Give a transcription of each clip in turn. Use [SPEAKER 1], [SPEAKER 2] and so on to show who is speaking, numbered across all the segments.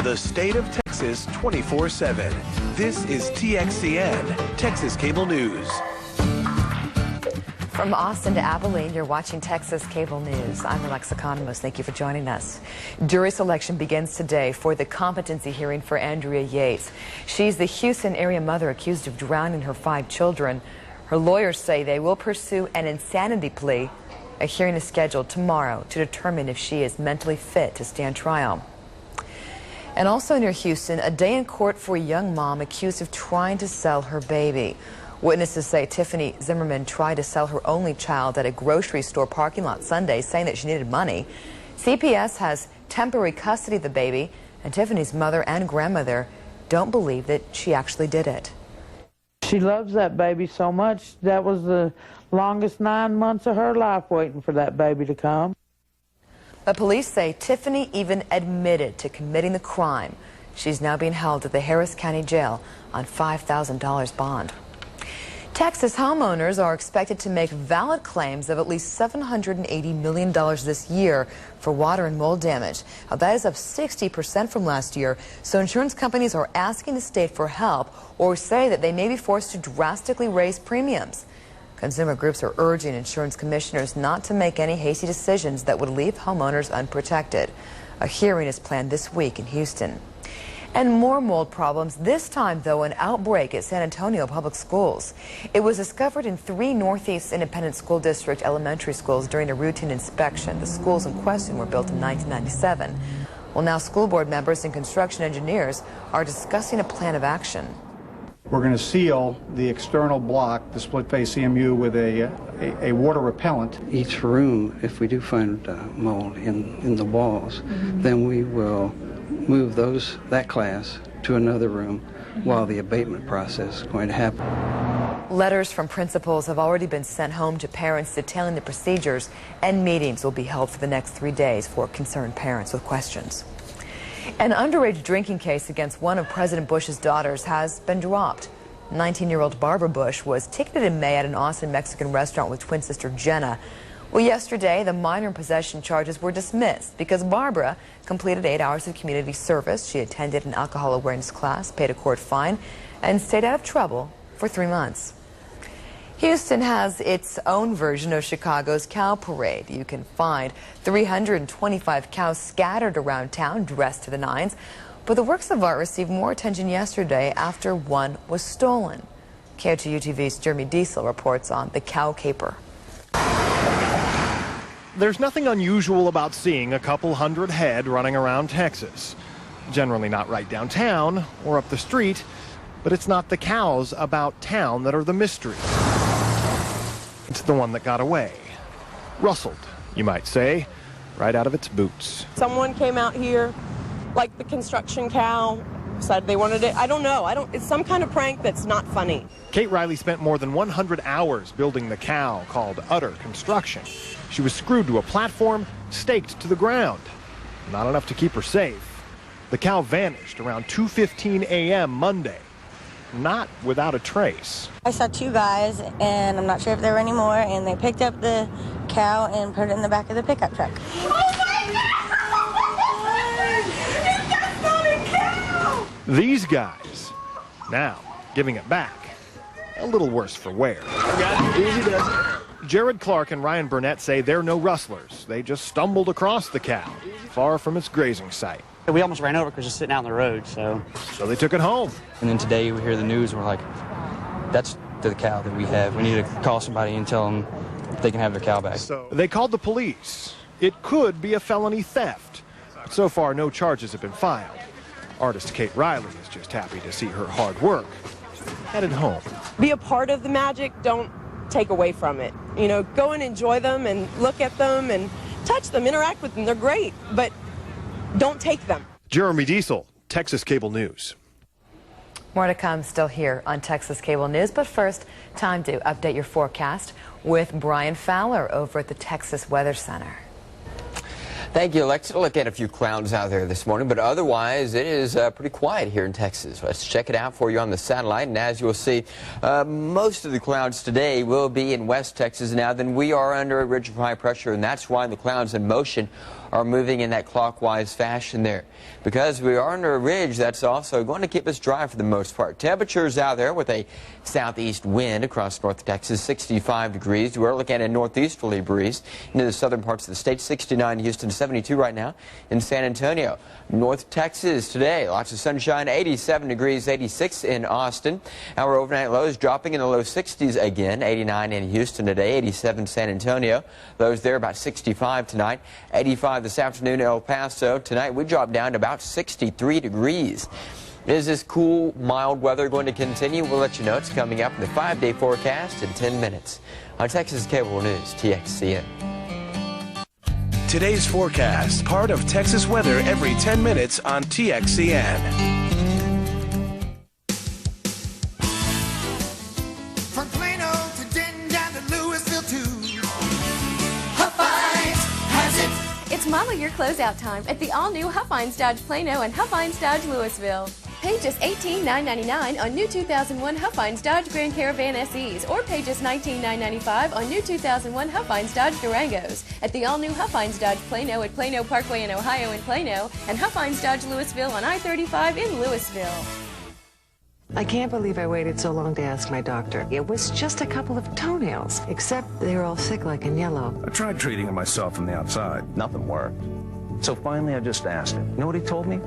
[SPEAKER 1] the state of Texas 24/7. This is TXCN, Texas Cable News.
[SPEAKER 2] From Austin to Abilene, you're watching Texas Cable News. I'm Alexa Economos. Thank you for joining us. Jury selection begins today for the competency hearing for Andrea Yates. She's the Houston area mother accused of drowning her 5 children. Her lawyers say they will pursue an insanity plea. A hearing is scheduled tomorrow to determine if she is mentally fit to stand trial. And also near Houston, a day in court for a young mom accused of trying to sell her baby. Witnesses say Tiffany Zimmerman tried to sell her only child at a grocery store parking lot Sunday, saying that she needed money. CPS has temporary custody of the baby, and Tiffany's mother and grandmother don't believe that she actually did it.
[SPEAKER 3] She loves that baby so much. That was the longest 9 months of her life waiting for that baby to come.
[SPEAKER 2] But police say Tiffany even admitted to committing the crime. She's now being held at the Harris County Jail on $5,000 bond. Texas homeowners are expected to make valid claims of at least $780 million this year for water and mold damage. Now, that is up 60% from last year, so insurance companies are asking the state for help or say that they may be forced to drastically raise premiums. Consumer groups are urging insurance commissioners not to make any hasty decisions that would leave homeowners unprotected. A hearing is planned this week in Houston. And more mold problems, this time, though, an outbreak at San Antonio Public Schools. It was discovered in 3 Northeast Independent School District elementary schools during a routine inspection. The schools in question were built in 1997. Well, now school board members and construction engineers are discussing a plan of action.
[SPEAKER 4] We're going to seal the external block, the split-face EMU, with a water repellent.
[SPEAKER 5] Each room, if we do find mold in the walls, then we will move that class to another room while the abatement process is going to happen.
[SPEAKER 2] Letters from principals have already been sent home to parents detailing the procedures, and meetings will be held for the next 3 days for concerned parents with questions. An underage drinking case against one of President Bush's daughters has been dropped. 19-year-old Barbara Bush was ticketed in May at an Austin Mexican restaurant with twin sister Jenna. Well, yesterday, the minor in possession charges were dismissed because Barbara completed 8 hours of community service. She attended an alcohol awareness class, paid a court fine, and stayed out of trouble for 3 months. Houston has its own version of Chicago's cow parade. You can find 325 cows scattered around town, dressed to the nines. But the works of art received more attention yesterday after one was stolen. KOTU TV's Jeremy Diesel reports on the cow caper.
[SPEAKER 6] There's nothing unusual about seeing a couple hundred head running around Texas. Generally not right downtown or up the street, but it's not the cows about town that are the mystery. It's the one that got away. Rustled, you might say, right out of its boots.
[SPEAKER 7] Someone came out here, like the construction cow, said they wanted it. I don't know. It's some kind of prank that's not funny.
[SPEAKER 6] Kate Riley spent more than 100 hours building the cow called utter construction. She was screwed to a platform, staked to the ground. Not enough to keep her safe. The cow vanished around 2:15 a.m. Monday. Not without a trace.
[SPEAKER 8] I saw 2 guys, and I'm not sure if there were any more, and they picked up the cow and put it in the back of the pickup truck.
[SPEAKER 7] Oh my God! That's not a cow!
[SPEAKER 6] These guys, now giving it back. A little worse for wear. Easy does it. Jared Clark and Ryan Burnett say they're no rustlers. They just stumbled across the cow, far from its grazing site.
[SPEAKER 9] We almost ran over because it's sitting out on the road, so
[SPEAKER 6] they took it home.
[SPEAKER 9] And then today we hear the news and we're like, that's the cow that we have. We need to call somebody and tell them they can have their cow back.
[SPEAKER 6] So they called the police. It could be a felony theft. But so far, no charges have been filed. Artist Kate Riley is just happy to see her hard work headed home.
[SPEAKER 7] Be a part of the magic. Don't take away from it. You know, go and enjoy them and look at them and touch them, interact with them. They're great, but don't take them.
[SPEAKER 6] Jeremy Diesel, Texas Cable News.
[SPEAKER 2] More to come still here on Texas Cable News. But first, time to update your forecast with Brian Fowler over at the Texas Weather Center.
[SPEAKER 10] Thank you, Alexa. Look at a few clouds out there this morning, but otherwise it is pretty quiet here in Texas. Let's check it out for you on the satellite. And as you'll see, most of the clouds today will be in West Texas. Now, then we are under a ridge of high pressure, and that's why the clouds in motion are moving in that clockwise fashion there. Because we are under a ridge, that's also going to keep us dry for the most part. Temperatures out there with a southeast wind across North Texas, 65 degrees. We're looking at a northeasterly breeze into the southern parts of the state, 69 in Houston, 72 right now in San Antonio. North Texas today, lots of sunshine, 87 degrees, 86 in Austin. Our overnight lows dropping in the low 60s again, 89 in Houston today, 87 San Antonio. Lows there about 65 tonight, 85 this afternoon in El Paso. Tonight we drop down to about 63 degrees. Is this cool, mild weather going to continue? We'll let you know. It's coming up in the 5-day forecast in 10 minutes. On Texas Cable News, TXCN.
[SPEAKER 1] Today's forecast, part of Texas weather every 10 minutes on TXCN.
[SPEAKER 11] From Plano to Denton down to Louisville too. Huffines has it.
[SPEAKER 12] It's model year closeout time at the all-new Huffines Dodge Plano and Huffines Dodge Louisville. Pay just $18,999 on new 2001 Huffines Dodge Grand Caravan SEs, or pay just $19,995 on new 2001 Huffines Dodge Durangos at the all-new Huffines Dodge Plano at Plano Parkway in Ohio in Plano, and Huffines Dodge Louisville on I-35 in Louisville.
[SPEAKER 13] I can't believe I waited so long to ask my doctor. It was just a couple of toenails, except they were all sick-like and yellow.
[SPEAKER 14] I tried treating it myself from the outside. Nothing worked. So finally I just asked him. You know what he told me?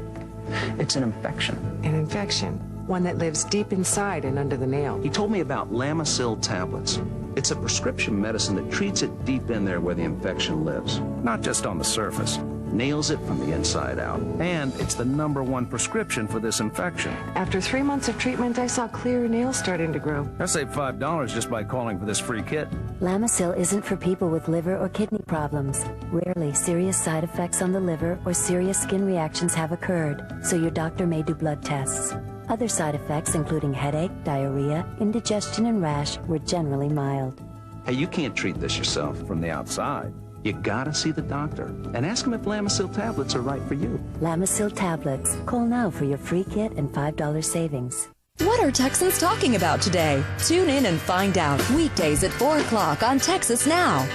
[SPEAKER 14] It's an infection.
[SPEAKER 13] An infection? One that lives deep inside and under the nail.
[SPEAKER 14] He told me about Lamisil tablets. It's a prescription medicine that treats it deep in there where the infection lives, not just on the surface. Nails it from the inside out. And it's the #1 prescription for this infection.
[SPEAKER 13] After 3 months of treatment, I saw clear nails starting to grow.
[SPEAKER 14] I saved $5 just by calling for this free kit.
[SPEAKER 15] Lamisil isn't for people with liver or kidney problems. Rarely, serious side effects on the liver or serious skin reactions have occurred, so your doctor may do blood tests. Other side effects, including headache, diarrhea, indigestion, and rash, were generally mild.
[SPEAKER 14] Hey, you can't treat this yourself from the outside. You gotta see the doctor and ask him if Lamisil tablets are right for you.
[SPEAKER 15] Lamisil tablets. Call now for your free kit and $5 savings.
[SPEAKER 16] What are Texans talking about today? Tune in and find out weekdays at 4 o'clock on Texas Now.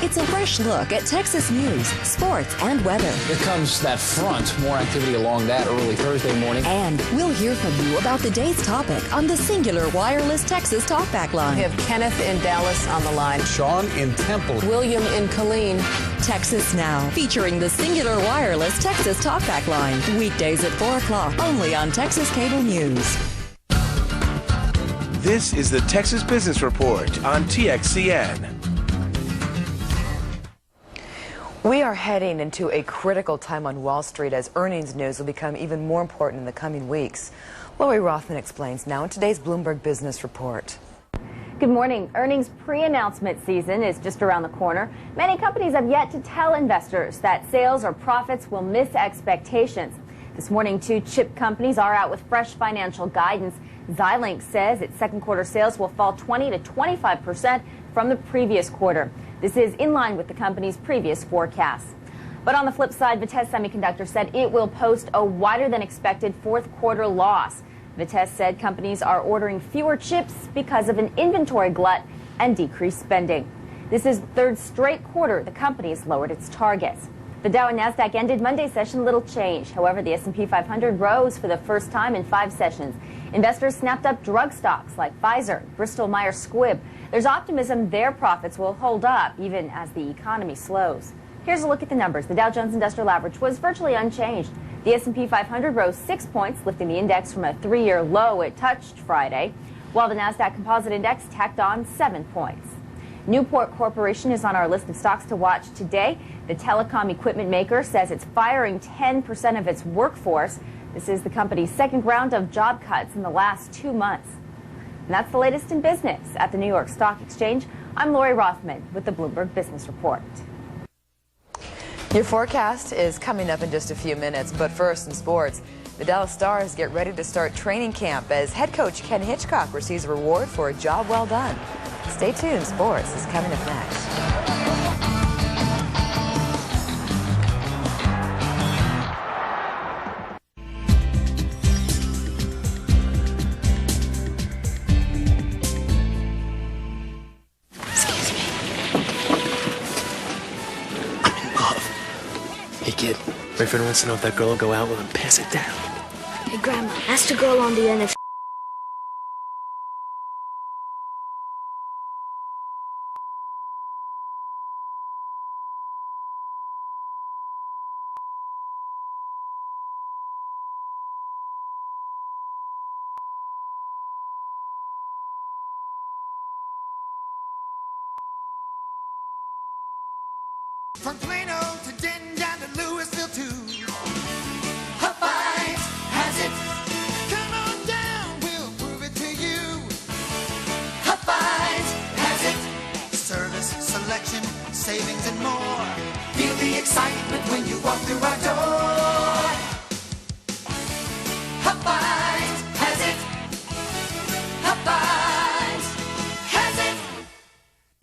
[SPEAKER 16] It's a fresh look at Texas news, sports, and weather.
[SPEAKER 17] Here comes that front. More activity along that early Thursday morning.
[SPEAKER 16] And we'll hear from you about the day's topic on the Singular Wireless Texas Talkback Line.
[SPEAKER 18] We have Kenneth in Dallas on the line.
[SPEAKER 17] Sean in Temple.
[SPEAKER 18] William in Killeen.
[SPEAKER 16] Texas Now, featuring the Singular Wireless Texas Talkback Line. Weekdays at 4 o'clock, only on Texas Cable News.
[SPEAKER 1] This is the Texas Business Report on TXCN.
[SPEAKER 2] We are heading into a critical time on Wall Street as earnings news will become even more important in the coming weeks. Lori Rothman explains now in today's Bloomberg Business Report.
[SPEAKER 19] Good morning. Earnings pre-announcement season is just around the corner. Many companies have yet to tell investors that sales or profits will miss expectations. This morning, 2 chip companies are out with fresh financial guidance. Xilinx says its second quarter sales will fall 20 to 25% from the previous quarter. This is in line with the company's previous forecasts. But on the flip side, Vitesse Semiconductor said it will post a wider than expected fourth quarter loss. Vitesse said companies are ordering fewer chips because of an inventory glut and decreased spending. This is the 3rd straight quarter the company has lowered its targets. The Dow and NASDAQ ended Monday's session little change. However, the S&P 500 rose for the first time in 5 sessions. Investors snapped up drug stocks like Pfizer, Bristol-Myers Squibb. There's optimism their profits will hold up even as the economy slows. Here's a look at the numbers. The Dow Jones Industrial Average was virtually unchanged. The S&P 500 rose 6 points, lifting the index from a 3-year low it touched Friday, while the NASDAQ Composite Index tacked on 7 points. Newport Corporation is on our list of stocks to watch today. The telecom equipment maker says it's firing 10% of its workforce. This is the company's second round of job cuts in the last 2 months. And that's the latest in business at the New York Stock Exchange. I'm Lori Rothman with the Bloomberg Business Report.
[SPEAKER 2] Your forecast is coming up in just a few minutes, but first in sports, the Dallas Stars get ready to start training camp as head coach Ken Hitchcock receives a reward for a job well done. Stay tuned, sports is coming up next.
[SPEAKER 20] My friend wants to know if that girl will go out with him. Pass it down.
[SPEAKER 21] Hey, Grandma, ask the girl on the NFL.
[SPEAKER 11] From Plano to Denton down to Louisville too. Popeyes has it. Come on down, we'll prove it to you. Popeyes has it. Service, selection, savings and more. Feel the excitement when you walk through our door. Popeyes has it. Popeyes has it.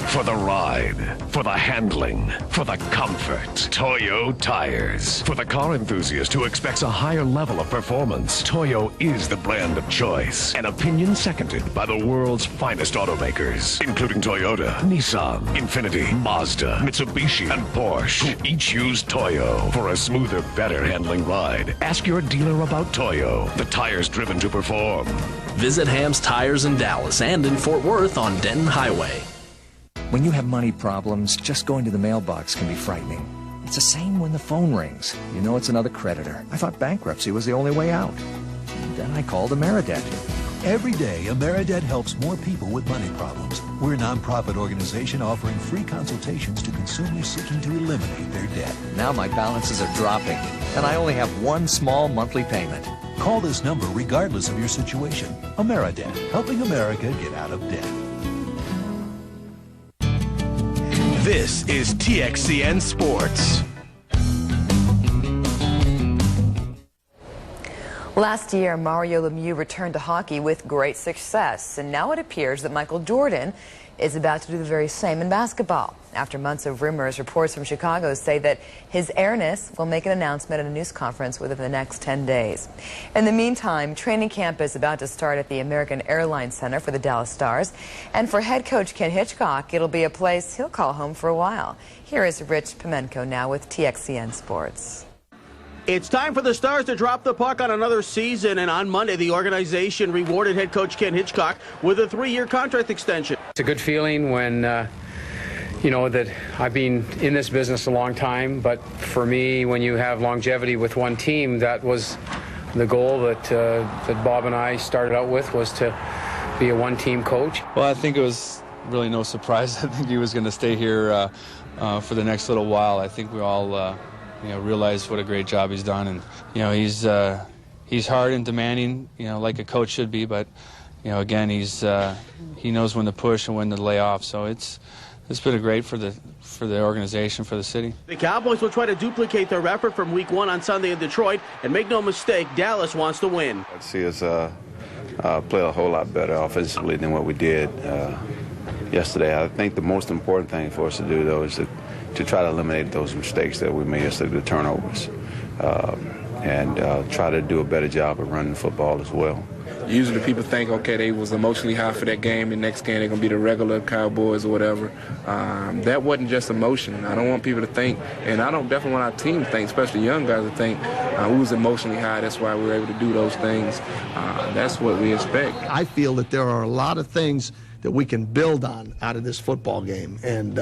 [SPEAKER 22] For the ride, for the handling, for the comfort, Toyo Tires. For the car enthusiast who expects a higher level of performance, Toyo is the brand of choice. An opinion seconded by the world's finest automakers, including Toyota, Nissan, Infiniti, Mazda, Mitsubishi, and Porsche, who each use Toyo for a smoother, better handling ride. Ask your dealer about Toyo, the tires driven to perform.
[SPEAKER 23] Visit Ham's Tires in Dallas and in Fort Worth on Denton Highway.
[SPEAKER 24] When you have money problems, just going to the mailbox can be frightening. It's the same when the phone rings. You know it's another creditor. I thought bankruptcy was the only way out. And then I called Ameridebt.
[SPEAKER 25] Every day, Ameridebt helps more people with money problems. We're a nonprofit organization offering free consultations to consumers seeking to eliminate their debt.
[SPEAKER 24] Now my balances are dropping, and I only have one small monthly payment.
[SPEAKER 25] Call this number regardless of your situation. Ameridebt, helping America get out of debt.
[SPEAKER 1] This is TXCN Sports.
[SPEAKER 2] Last year, Mario Lemieux returned to hockey with great success, and now it appears that Michael Jordan is about to do the very same in basketball. After months of rumors, reports from Chicago say that His Airness will make an announcement at a news conference within the next 10 days. In the meantime, training camp is about to start at the American Airlines Center for the Dallas Stars. And for head coach Ken Hitchcock, it'll be a place he'll call home for a while. Here is Rich Pimenko now with TXCN Sports.
[SPEAKER 26] It's time for the Stars to drop the puck on another season, and on Monday the organization rewarded head coach Ken Hitchcock with a 3-year contract extension.
[SPEAKER 27] It's a good feeling when you know that I've been in this business a long time, but for me, when you have longevity with one team, that was the goal that Bob and I started out with, was to be a one-team coach.
[SPEAKER 28] Well, I think it was really no surprise. I think he was going to stay here for the next little while. I think we all realize what a great job he's done, and he's hard and demanding, like a coach should be. But again, he knows when to push and when to lay off. So it's been great for the organization, for the city.
[SPEAKER 26] The Cowboys will try to duplicate their effort from Week 1 on Sunday in Detroit, and make no mistake, Dallas wants to win.
[SPEAKER 29] I'd see us play a whole lot better offensively than what we did yesterday. I think the most important thing for us to do, though, is to try to eliminate those mistakes that we made yesterday, the turnovers, and try to do a better job of running the football as well.
[SPEAKER 30] Usually people think, okay, they was emotionally high for that game, the next game they're going to be the regular Cowboys or whatever. That wasn't just emotion. I don't want people to think, and I don't definitely want our team to think, especially young guys, to think we was emotionally high, that's why we were able to do those things. That's what we expect.
[SPEAKER 31] I feel that there are a lot of things that we can build on out of this football game, and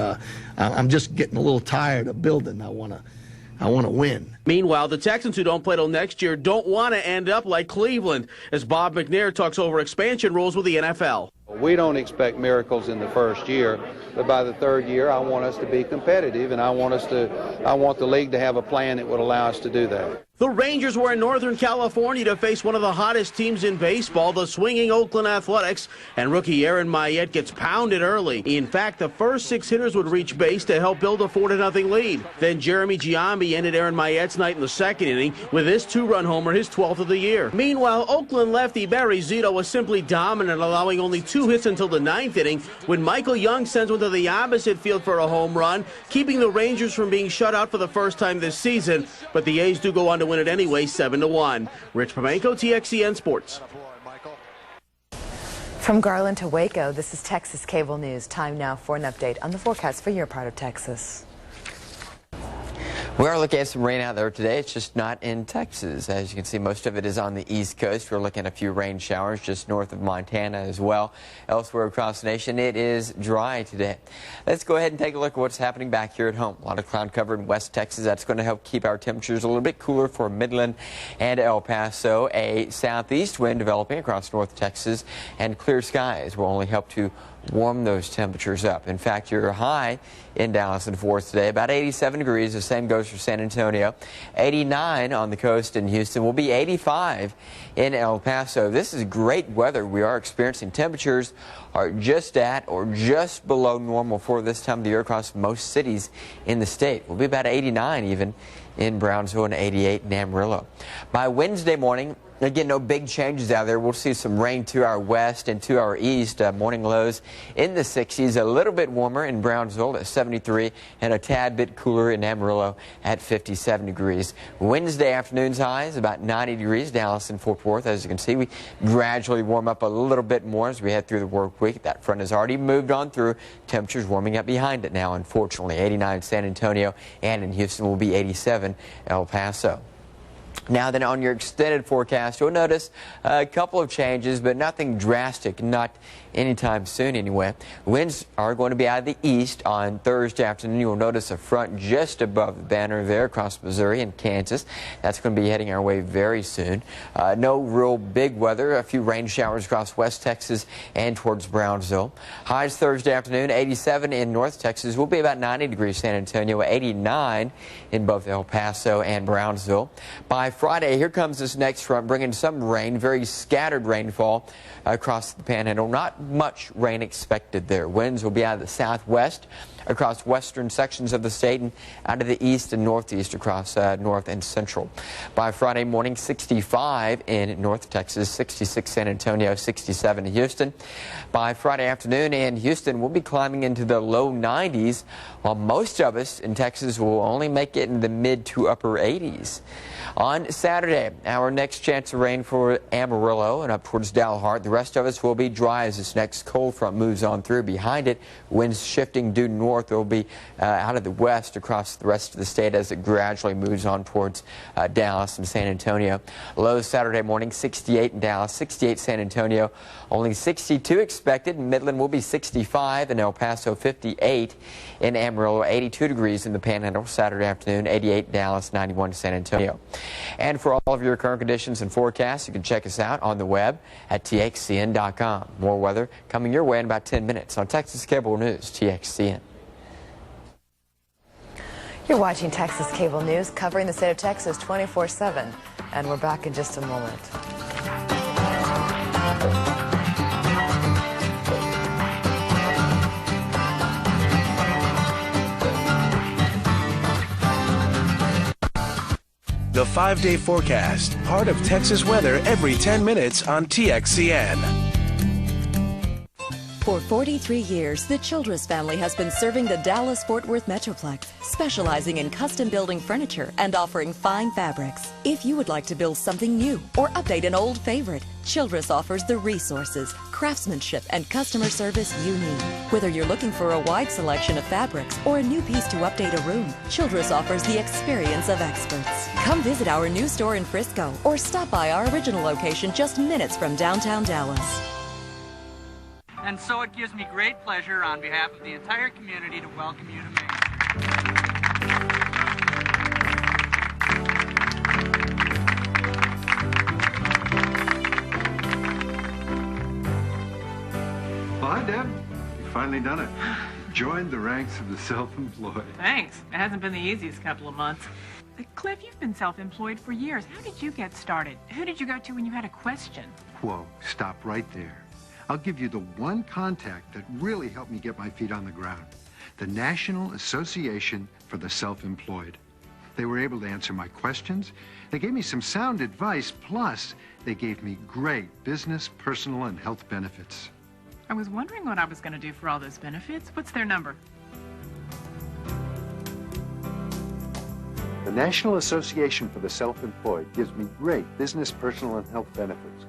[SPEAKER 31] I'm just getting a little tired of building. I want to win.
[SPEAKER 26] Meanwhile, the Texans, who don't play till next year, don't want to end up like Cleveland, as Bob McNair talks over expansion rules with the NFL.
[SPEAKER 32] We don't expect miracles in the first year, but by the third year, I want us to be competitive, and I want the league to have a plan that would allow us to do that.
[SPEAKER 26] The Rangers were in Northern California to face one of the hottest teams in baseball, the swinging Oakland Athletics, and rookie Aaron Mayette gets pounded early. In fact, the first 6 hitters would reach base to help build a 4-0 lead. Then Jeremy Giambi ended Aaron Mayette's night in the second inning with this 2-run homer, his 12th of the year. Meanwhile, Oakland lefty Barry Zito was simply dominant, allowing only 2 hits until the 9th inning when Michael Young sends one to the opposite field for a home run, keeping the Rangers from being shut out for the first time this season. But the A's do go on to win it anyway, 7-1. Rich Pimenko, TXCN Sports.
[SPEAKER 2] From Garland to Waco, this is Texas Cable News. Time now for an update on the forecast for your part of Texas.
[SPEAKER 3] We are looking at some rain out there today. It's just not in Texas. As you can see, most of it is on the East Coast. We're looking at a few rain showers just north of Montana as well. Elsewhere across the nation, it is dry today. Let's go ahead and take a look at what's happening back here at home. A lot of cloud cover in West Texas. That's going to help keep our temperatures a little bit cooler for Midland and El Paso. A southeast wind developing across North Texas, and clear skies will only help to warm those temperatures up. In fact, your high in Dallas and Fort Worth today, about 87 degrees. The same goes for San Antonio. 89 on the coast in Houston. Will be 85 in El Paso. This is great weather we are experiencing. Temperatures are just at or just below normal for this time of the year across most cities in the state. Will be about 89 even in Brownsville and 88 in Amarillo. By Wednesday morning, again, no big changes out there. We'll see some rain to our west and to our east. Morning lows in the 60s, a little bit warmer in Brownsville at 73 and a tad bit cooler in Amarillo at 57 degrees. Wednesday afternoon's highs about 90 degrees, Dallas and Fort Worth. As you can see, we gradually warm up a little bit more as we head through the work week. That front has already moved on through. Temperatures warming up behind it now, unfortunately. 89 in San Antonio, and in Houston will be 87 El Paso. Now then, on your extended forecast, you'll notice a couple of changes, but nothing drastic, not anytime soon anyway. Winds are going to be out of the east on Thursday afternoon. You'll notice a front just above the banner there across Missouri and Kansas. That's going to be heading our way very soon. No real big weather. A few rain showers across West Texas and towards Brownsville. Highs Thursday afternoon, 87 in North Texas. Will be about 90 degrees San Antonio, 89 in both El Paso and Brownsville. By Friday, here comes this next front, bringing some rain, very scattered rainfall across the Panhandle. Not much rain expected there. Winds will be out of the southwest across western sections of the state and out of the east and northeast across north and central. By Friday morning, 65 in North Texas, 66 San Antonio, 67 in Houston. By Friday afternoon in Houston, we'll be climbing into the low 90s, while most of us in Texas will only make it in the mid to upper 80s. On Saturday, our next chance of rain for Amarillo and up towards Dalhart. The rest of us will be dry as this next cold front moves on through. Behind it, winds shifting due north. It will be out of the west across the rest of the state as it gradually moves on towards Dallas and San Antonio. Lows Saturday morning, 68 in Dallas, 68 San Antonio, only 62 expected. Midland will be 65 and El Paso 58 in Amarillo, 82 degrees in the Panhandle Saturday afternoon, 88 Dallas, 91 San Antonio. And for all of your current conditions and forecasts, you can check us out on the web at TXCN.com. More weather coming your way in about 10 minutes on Texas Cable News, TXCN.
[SPEAKER 2] You're watching Texas Cable News, covering the state of Texas 24/7. And we're back in just a moment.
[SPEAKER 1] The 5-day forecast, part of Texas weather every 10 minutes on TXCN.
[SPEAKER 16] For 43 years, the Childress family has been serving the Dallas-Fort Worth Metroplex, specializing in custom building furniture and offering fine fabrics. If you would like to build something new or update an old favorite, Childress offers the resources, craftsmanship, and customer service you need. Whether you're looking for a wide selection of fabrics or a new piece to update a room, Childress offers the experience of experts. Come visit our new store in Frisco or stop by our original location just minutes from downtown Dallas.
[SPEAKER 4] And so it gives me great pleasure on behalf of the entire community to welcome you to Maine.
[SPEAKER 5] Well, hi, Deb. You finally done it. Joined the ranks of the self-employed.
[SPEAKER 6] Thanks. It hasn't been the easiest couple of months. Cliff, you've been self-employed for years. How did you get started? Who did you go to when you had a question?
[SPEAKER 5] Whoa, stop right there. I'll give you the one contact that really helped me get my feet on the ground. The National Association for the Self-Employed. They were able to answer my questions. They gave me some sound advice, plus they gave me great business, personal, and health benefits.
[SPEAKER 6] I was wondering what I was going to do for all those benefits. What's their number?
[SPEAKER 5] The National Association for the Self-Employed gives me great business, personal, and health benefits.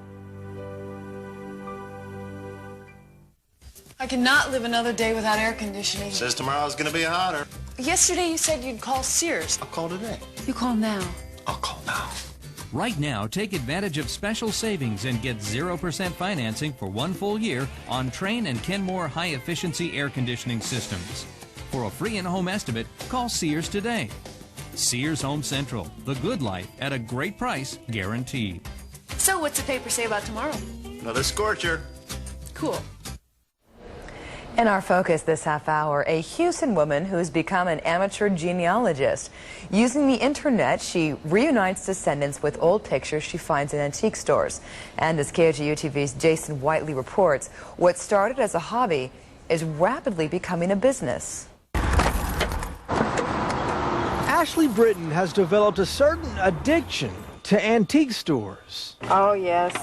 [SPEAKER 7] I cannot live another day without air conditioning.
[SPEAKER 8] Says tomorrow's gonna be hotter.
[SPEAKER 7] Yesterday you said you'd call Sears.
[SPEAKER 8] I'll call today.
[SPEAKER 7] You call now.
[SPEAKER 8] I'll call now.
[SPEAKER 9] Right now, take advantage of special savings and get 0% financing for 1 full year on Trane and Kenmore high-efficiency air conditioning systems. For a free in-home estimate, call Sears today. Sears Home Central, the good life at a great price, guaranteed.
[SPEAKER 7] So what's the paper say about tomorrow?
[SPEAKER 8] Another scorcher.
[SPEAKER 7] Cool.
[SPEAKER 2] In our focus this half hour, a Houston woman who's become an amateur genealogist. Using the internet, she reunites descendants with old pictures she finds in antique stores. And as KOGU-TV's Jason Whiteley reports, what started as a hobby is rapidly becoming a business.
[SPEAKER 10] Ashley Britton has developed a certain addiction to antique stores.
[SPEAKER 12] Oh, yes.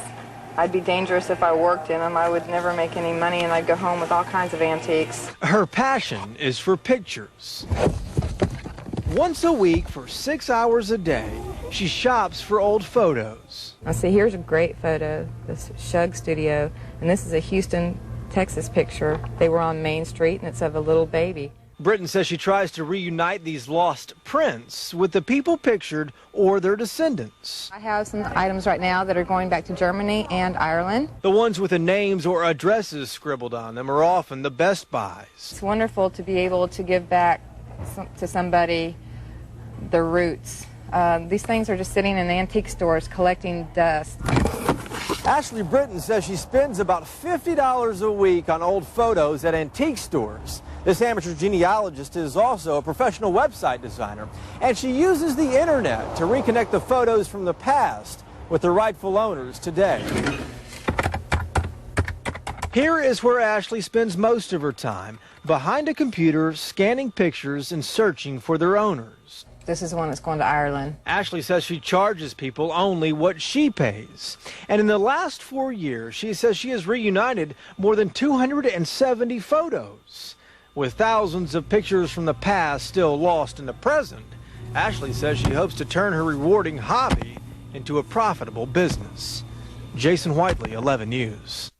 [SPEAKER 12] I'd be dangerous if I worked in them. I would never make any money, and I'd go home with all kinds of antiques.
[SPEAKER 10] Her passion is for pictures. Once a week for 6 hours a day, she shops for old photos.
[SPEAKER 12] I see, here's a great photo, this Shug Studio, and this is a Houston, Texas picture. They were on Main Street, and it's of a little baby.
[SPEAKER 10] Britton says she tries to reunite these lost prints with the people pictured or their descendants.
[SPEAKER 12] I have some items right now that are going back to Germany and Ireland.
[SPEAKER 10] The ones with the names or addresses scribbled on them are often the best buys.
[SPEAKER 12] It's wonderful to be able to give back to somebody their roots. These things are just sitting in antique stores collecting dust.
[SPEAKER 10] Ashley Britton says she spends about $50 a week on old photos at antique stores. This amateur genealogist is also a professional website designer, and she uses the internet to reconnect the photos from the past with their rightful owners today. Here is where Ashley spends most of her time, behind a computer, scanning pictures and searching for their owners.
[SPEAKER 12] This is the one that's going to Ireland.
[SPEAKER 10] Ashley says she charges people only what she pays. And in the last 4 years, she says she has reunited more than 270 photos. With thousands of pictures from the past still lost in the present, Ashley says she hopes to turn her rewarding hobby into a profitable business. Jason Whiteley, 11 News.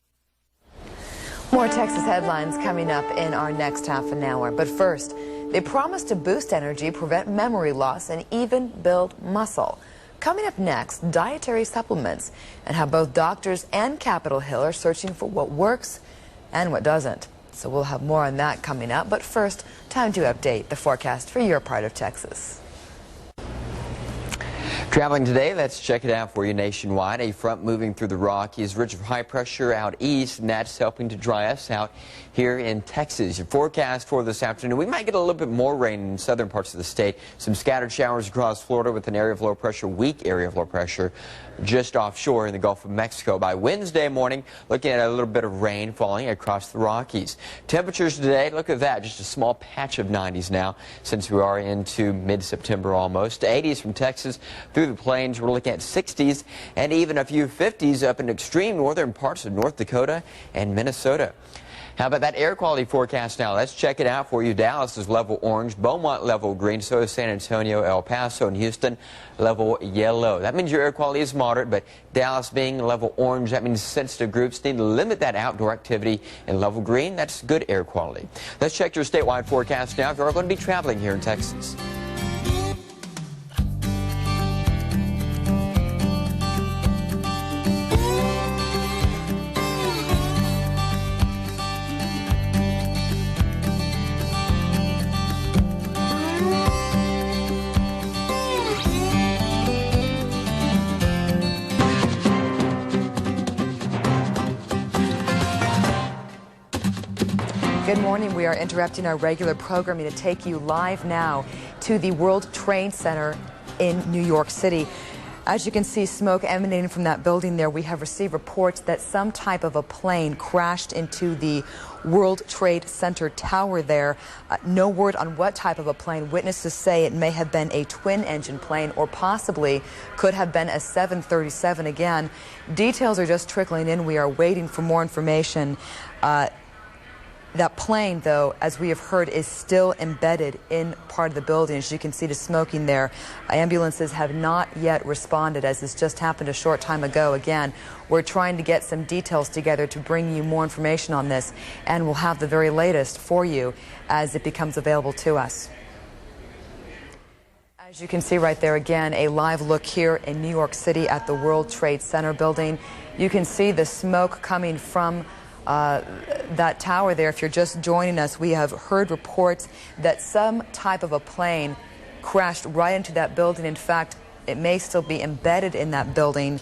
[SPEAKER 2] More Texas headlines coming up in our next half an hour. But first, they promise to boost energy, prevent memory loss, and even build muscle. Coming up next, dietary supplements and how both doctors and Capitol Hill are searching for what works and what doesn't. So we'll have more on that coming up. But first, time to update the forecast for your part of Texas.
[SPEAKER 3] Traveling today, let's check it out for you nationwide. A front moving through the Rockies, ridge of high pressure out east, and that's helping to dry us out here in Texas. Your forecast for this afternoon, we might get a little bit more rain in southern parts of the state. Some scattered showers across Florida with an area of low pressure, weak area of low pressure just offshore in the Gulf of Mexico. By Wednesday morning, looking at a little bit of rain falling across the Rockies. Temperatures today, look at that, just a small patch of 90s now since we are into mid-September almost. 80s from Texas through the plains, we're looking at 60s and even a few 50s up in extreme northern parts of North Dakota and Minnesota. How about that air quality forecast now? Let's check it out for you. Dallas is level orange, Beaumont level green, so is San Antonio, El Paso, and Houston level yellow. That means your air quality is moderate, but Dallas being level orange, that means sensitive groups need to limit that outdoor activity. In level green, that's good air quality. Let's check your statewide forecast now if you are going to be traveling here in Texas.
[SPEAKER 2] Good morning. We are interrupting our regular programming to take you live now to the World Trade Center in New York City. As you can see, smoke emanating from that building there. We have received reports that some type of a plane crashed into the World Trade Center tower there. No word on what type of a plane. Witnesses say it may have been a twin-engine plane or possibly could have been a 737 again. Details are just trickling in. We are waiting for more information. That plane, though, as we have heard, is still embedded in part of the building. As you can see, the smoking there. Ambulances have not yet responded, as this just happened a short time ago. Again, we're trying to get some details together to bring you more information on this, and we'll have the very latest for you as it becomes available to us. As you can see right there again, a live look here in New York City at the World Trade Center building. You can see the smoke coming from that tower there. If you're just joining us, we have heard reports that some type of a plane crashed right into that building. In fact, it may still be embedded in that building.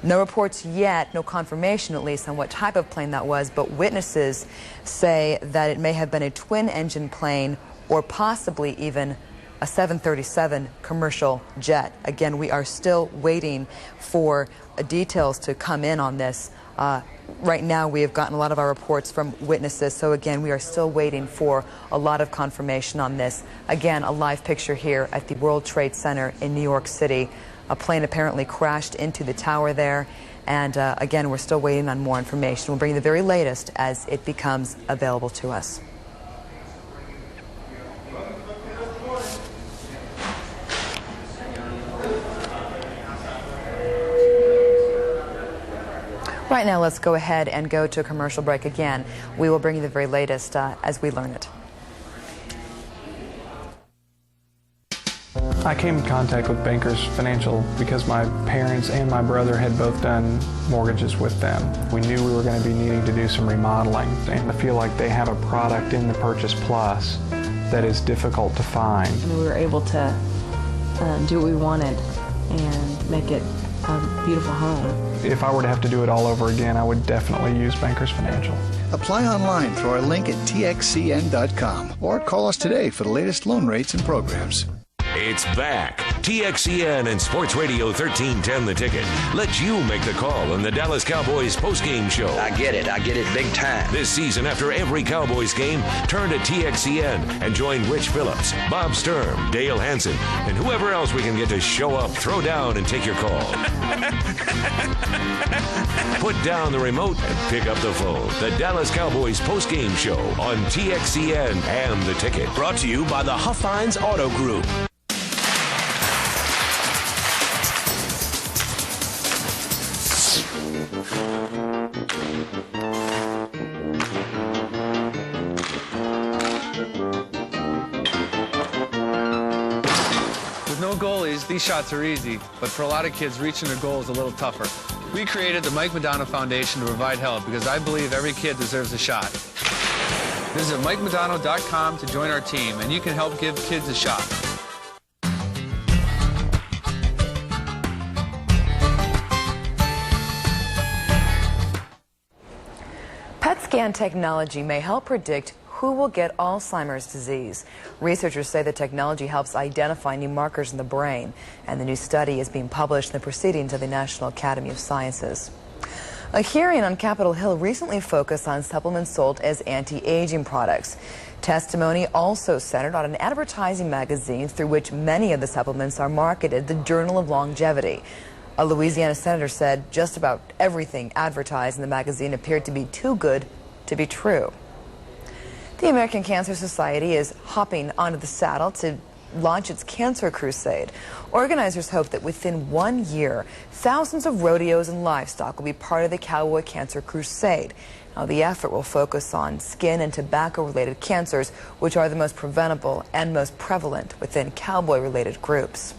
[SPEAKER 2] No reports yet, no confirmation at least on what type of plane that was, but witnesses say that it may have been a twin-engine plane or possibly even a 737 commercial jet. Again, we are still waiting for details to come in on this. Right now, we have gotten a lot of our reports from witnesses, so again, we are still waiting for a lot of confirmation on this. Again, a live picture here at the World Trade Center in New York City. A plane apparently crashed into the tower there, and again, we're still waiting on more information. We'll bring you the very latest as it becomes available to us. Right now, let's go ahead and go to a commercial break again. We will bring you the very latest as we learn it.
[SPEAKER 11] I came in contact with Bankers Financial because my parents and my brother had both done mortgages with them. We knew we were going to be needing to do some remodeling, and I feel like they have a product in the Purchase Plus that is difficult to find.
[SPEAKER 13] We were able to do what we wanted and make it a beautiful home.
[SPEAKER 11] If I were to have to do it all over again, I would definitely use Bankers Financial.
[SPEAKER 25] Apply online through our link at TXCN.com or call us today for the latest loan rates and programs.
[SPEAKER 14] It's back. TXCN and Sports Radio 1310 The Ticket lets you make the call on the Dallas Cowboys postgame show.
[SPEAKER 15] I get it big time.
[SPEAKER 14] This season, after every Cowboys game, turn to TXCN and join Rich Phillips, Bob Sturm, Dale Hansen, and whoever else we can get to show up, throw down, and take your call. Put down the remote and pick up the phone. The Dallas Cowboys postgame show on TXCN and The Ticket.
[SPEAKER 15] Brought to you by the Huffines Auto Group.
[SPEAKER 28] With no goalies, these shots are easy, but for a lot of kids, reaching their goal is a little tougher. We created the Mike Madonna Foundation to provide help because I believe every kid deserves a shot. Visit MikeMadonna.com to join our team, and you can help give kids a shot.
[SPEAKER 2] PET scan technology may help predict who will get Alzheimer's disease. Researchers say the technology helps identify new markers in the brain, and the new study is being published in the Proceedings of the National Academy of Sciences. A hearing on Capitol Hill recently focused on supplements sold as anti-aging products. Testimony also centered on an advertising magazine through which many of the supplements are marketed, the Journal of Longevity. A Louisiana senator said just about everything advertised in the magazine appeared to be too good to be true. The American Cancer Society is hopping onto the saddle to launch its Cancer Crusade. Organizers hope that within 1 year, thousands of rodeos and livestock will be part of the Cowboy Cancer Crusade. Now, the effort will focus on skin and tobacco-related cancers, which are the most preventable and most prevalent within cowboy-related groups.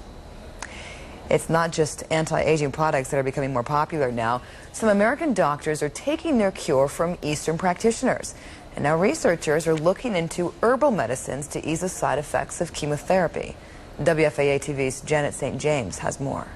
[SPEAKER 2] It's not just anti-aging products that are becoming more popular now. Some American doctors are taking their cure from Eastern practitioners. And now researchers are looking into herbal medicines to ease the side effects of chemotherapy. WFAA TV's Janet St. James has more.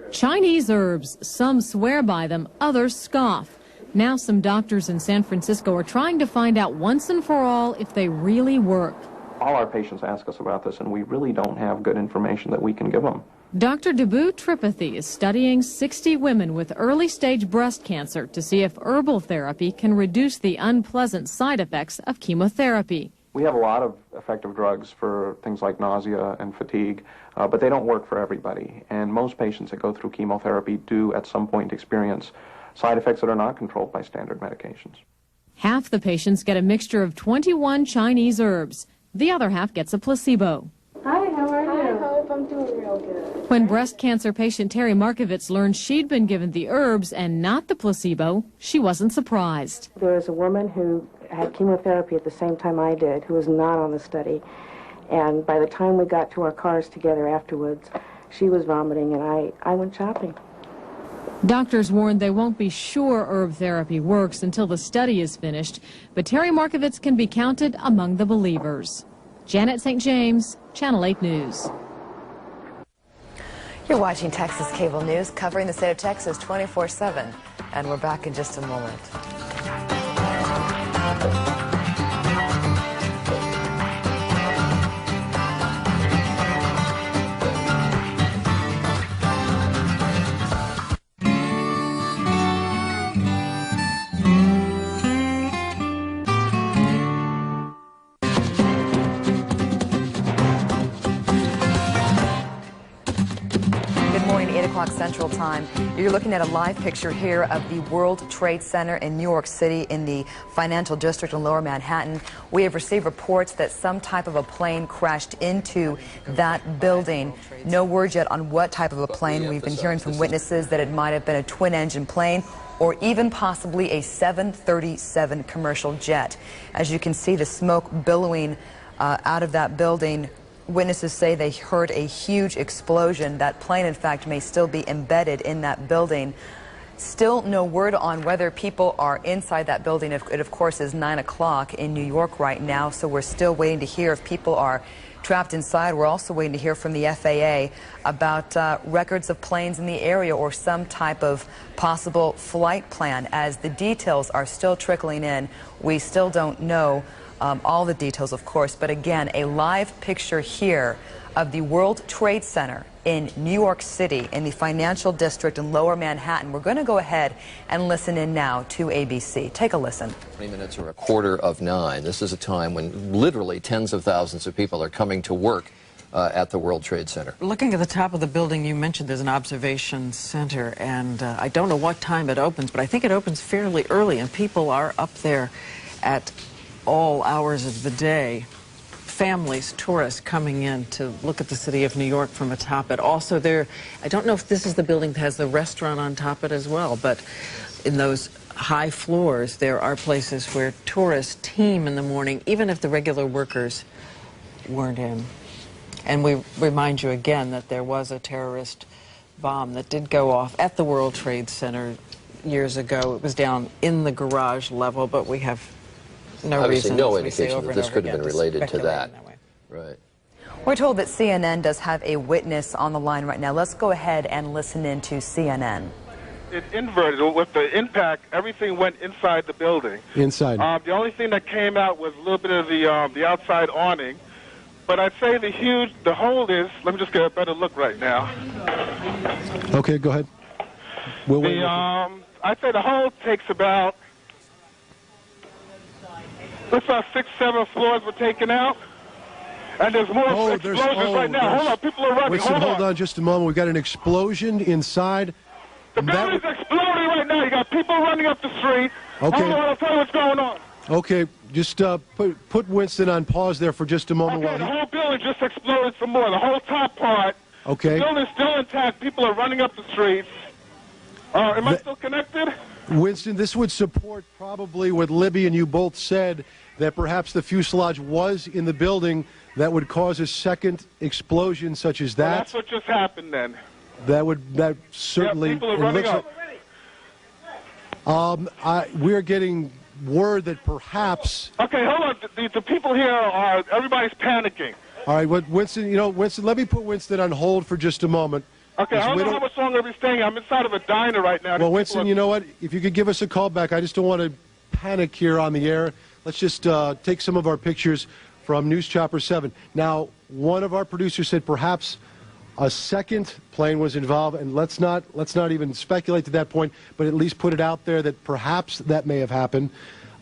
[SPEAKER 17] Chinese herbs. Some swear by them, others scoff. Now some doctors in San Francisco are trying to find out once and for all if they really work.
[SPEAKER 18] All our patients ask us about this, and we really don't have good information that we can give them.
[SPEAKER 17] Dr. Dabu Tripathi is studying 60 women with early-stage breast cancer to see if herbal therapy can reduce the unpleasant side effects of chemotherapy.
[SPEAKER 18] We have a lot of effective drugs for things like nausea and fatigue, but they don't work for everybody. And most patients that go through chemotherapy do at some point experience side effects that are not controlled by standard medications.
[SPEAKER 17] Half the patients get a mixture of 21 Chinese herbs. The other half gets a placebo.
[SPEAKER 19] Hi, how are you? I hope I'm doing real good.
[SPEAKER 17] When breast cancer patient Terry Markovitz learned she'd been given the herbs and not the placebo, she wasn't surprised.
[SPEAKER 19] There was a woman who had chemotherapy at the same time I did, who was not on the study. And by the time we got to our cars together afterwards, she was vomiting, and I went shopping.
[SPEAKER 17] Doctors warn they won't be sure herb therapy works until the study is finished, but Terry Markovitz can be counted among the believers. Janet St. James, Channel 8 News.
[SPEAKER 2] You're watching Texas Cable News, covering the state of Texas 24/7, and we're back in just a moment. Central Time. You're looking at a live picture here of the World Trade Center in New York City in the financial district in Lower Manhattan. We have received reports that some type of a plane crashed into that building. No word yet on what type of a plane. We've been hearing from witnesses that it might have been a twin-engine plane or even possibly a 737 commercial jet. As you can see, the smoke billowing out of that building. Witnesses say they heard a huge explosion. That plane, in fact, may still be embedded in that building. Still no word on whether people are inside that building. It, of course, is 9 o'clock in New York right now, so we're still waiting to hear if people are trapped inside. We're also waiting to hear from the FAA about records of planes in the area or some type of possible flight plan. As the details are still trickling in, we still don't know all the details, of course, but again, a live picture here of the World Trade Center in New York City in the financial district in Lower Manhattan. We're going to go ahead and listen in now to ABC. Take a listen.
[SPEAKER 1] 20 minutes or 8:45. This is a time when literally tens of thousands of people are coming to work at the World Trade Center.
[SPEAKER 20] Looking at the top of the building, you mentioned there's an observation center, and I don't know what time it opens, but I think it opens fairly early, and people are up there at all hours of the day. Families, tourists coming in to look at the city of New York from atop it. Also there, I don't know if this is the building that has the restaurant on top of it as well, but in those high floors there are places where tourists teem in the morning, even if the regular workers weren't in. And we remind you again that there was a terrorist bomb that did go off at the World Trade Center years ago. It was down in the garage level, but we have
[SPEAKER 1] obviously no indication that this could have been related to that. Right.
[SPEAKER 2] We're told that CNN does have a witness on the line right now. Let's go ahead and listen in to CNN.
[SPEAKER 21] It inverted. With the impact, everything went inside the building.
[SPEAKER 22] Inside.
[SPEAKER 21] The only thing that came out was a little bit of the outside awning. But I'd say the hole is, let me just get a better look right now.
[SPEAKER 22] Okay, go ahead.
[SPEAKER 21] I'd say the hole takes about, looks like 6, 7 floors were taken out. And there's more explosions right now. Hold on, people are running.
[SPEAKER 22] Hold on just a moment. We've got an explosion inside.
[SPEAKER 21] The building's exploding right now. You got people running up the street.
[SPEAKER 22] Okay.
[SPEAKER 21] Hold on, I'll tell you what's going on.
[SPEAKER 22] Okay, just put Winston on pause there for just a moment.
[SPEAKER 21] Okay, the whole building just exploded some more. The whole top part.
[SPEAKER 22] Okay.
[SPEAKER 21] The building's still intact. People are running up the streets. Am I still connected?
[SPEAKER 22] Winston, this would support probably what Libby and you both said, that perhaps the fuselage was in the building that would cause a second explosion such as that.
[SPEAKER 21] Well, that's what just happened then.
[SPEAKER 22] That certainly.
[SPEAKER 21] Yeah, people are running up.
[SPEAKER 22] We're getting word that perhaps.
[SPEAKER 21] Okay, hold on. The people here are, everybody's panicking.
[SPEAKER 22] All right, Winston, Winston, let me put Winston on hold for just a moment.
[SPEAKER 21] Okay, I don't know how much longer we're staying. I'm inside of a diner right now.
[SPEAKER 22] Well, Winston, you know what? If you could give us a call back, I just don't want to panic here on the air. Let's just take some of our pictures from News Chopper 7. Now, one of our producers said perhaps a second plane was involved, and let's not even speculate to that point, but at least put it out there that perhaps that may have happened.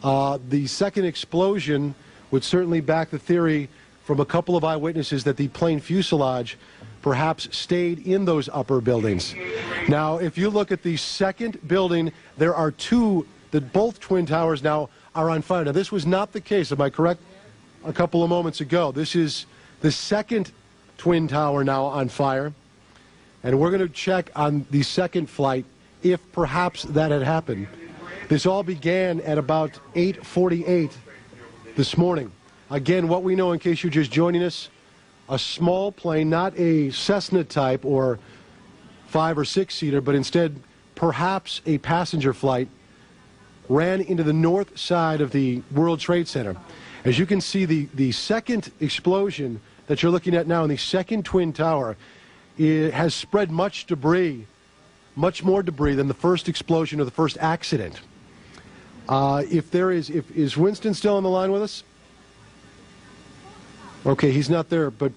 [SPEAKER 22] The second explosion would certainly back the theory from a couple of eyewitnesses that the plane fuselage perhaps stayed in those upper buildings. Now, if you look at the second building, there are two, that both twin towers now are on fire. Now, this was not the case, am I correct? A couple of moments ago. This is the second twin tower now on fire. And we're going to check on the second flight if perhaps that had happened. This all began at about 8:48 this morning. Again, what we know, in case you're just joining us, a small plane, not a Cessna type or 5 or 6 seater, but instead perhaps a passenger flight, ran into the north side of the World Trade Center. As you can see, the second explosion that you're looking at now in the second Twin Tower, it has spread much debris, much more debris than the first explosion or the first accident. Is Winston still on the line with us? Okay, he's not there, but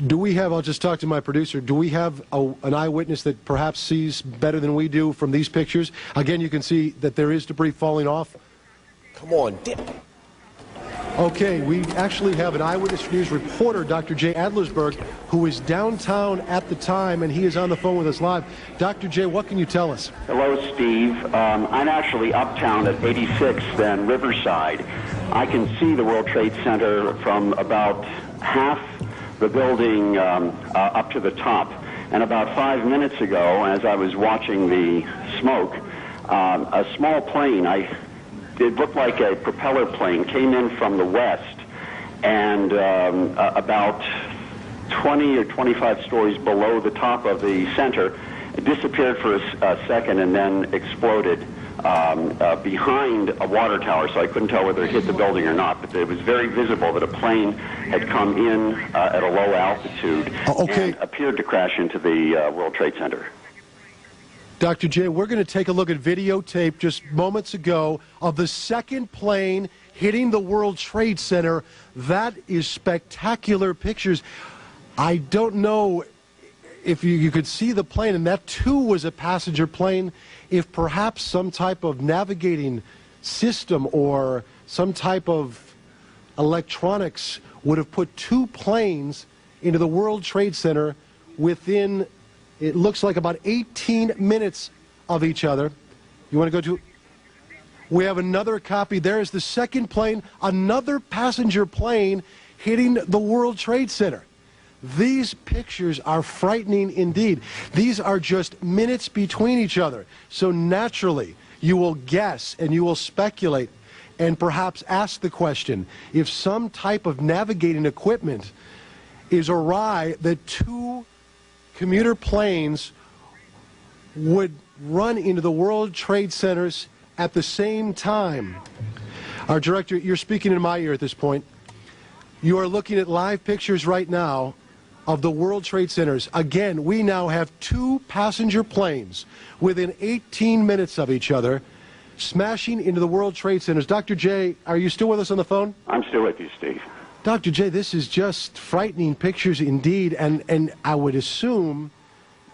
[SPEAKER 22] do we have, I'll just talk to my producer, do we have an eyewitness that perhaps sees better than we do from these pictures? Again, you can see that there is debris falling off.
[SPEAKER 4] Come on, dip.
[SPEAKER 22] Okay, we actually have an Eyewitness News reporter, Dr. Jay Adlersberg, who is downtown at the time, and he is on the phone with us live. Dr. Jay, what can you tell us?
[SPEAKER 5] Hello, Steve. I'm actually uptown at 86th and Riverside. I can see the World Trade Center from about half the building up to the top. And about 5 minutes ago, as I was watching the smoke, a small plane, it looked like a propeller plane, came in from the west, and about 20 or 25 stories below the top of the center, it disappeared for a second and then exploded behind a water tower, so I couldn't tell whether it hit the building or not, but it was very visible that a plane had come in at a low altitude and appeared to crash into the World Trade Center.
[SPEAKER 22] Dr. Jay, we're going to take a look at videotape just moments ago of the second plane hitting the World Trade Center. That is spectacular pictures. I don't know if you could see the plane, and that too was a passenger plane, if perhaps some type of navigating system or some type of electronics would have put two planes into the World Trade Center within, it looks like, about 18 minutes of each other. You want to go to? We have another copy. There is the second plane, another passenger plane hitting the World Trade Center. These pictures are frightening indeed. These are just minutes between each other. So naturally, you will guess and you will speculate and perhaps ask the question, if some type of navigating equipment is awry, that two commuter planes would run into the World Trade Centers at the same time. Our director, you're speaking in my ear at this point. You are looking at live pictures right now of the World Trade Centers. Again, we now have two passenger planes within 18 minutes of each other smashing into the World Trade Centers. Dr. J, are you still with us on the phone?
[SPEAKER 5] I'm still with you, Steve.
[SPEAKER 22] Dr. J, this is just frightening pictures indeed, and I would assume,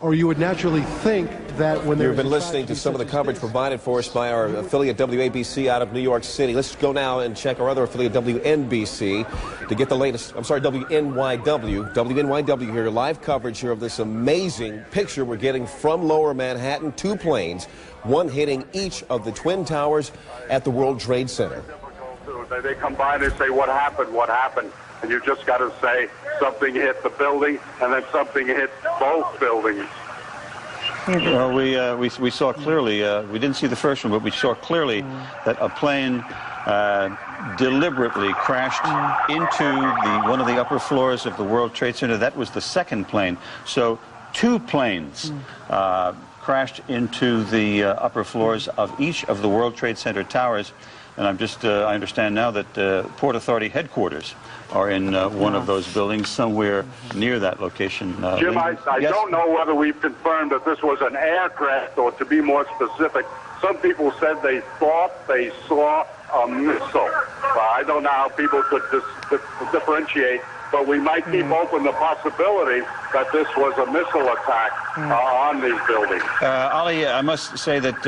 [SPEAKER 22] or you would naturally think, that when
[SPEAKER 4] you've been listening to some of the coverage provided for us by our affiliate WABC out of New York City. Let's go now and check our other affiliate WNBC to get the latest. I'm sorry, WNYW here, live coverage here of this amazing picture we're getting from Lower Manhattan. Two planes, one hitting each of the Twin Towers at the World Trade Center.
[SPEAKER 21] They come by and they say, what happened, what happened? And you just got to say something hit the building and then something hit both buildings.
[SPEAKER 6] Well, we saw clearly, we didn't see the first one, but we saw clearly that a plane deliberately crashed into one of the upper floors of the World Trade Center. That was the second plane. So two planes crashed into the upper floors of each of the World Trade Center towers. And I understand now that Port Authority headquarters are in one of those buildings somewhere near that location.
[SPEAKER 21] Jim, I don't know whether we've confirmed that this was an aircraft, or to be more specific, some people said they thought they saw a missile. Well, I don't know how people could differentiate, but we might keep open the possibility that this was a missile attack on these buildings.
[SPEAKER 6] Ali, I must say that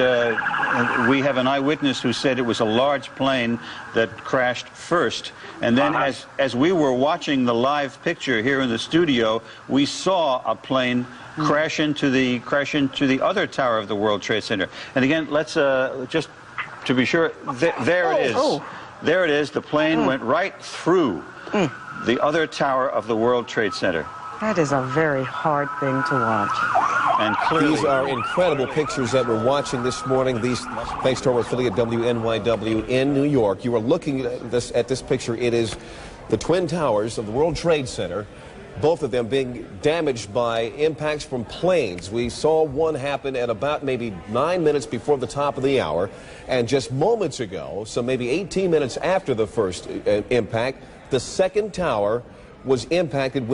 [SPEAKER 6] we have an eyewitness who said it was a large plane that crashed first. And then as we were watching the live picture here in the studio, we saw a plane crash into the other tower of the World Trade Center. And again, let's just to be sure, there it is. There it is. The plane went right through the other tower of the World Trade Center.
[SPEAKER 20] That is a very hard thing to watch.
[SPEAKER 4] And clearly, these are incredible pictures that we're watching this morning. These, thanks to our affiliate WNYW in New York. You are looking at this picture. It is the Twin Towers of the World Trade Center, both of them being damaged by impacts from planes. We saw one happen at about maybe 9 minutes before the top of the hour, and just moments ago, so maybe 18 minutes after the first impact, the second tower was impacted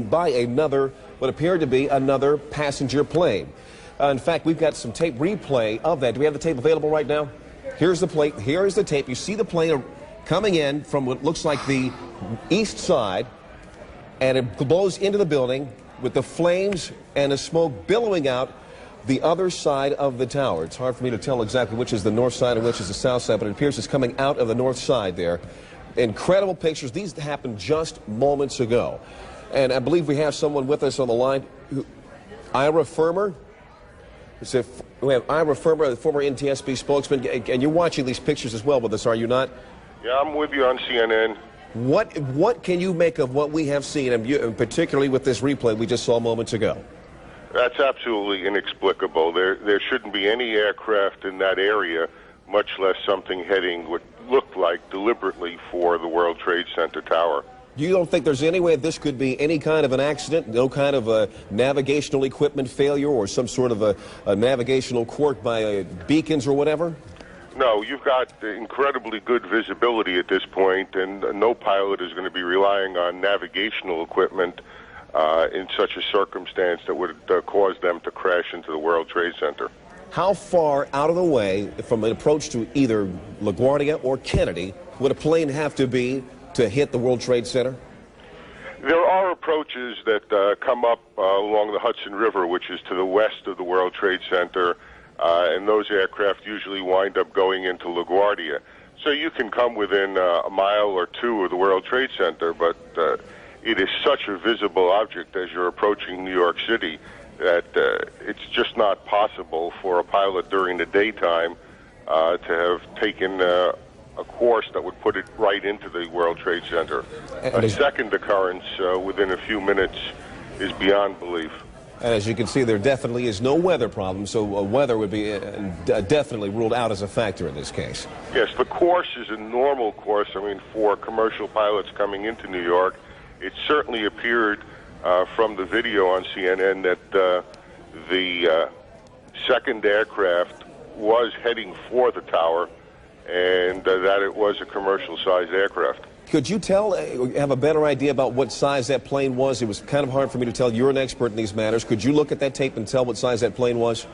[SPEAKER 4] by another, what appeared to be another passenger plane. In fact, we've got some tape replay of that. Do we have the tape available right now? Here's the plate. Here is the tape. You see the plane coming in from what looks like the east side, and it blows into the building with the flames and the smoke billowing out the other side of the tower. It's hard for me to tell exactly which is the north side and which is the south side, but it appears it's coming out of the north side there. Incredible pictures. These happened just moments ago. And I believe we have someone with us on the line. Ira Firmer. We have Ira Firmer, the former NTSB spokesman, and you're watching these pictures as well with us, are you not?
[SPEAKER 7] Yeah, I'm with you on CNN.
[SPEAKER 4] What can you make of what we have seen, and particularly with this replay we just saw moments ago?
[SPEAKER 7] That's absolutely inexplicable. There shouldn't be any aircraft in that area, much less something heading what looked like deliberately for the World Trade Center tower.
[SPEAKER 4] You don't think there's any way this could be any kind of an accident, no kind of a navigational equipment failure or some sort of a navigational quirk by beacons or whatever?
[SPEAKER 7] No, you've got incredibly good visibility at this point, and no pilot is going to be relying on navigational equipment in such a circumstance that would cause them to crash into the World Trade Center.
[SPEAKER 4] How far out of the way from an approach to either LaGuardia or Kennedy would a plane have to be to hit the World Trade Center?
[SPEAKER 7] There are approaches that come up along the Hudson River, which is to the west of the World Trade Center, and those aircraft usually wind up going into LaGuardia. So you can come within a mile or two of the World Trade Center, but it is such a visible object as you're approaching New York City that it's just not possible for a pilot during the daytime to have taken a course that would put it right into the World Trade Center. A second occurrence within a few minutes is beyond belief.
[SPEAKER 4] And as you can see, there definitely is no weather problem, so weather would be definitely ruled out as a factor in this case.
[SPEAKER 7] Yes, the course is a normal course. I mean, for commercial pilots coming into New York, it certainly appeared from the video on CNN that the second aircraft was heading for the tower and that it was a commercial-sized aircraft.
[SPEAKER 4] Could you have a better idea about what size that plane was? It was kind of hard for me to tell. You're an expert in these matters. Could you look at that tape and tell what size that plane was?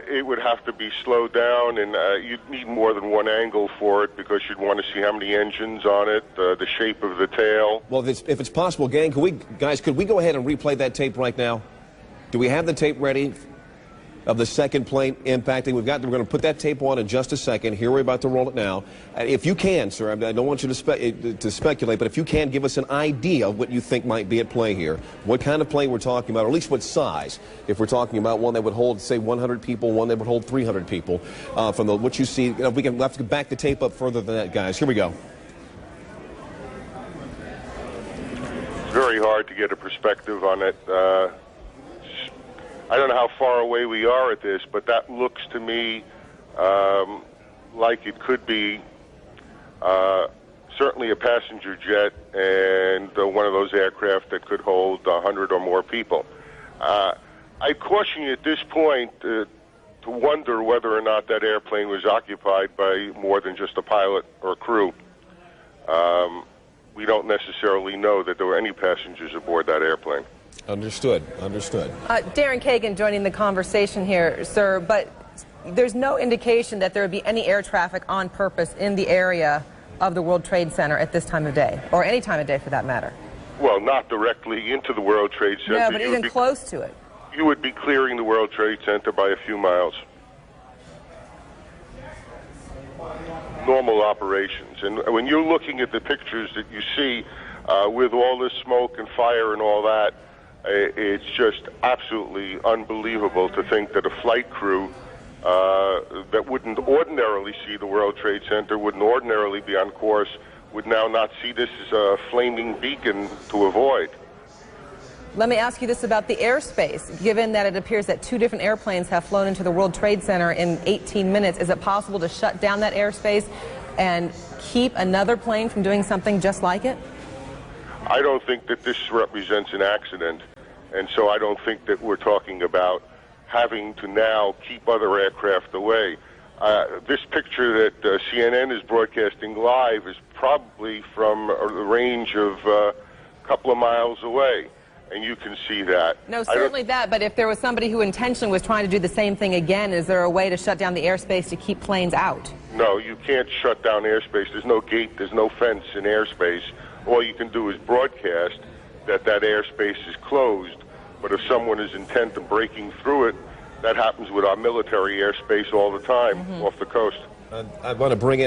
[SPEAKER 7] It would have to be slowed down, and you'd need more than one angle for it because you'd want to see how many engines on it, the shape of the tail.
[SPEAKER 4] Well, if it's possible, gang, could we go ahead and replay that tape right now? Do we have the tape ready of the second plane impacting? We're going to put that tape on in just a second. Here, we're about to roll it now. If you can, sir, I don't want you to speculate, but if you can, give us an idea of what you think might be at play here. What kind of plane we're talking about, or at least what size. If we're talking about one that would hold, say, 100 people, one that would hold 300 people. From what you see, we'll have to back the tape up further than that, guys. Here we go.
[SPEAKER 7] It's very hard to get a perspective on it. I don't know how far away we are at this, but that looks to me like it could be certainly a passenger jet and one of those aircraft that could hold 100 or more people. I caution you at this point to wonder whether or not that airplane was occupied by more than just a pilot or a crew. We don't necessarily know that there were any passengers aboard that airplane.
[SPEAKER 4] Understood.
[SPEAKER 8] Darren Kagan joining the conversation here, sir, but there's no indication that there would be any air traffic on purpose in the area of the World Trade Center at this time of day, or any time of day for that matter.
[SPEAKER 7] Well, not directly into the World Trade Center.
[SPEAKER 8] No, but even close to it.
[SPEAKER 7] You would be clearing the World Trade Center by a few miles. Normal operations. And when you're looking at the pictures that you see with all this smoke and fire and all that, it's just absolutely unbelievable to think that a flight crew that wouldn't ordinarily see the World Trade Center, wouldn't ordinarily be on course, would now not see this as a flaming beacon to avoid.
[SPEAKER 8] Let me ask you this about the airspace. Given that it appears that two different airplanes have flown into the World Trade Center in 18 minutes, is it possible to shut down that airspace and keep another plane from doing something just like it?
[SPEAKER 7] I don't think that this represents an accident, and so I don't think that we're talking about having to now keep other aircraft away. This picture that CNN is broadcasting live is probably from a range of a couple of miles away, and you can see that.
[SPEAKER 8] No, certainly that, but if there was somebody who intentionally was trying to do the same thing again, is there a way to shut down the airspace to keep planes out?
[SPEAKER 7] No, you can't shut down airspace. There's no gate, there's no fence in airspace. All you can do is broadcast that that airspace is closed, but if someone is intent on breaking through it, that happens with our military airspace all the time off the coast.
[SPEAKER 4] I want to bring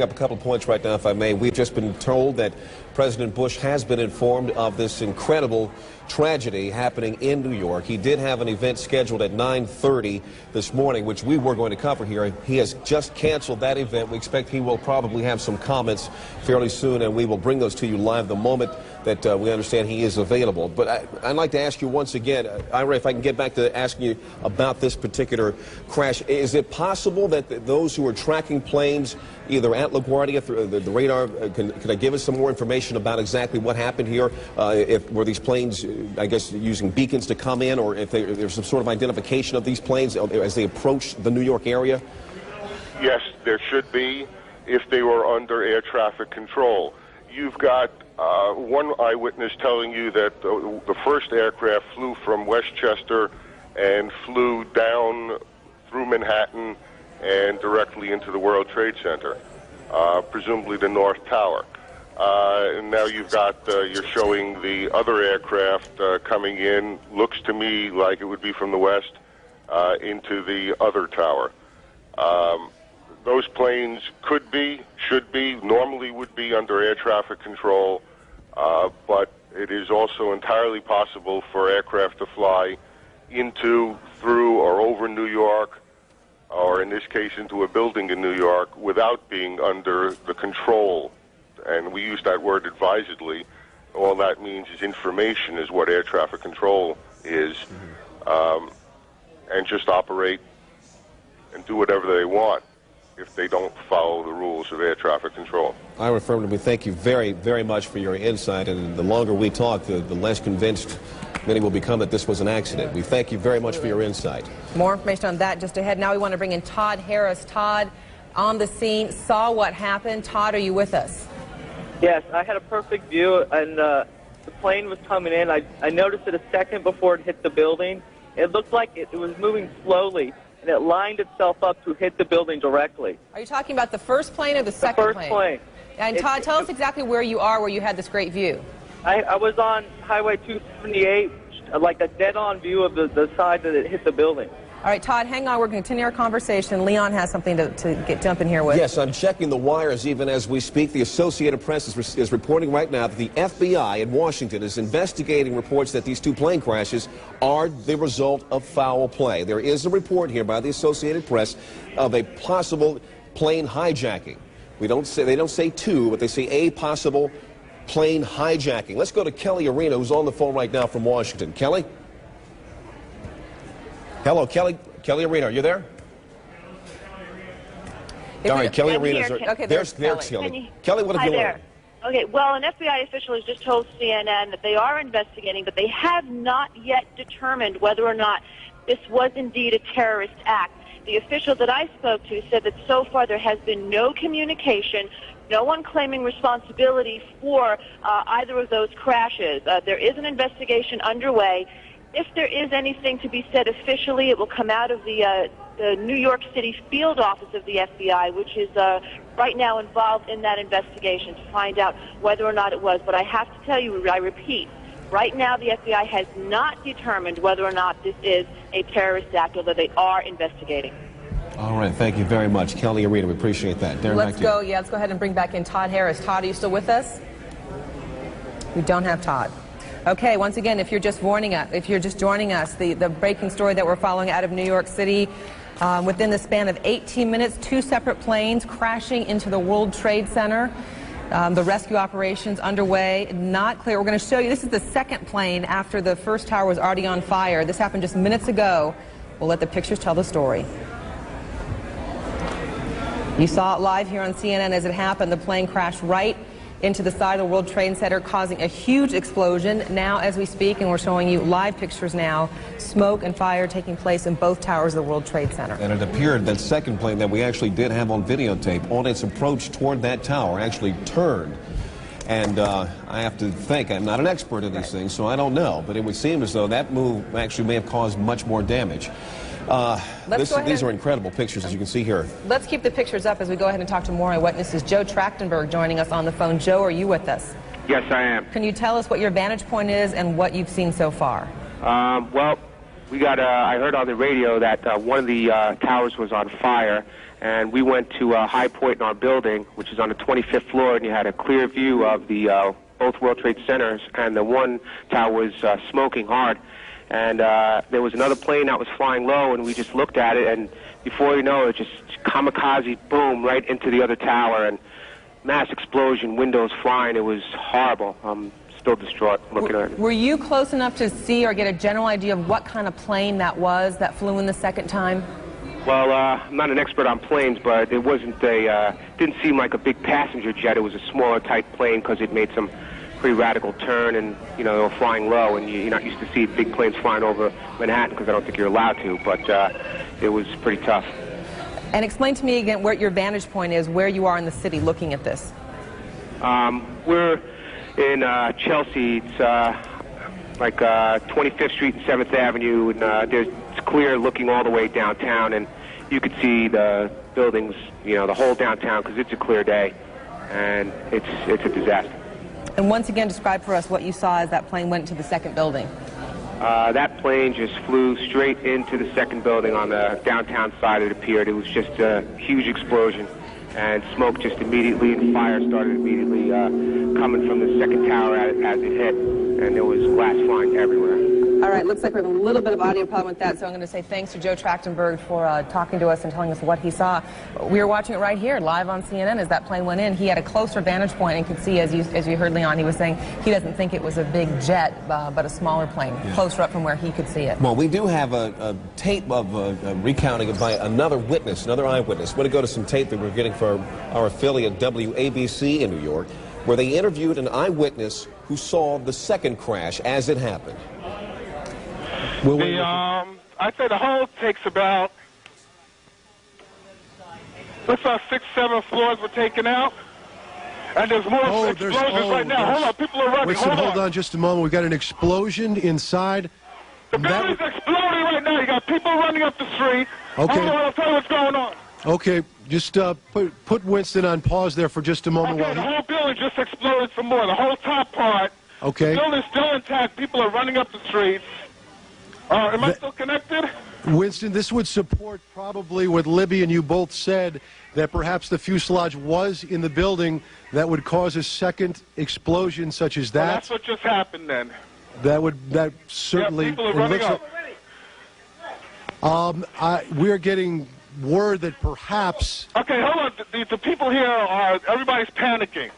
[SPEAKER 4] up a couple of points right now, if I may. We've just been told that President Bush has been informed of this incredible tragedy happening in New York. He did have an event scheduled at 9:30 this morning, which we were going to cover here. He has just canceled that event. We expect he will probably have some comments fairly soon, and we will bring those to you live the moment that we understand he is available. But I'd like to ask you once again, Ira, if I can get back to asking you about this particular crash. Is it possible that those who are tracking planes, either at LaGuardia through the radar, can I give us some more information about exactly what happened here? Were these planes, I guess, using beacons to come in, or if there's some sort of identification of these planes as they approach the New York area?
[SPEAKER 7] Yes, there should be, if they were under air traffic control. You've got one eyewitness telling you that the first aircraft flew from Westchester and flew down through Manhattan and directly into the World Trade Center, presumably the North Tower. And now you've got, you're showing the other aircraft coming in, looks to me like it would be from the west, into the other tower. Those planes could be, should be, normally would be under air traffic control, but it is also entirely possible for aircraft to fly into, through, or over New York, or in this case into a building in New York, without being under the control. And we use that word advisedly. All that means is information is what air traffic control is, and just operate and do whatever they want if they don't follow the rules of air traffic control.
[SPEAKER 4] I affirmatively thank you very, very much for your insight, and the longer we talk, the less convinced many will become that this was an accident. We thank you very much for your insight.
[SPEAKER 8] More information on that just ahead. Now we want to bring in Todd Harris. Todd, on the scene, saw what happened. Todd, are you with us?
[SPEAKER 9] Yes, I had a perfect view, and the plane was coming in. I noticed it a second before it hit the building. It looked like it was moving slowly, and it lined itself up to hit the building directly.
[SPEAKER 8] Are you talking about the first plane or the second plane?
[SPEAKER 9] The first plane.
[SPEAKER 8] And Todd, tell us exactly where you are, where you had this great view.
[SPEAKER 9] I was on Highway 278, like a dead-on view of the side that it hit the building.
[SPEAKER 8] All right, Todd, hang on. We're going to continue our conversation. Leon has something to jump in here with.
[SPEAKER 4] Yes, I'm checking the wires even as we speak. The Associated Press is reporting right now that the FBI in Washington is investigating reports that these two plane crashes are the result of foul play. There is a report here by the Associated Press of a possible plane hijacking. They don't say two, but they say a possible plane hijacking. Let's go to Kelly Arena, who's on the phone right now from Washington. Kelly? Hello, Kelly. Kelly Arena, are you there? All right, Kelly Arena's there.
[SPEAKER 8] Okay,
[SPEAKER 4] there's Kelly. Kelly, what have you learned?
[SPEAKER 10] Okay, well, an FBI official has just told CNN that they are investigating, but they have not yet determined whether or not this was indeed a terrorist act. The official that I spoke to said that so far there has been no communication, no one claiming responsibility for either of those crashes. There is an investigation underway. If there is anything to be said officially, it will come out of the New York City field office of the FBI, which is right now involved in that investigation to find out whether or not it was. But I have to tell you, I repeat, right now the FBI has not determined whether or not this is a terrorist act, although they are investigating.
[SPEAKER 4] All right, thank you very much, Kelly Arena. We appreciate that. Darren,
[SPEAKER 8] let's go ahead and bring back in Todd Harris. Todd, are you still with us? We don't have Todd. Okay, once again, if you're just joining us, the breaking story that we're following out of New York City, within the span of 18 minutes, two separate planes crashing into the World Trade Center. The rescue operations underway, not clear. We're going to show you, this is the second plane after the first tower was already on fire. This happened just minutes ago. We'll let the pictures tell the story. You saw it live here on CNN as it happened. The plane crashed right into the side of the World Trade Center, causing a huge explosion. Now, as we speak, and we're showing you live pictures now, smoke and fire taking place in both towers of the World Trade Center.
[SPEAKER 4] And it appeared that second plane that we actually did have on videotape on its approach toward that tower actually turned. And I have to think, I'm not an expert in these things, so I don't know, but it would seem as though that move actually may have caused much more damage. These are incredible pictures, as you can see here.
[SPEAKER 8] Let's keep the pictures up as we go ahead and talk to more eyewitnesses. Joe Trachtenberg joining us on the phone. Joe, are you with us?
[SPEAKER 3] Yes, I am.
[SPEAKER 8] Can you tell us what your vantage point is and what you've seen so far?
[SPEAKER 3] Well, we got. I heard on the radio that one of the towers was on fire, and we went to a high point in our building, which is on the 25th floor, and you had a clear view of the both World Trade Centers, and the one tower was smoking hard. And there was another plane that was flying low, and we just looked at it, and before you know it, just kamikaze, boom, right into the other tower, and mass explosion, windows flying. It was horrible. I'm still distraught looking at it.
[SPEAKER 8] Were you close enough to see or get a general idea of what kind of plane that was that flew in the second time?
[SPEAKER 3] Well, I'm not an expert on planes, but it wasn't didn't seem like a big passenger jet. It was a smaller type plane because it made some pretty radical turn, and you know, they were flying low, and you're not used to see big planes flying over Manhattan because I don't think you're allowed to, but it was pretty tough.
[SPEAKER 8] And explain to me again what your vantage point is, where you are in the city looking at this.
[SPEAKER 3] We're in Chelsea. It's like 25th Street and 7th Avenue, and it's clear looking all the way downtown, and you could see the buildings, you know, the whole downtown, because it's a clear day, and it's a disaster.
[SPEAKER 8] And once again, describe for us what you saw as that plane went to the second building.
[SPEAKER 3] That plane just flew straight into the second building on the downtown side, it appeared. It was just a huge explosion, and smoke just immediately, and fire started immediately coming from the second tower as it hit, and there was glass flying everywhere.
[SPEAKER 8] All right, looks like we have a little bit of audio problem with that, so I'm going to say thanks to Joe Trachtenberg for talking to us and telling us what he saw. We were watching it right here, live on CNN, as that plane went in. He had a closer vantage point and could see, as you heard Leon, he was saying he doesn't think it was a big jet, but a smaller plane, closer up from where he could see it.
[SPEAKER 4] Well, we do have a tape of a recounting by another witness, another eyewitness. We're going to go to some tape that we're getting for our affiliate WABC in New York, where they interviewed an eyewitness who saw the second crash as it happened.
[SPEAKER 12] I'd say the whole takes about, looks like 6, 7 floors were taken out. And there's more explosions right now. Hold on, people are running.
[SPEAKER 22] Hold on just a moment. We've got an explosion inside.
[SPEAKER 12] The building's exploding right now. You got people running up the street.
[SPEAKER 22] Okay.
[SPEAKER 12] Hold on, I'll tell you what's going on.
[SPEAKER 22] Okay, just put Winston on pause there for just a moment.
[SPEAKER 12] Okay, the whole building just exploded some more. The whole top part.
[SPEAKER 22] Okay.
[SPEAKER 12] The building's still intact. People are running up the streets. Am I still connected?
[SPEAKER 22] Winston, this would support probably what Libby and you both said, that perhaps the fuselage was in the building that would cause a second explosion such as that.
[SPEAKER 12] Well, that's what just happened then.
[SPEAKER 22] That certainly.
[SPEAKER 12] Yeah, people are running up.
[SPEAKER 22] We're getting word that perhaps.
[SPEAKER 12] Okay, hold on. The people here everybody's panicking.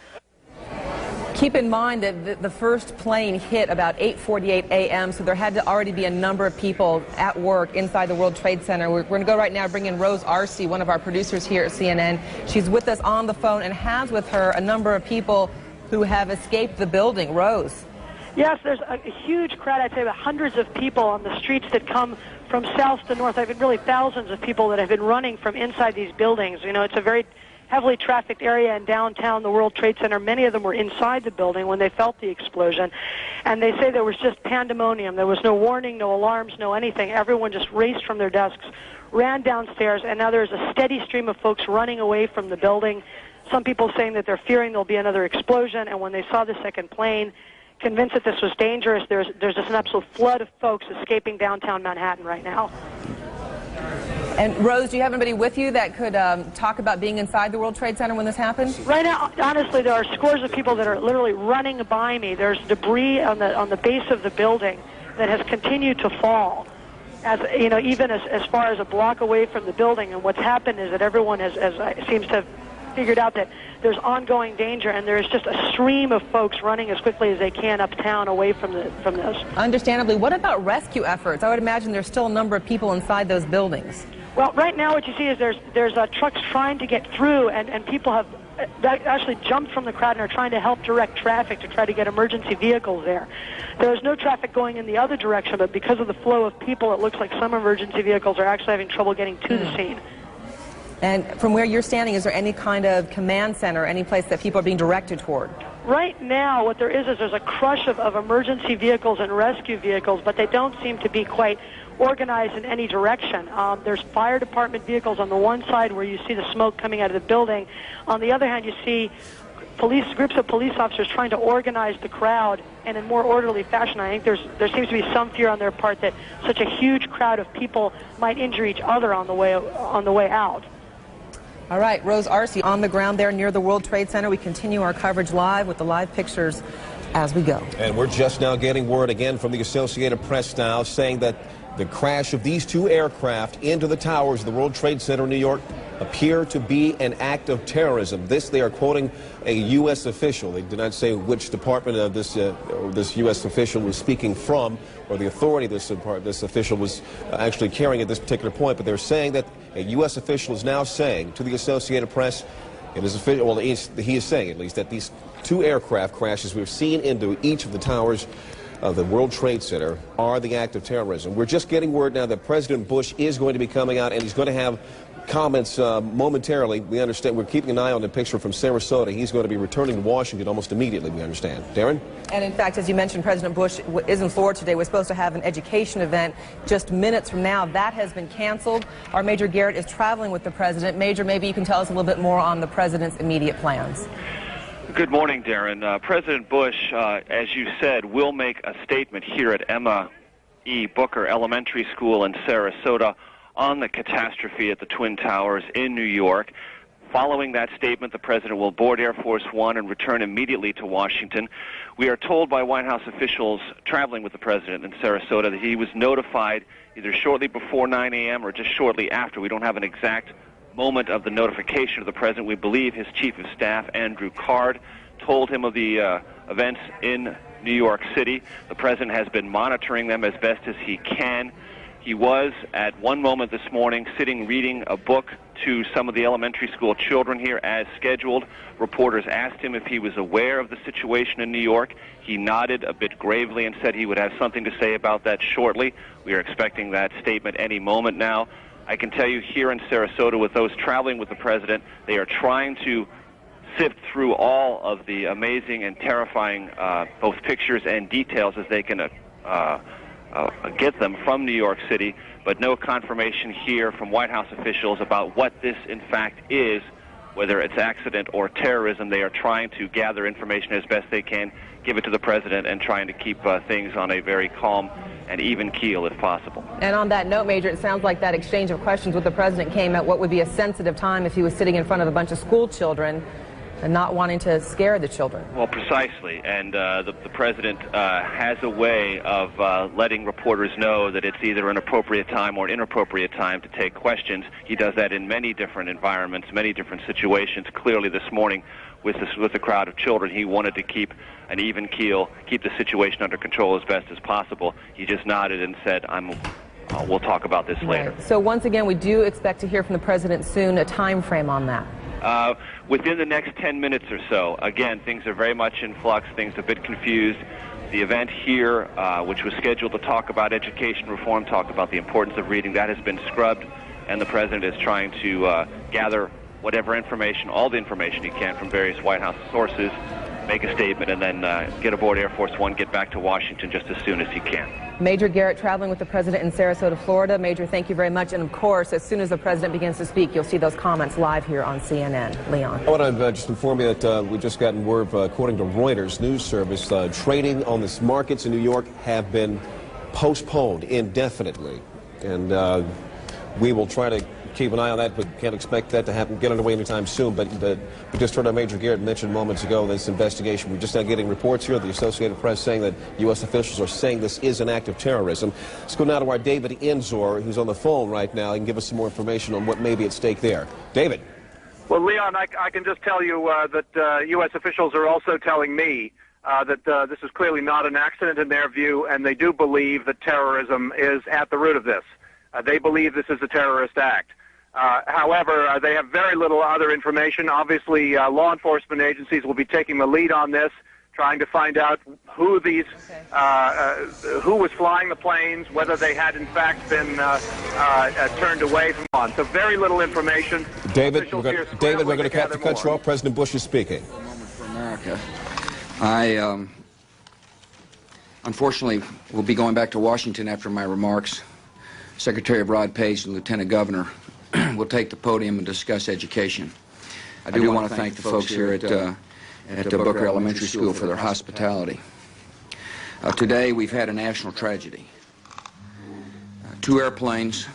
[SPEAKER 8] Keep in mind that the first plane hit about 8:48 a.m., so there had to already be a number of people at work inside the World Trade Center. We're going to go right now bring in Rose Arce, one of our producers here at CNN. She's with us on the phone and has with her a number of people who have escaped the building. Rose.
[SPEAKER 13] Yes, there's a huge crowd. I'd say about hundreds of people on the streets that come from south to north. I've been really thousands of people that have been running from inside these buildings. You know, it's a very heavily trafficked area in downtown, the World Trade Center. Many of them were inside the building when they felt the explosion. And they say there was just pandemonium. There was no warning, no alarms, no anything. Everyone just raced from their desks, ran downstairs, and now there's a steady stream of folks running away from the building. Some people saying that they're fearing there'll be another explosion, and when they saw the second plane, convinced that this was dangerous, there's just an absolute flood of folks escaping downtown Manhattan right now.
[SPEAKER 8] And Rose, do you have anybody with you that could talk about being inside the World Trade Center when this happened?
[SPEAKER 13] Right now, honestly, there are scores of people that are literally running by me. There's debris on the base of the building that has continued to fall, as you know, even as far as a block away from the building. And what's happened is that everyone seems to have figured out that there's ongoing danger, and there's just a stream of folks running as quickly as they can uptown away from this.
[SPEAKER 8] Understandably. What about rescue efforts? I would imagine there's still a number of people inside those buildings.
[SPEAKER 13] Well, right now what you see is there's trucks trying to get through, and people have that actually jumped from the crowd and are trying to help direct traffic to try to get emergency vehicles there. There is no traffic going in the other direction, but because of the flow of people, it looks like some emergency vehicles are actually having trouble getting to the scene.
[SPEAKER 8] And from where you're standing, is there any kind of command center, any place that people are being directed toward?
[SPEAKER 13] Right now, what there is there's a crush of emergency vehicles and rescue vehicles, but they don't seem to be quite organized in any direction. There's fire department vehicles on the one side where you see the smoke coming out of the building. On the other hand, you see groups of police officers trying to organize the crowd in a more orderly fashion. I think there seems to be some fear on their part that such a huge crowd of people might injure each other on the way out.
[SPEAKER 8] All right, Rose Arce on the ground there near the World Trade Center. We continue our coverage live with the live pictures as we go.
[SPEAKER 4] And we're just now getting word again from the Associated Press now saying that the crash of these two aircraft into the towers of the World Trade Center in New York appear to be an act of terrorism. This, they are quoting a U.S. official. They did not say which department of this U.S. official was speaking from, or the authority this official was actually carrying at this particular point, but they're saying that a U.S. official is now saying to the Associated Press, it is official, well, he is saying at least, that these two aircraft crashes we've seen into each of the towers of the World Trade Center are the act of terrorism. We're just getting word now that President Bush is going to be coming out, and he's going to have comments momentarily. We understand, we're keeping an eye on the picture from Sarasota. He's going to be returning to Washington almost immediately, we understand. Darren?
[SPEAKER 8] And in fact, as you mentioned, President Bush is in Florida today. We're supposed to have an education event just minutes from now. That has been canceled. Our Major Garrett is traveling with the president. Major, maybe you can tell us a little bit more on the president's immediate plans.
[SPEAKER 11] Good morning, Darren. President Bush, as you said, will make a statement here at Emma E. Booker Elementary School in Sarasota on the catastrophe at the Twin Towers in New York. Following that statement, the president will board Air Force One and return immediately to Washington. We are told by White House officials traveling with the president in Sarasota that he was notified either shortly before 9 a.m. or just shortly after. We don't have an exact moment of the notification of the president. We believe his chief of staff, Andrew Card, told him of the events in New York City. The president has been monitoring them as best as he can. He was, at one moment this morning, sitting reading a book to some of the elementary school children here as scheduled. Reporters asked him if he was aware of the situation in New York. He nodded a bit gravely and said he would have something to say about that shortly. We are expecting that statement any moment now. I can tell you here in Sarasota, with those traveling with the president, they are trying to sift through all of the amazing and terrifying both pictures and details as they can get them from New York City, but no confirmation here from White House officials about what this in fact is, whether it's accident or terrorism. They are trying to gather information as best they can, give it to the president, and trying to keep things on a very calm and even keel if possible.
[SPEAKER 8] And on that note, Major, it sounds like that exchange of questions with the president came at what would be a sensitive time if he was sitting in front of a bunch of school children and not wanting to scare the children.
[SPEAKER 11] Well, precisely. And the president has a way of letting reporters know that it's either an appropriate time or an inappropriate time to take questions. He does that in many different environments, many different situations. Clearly this morning with the crowd of children, he wanted to keep an even keel, keep the situation under control as best as possible. He just nodded and said, we'll talk about this later.
[SPEAKER 8] Right. So once again, we do expect to hear from the president soon. A time frame on that?
[SPEAKER 11] Within the next 10 minutes or so. Again, things are very much in flux. Things are a bit confused. The event here, which was scheduled to talk about education reform, talk about the importance of reading, that has been scrubbed, and the president is trying to gather whatever information, all the information he can from various White House sources, make a statement, and then get aboard Air Force One, get back to Washington just as soon as he can.
[SPEAKER 8] Major Garrett traveling with the president in Sarasota, Florida. Major, thank you very much. And of course, as soon as the president begins to speak, you'll see those comments live here on CNN. Leon.
[SPEAKER 4] I want to just inform you that we've just gotten word, according to Reuters news service, trading on the markets in New York have been postponed indefinitely. And we will try to keep an eye on that, but can't expect that to happen, get underway anytime soon. But we just heard our Major Garrett mention moments ago this investigation. We're just now getting reports here, the Associated Press, saying that U.S. officials are saying this is an act of terrorism. Let's go now to our David Enzor, who's on the phone right now, and give us some more information on what may be at stake there. David.
[SPEAKER 14] Well, Leon, I can just tell you that U.S. officials are also telling me that this is clearly not an accident in their view, and they do believe that terrorism is at the root of this. They believe this is a terrorist act. However, they have very little other information. Obviously, law enforcement agencies will be taking the lead on this, trying to find out who who was flying the planes, whether they had in fact been turned away from on. So very little information.
[SPEAKER 4] David, we're going to have to cut you off. President Bush is speaking.
[SPEAKER 15] A moment for America. I unfortunately will be going back to Washington after my remarks. Secretary of Rod Page and Lieutenant Governor will take the podium and discuss education. I do want to thank the folks here at Booker Elementary School for their hospitality. Today we've had a national tragedy. 2 airplanes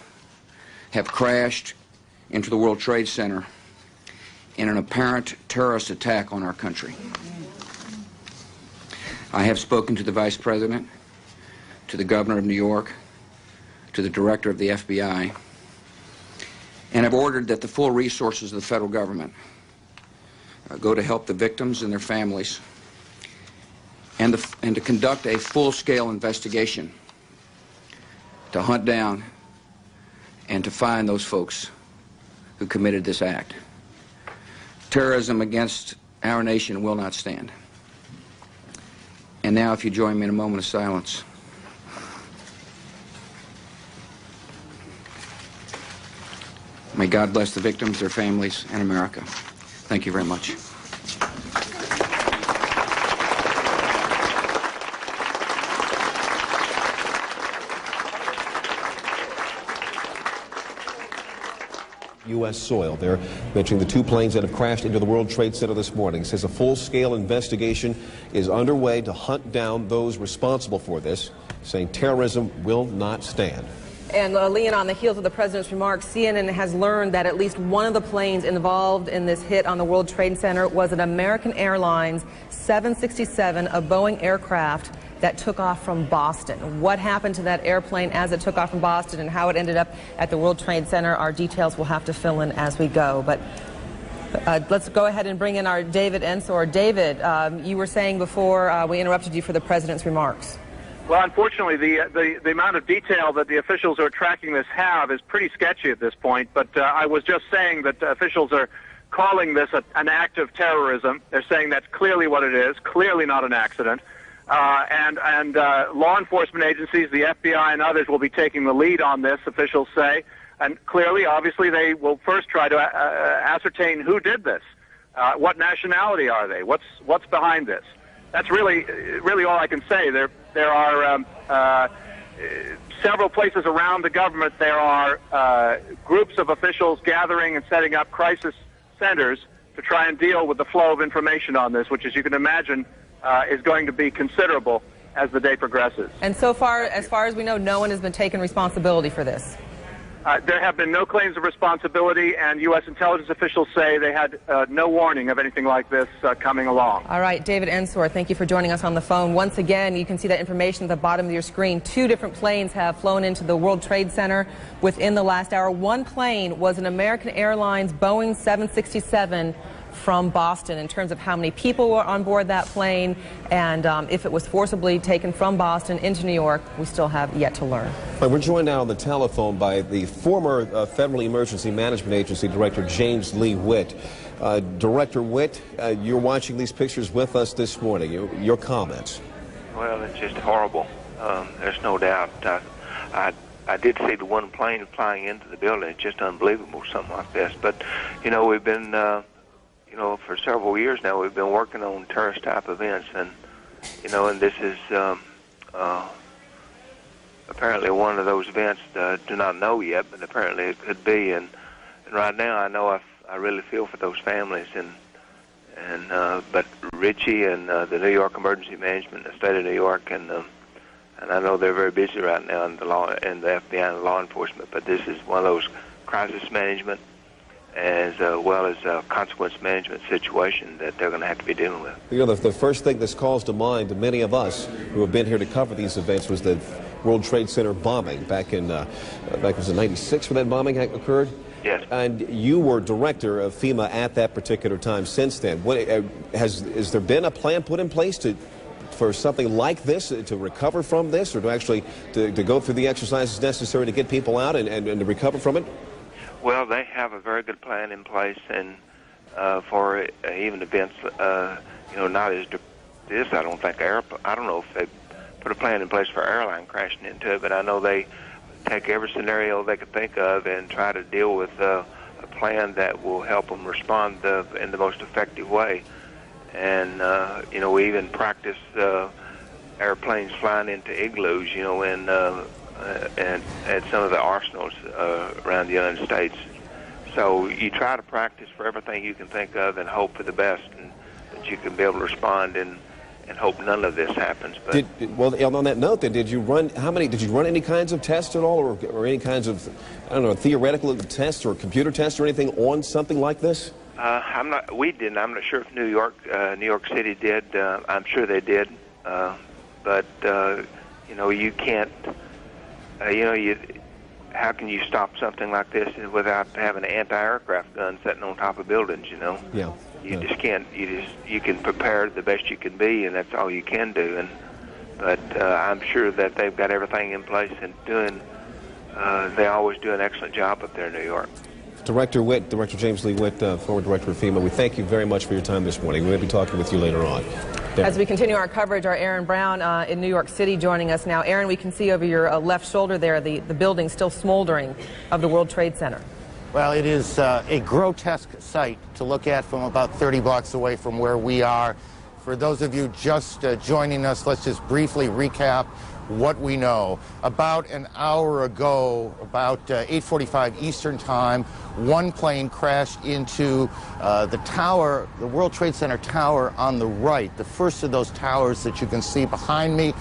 [SPEAKER 15] have crashed into the World Trade Center in an apparent terrorist attack on our country. I have spoken to the Vice President, to the Governor of New York, to the Director of the FBI, and have ordered that the full resources of the federal government go to help the victims and their families, and to conduct a full-scale investigation to hunt down and to find those folks who committed this act. Terrorism against our nation will not stand. And now, if you join me in a moment of silence. May God bless the victims, their families, and America. Thank you very much.
[SPEAKER 4] U.S. soil. They're mentioning the 2 planes that have crashed into the World Trade Center this morning. It says a full-scale investigation is underway to hunt down those responsible for this, saying terrorism will not stand.
[SPEAKER 8] And Leon, on the heels of the president's remarks, CNN has learned that at least one of the planes involved in this hit on the World Trade Center was an American Airlines 767, a Boeing aircraft that took off from Boston. What happened to that airplane as it took off from Boston and how it ended up at the World Trade Center, our details will have to fill in as we go. But let's go ahead and bring in our David Ensor. David, you were saying before we interrupted you for the president's remarks.
[SPEAKER 14] Well, unfortunately, the amount of detail that the officials who are tracking this have is pretty sketchy at this point. But I was just saying that officials are calling this an act of terrorism. They're saying that's clearly what it is, clearly not an accident. And law enforcement agencies, the FBI and others, will be taking the lead on this, officials say. And clearly, obviously, they will first try to ascertain who did this. What nationality are they? What's behind this? That's really all I can say. There are several places around the government. There are groups of officials gathering and setting up crisis centers to try and deal with the flow of information on this, which, as you can imagine, is going to be considerable as the day progresses.
[SPEAKER 8] And so far, as we know, no one has been taking responsibility for this.
[SPEAKER 14] There have been no claims of responsibility, and U.S. intelligence officials say they had no warning of anything like this coming along.
[SPEAKER 8] All right, David Ensor, thank you for joining us on the phone. Once again, you can see that information at the bottom of your screen. 2 different planes have flown into the World Trade Center within the last hour. One plane was an American Airlines Boeing 767 from Boston. In terms of how many people were on board that plane and if it was forcibly taken from Boston into New York, we still have yet to learn.
[SPEAKER 4] We're joined now on the telephone by the former Federal Emergency Management Agency Director James Lee Witt. Director Witt, you're watching these pictures with us this morning. Your comments?
[SPEAKER 16] Well, it's just horrible. There's no doubt. I did see the one plane flying into the building. It's just unbelievable, something like this. But, you know, we've been... for several years now, we've been working on terrorist-type events, and this is apparently one of those events. Do not know yet, but apparently it could be. And right now, I know I really feel for those families, but Richie and the New York Emergency Management, the state of New York, and I know they're very busy right now in the FBI and law enforcement. But this is one of those crisis management, as well as a consequence management situation that they're going to have to be dealing with.
[SPEAKER 4] You know, the first thing that calls to mind to many of us who have been here to cover these events was the World Trade Center bombing back in was it '96 when that bombing occurred?
[SPEAKER 16] Yes.
[SPEAKER 4] And you were director of FEMA at that particular time. Since then, has there been a plan put in place for something like this, to recover from this, or to actually to go through the exercises necessary to get people out and to recover from it?
[SPEAKER 16] Well, they have a very good plan in place, and for even events, not as this. I don't think I don't know if they put a plan in place for airline crashing into it, but I know they take every scenario they could think of and try to deal with a plan that will help them respond in the most effective way. And we even practice airplanes flying into igloos, and at some of the arsenals around the United States. So you try to practice for everything you can think of and hope for the best, and that you can be able to respond and hope none of this happens. But
[SPEAKER 4] well, on that note, then, did you run any kinds of tests at all, or any kinds of, I don't know, theoretical tests or computer tests or anything on something like this?
[SPEAKER 16] We didn't. I'm not sure if New York City did. I'm sure they did. But you can't. How can you stop something like this without having an anti-aircraft gun sitting on top of buildings?
[SPEAKER 4] Yeah.
[SPEAKER 16] You just can't. You can prepare the best you can be, and that's all you can do. But I'm sure that they've got everything in place and doing. They always do an excellent job up there in New York.
[SPEAKER 4] Director James Lee Witt, former director of FEMA, we thank you very much for your time this morning. We'll be talking with you later on.
[SPEAKER 8] As we continue our coverage, our Aaron Brown in New York City joining us now. Aaron, we can see over your left shoulder there the building still smoldering of the World Trade Center.
[SPEAKER 18] Well, it is a grotesque sight to look at from about 30 blocks away from where we are. For those of you just joining us, let's just briefly recap what we know. About an hour ago, about 8:45 Eastern Time, one plane crashed into the tower, the World Trade Center tower on the right, the first of those towers that you can see behind me.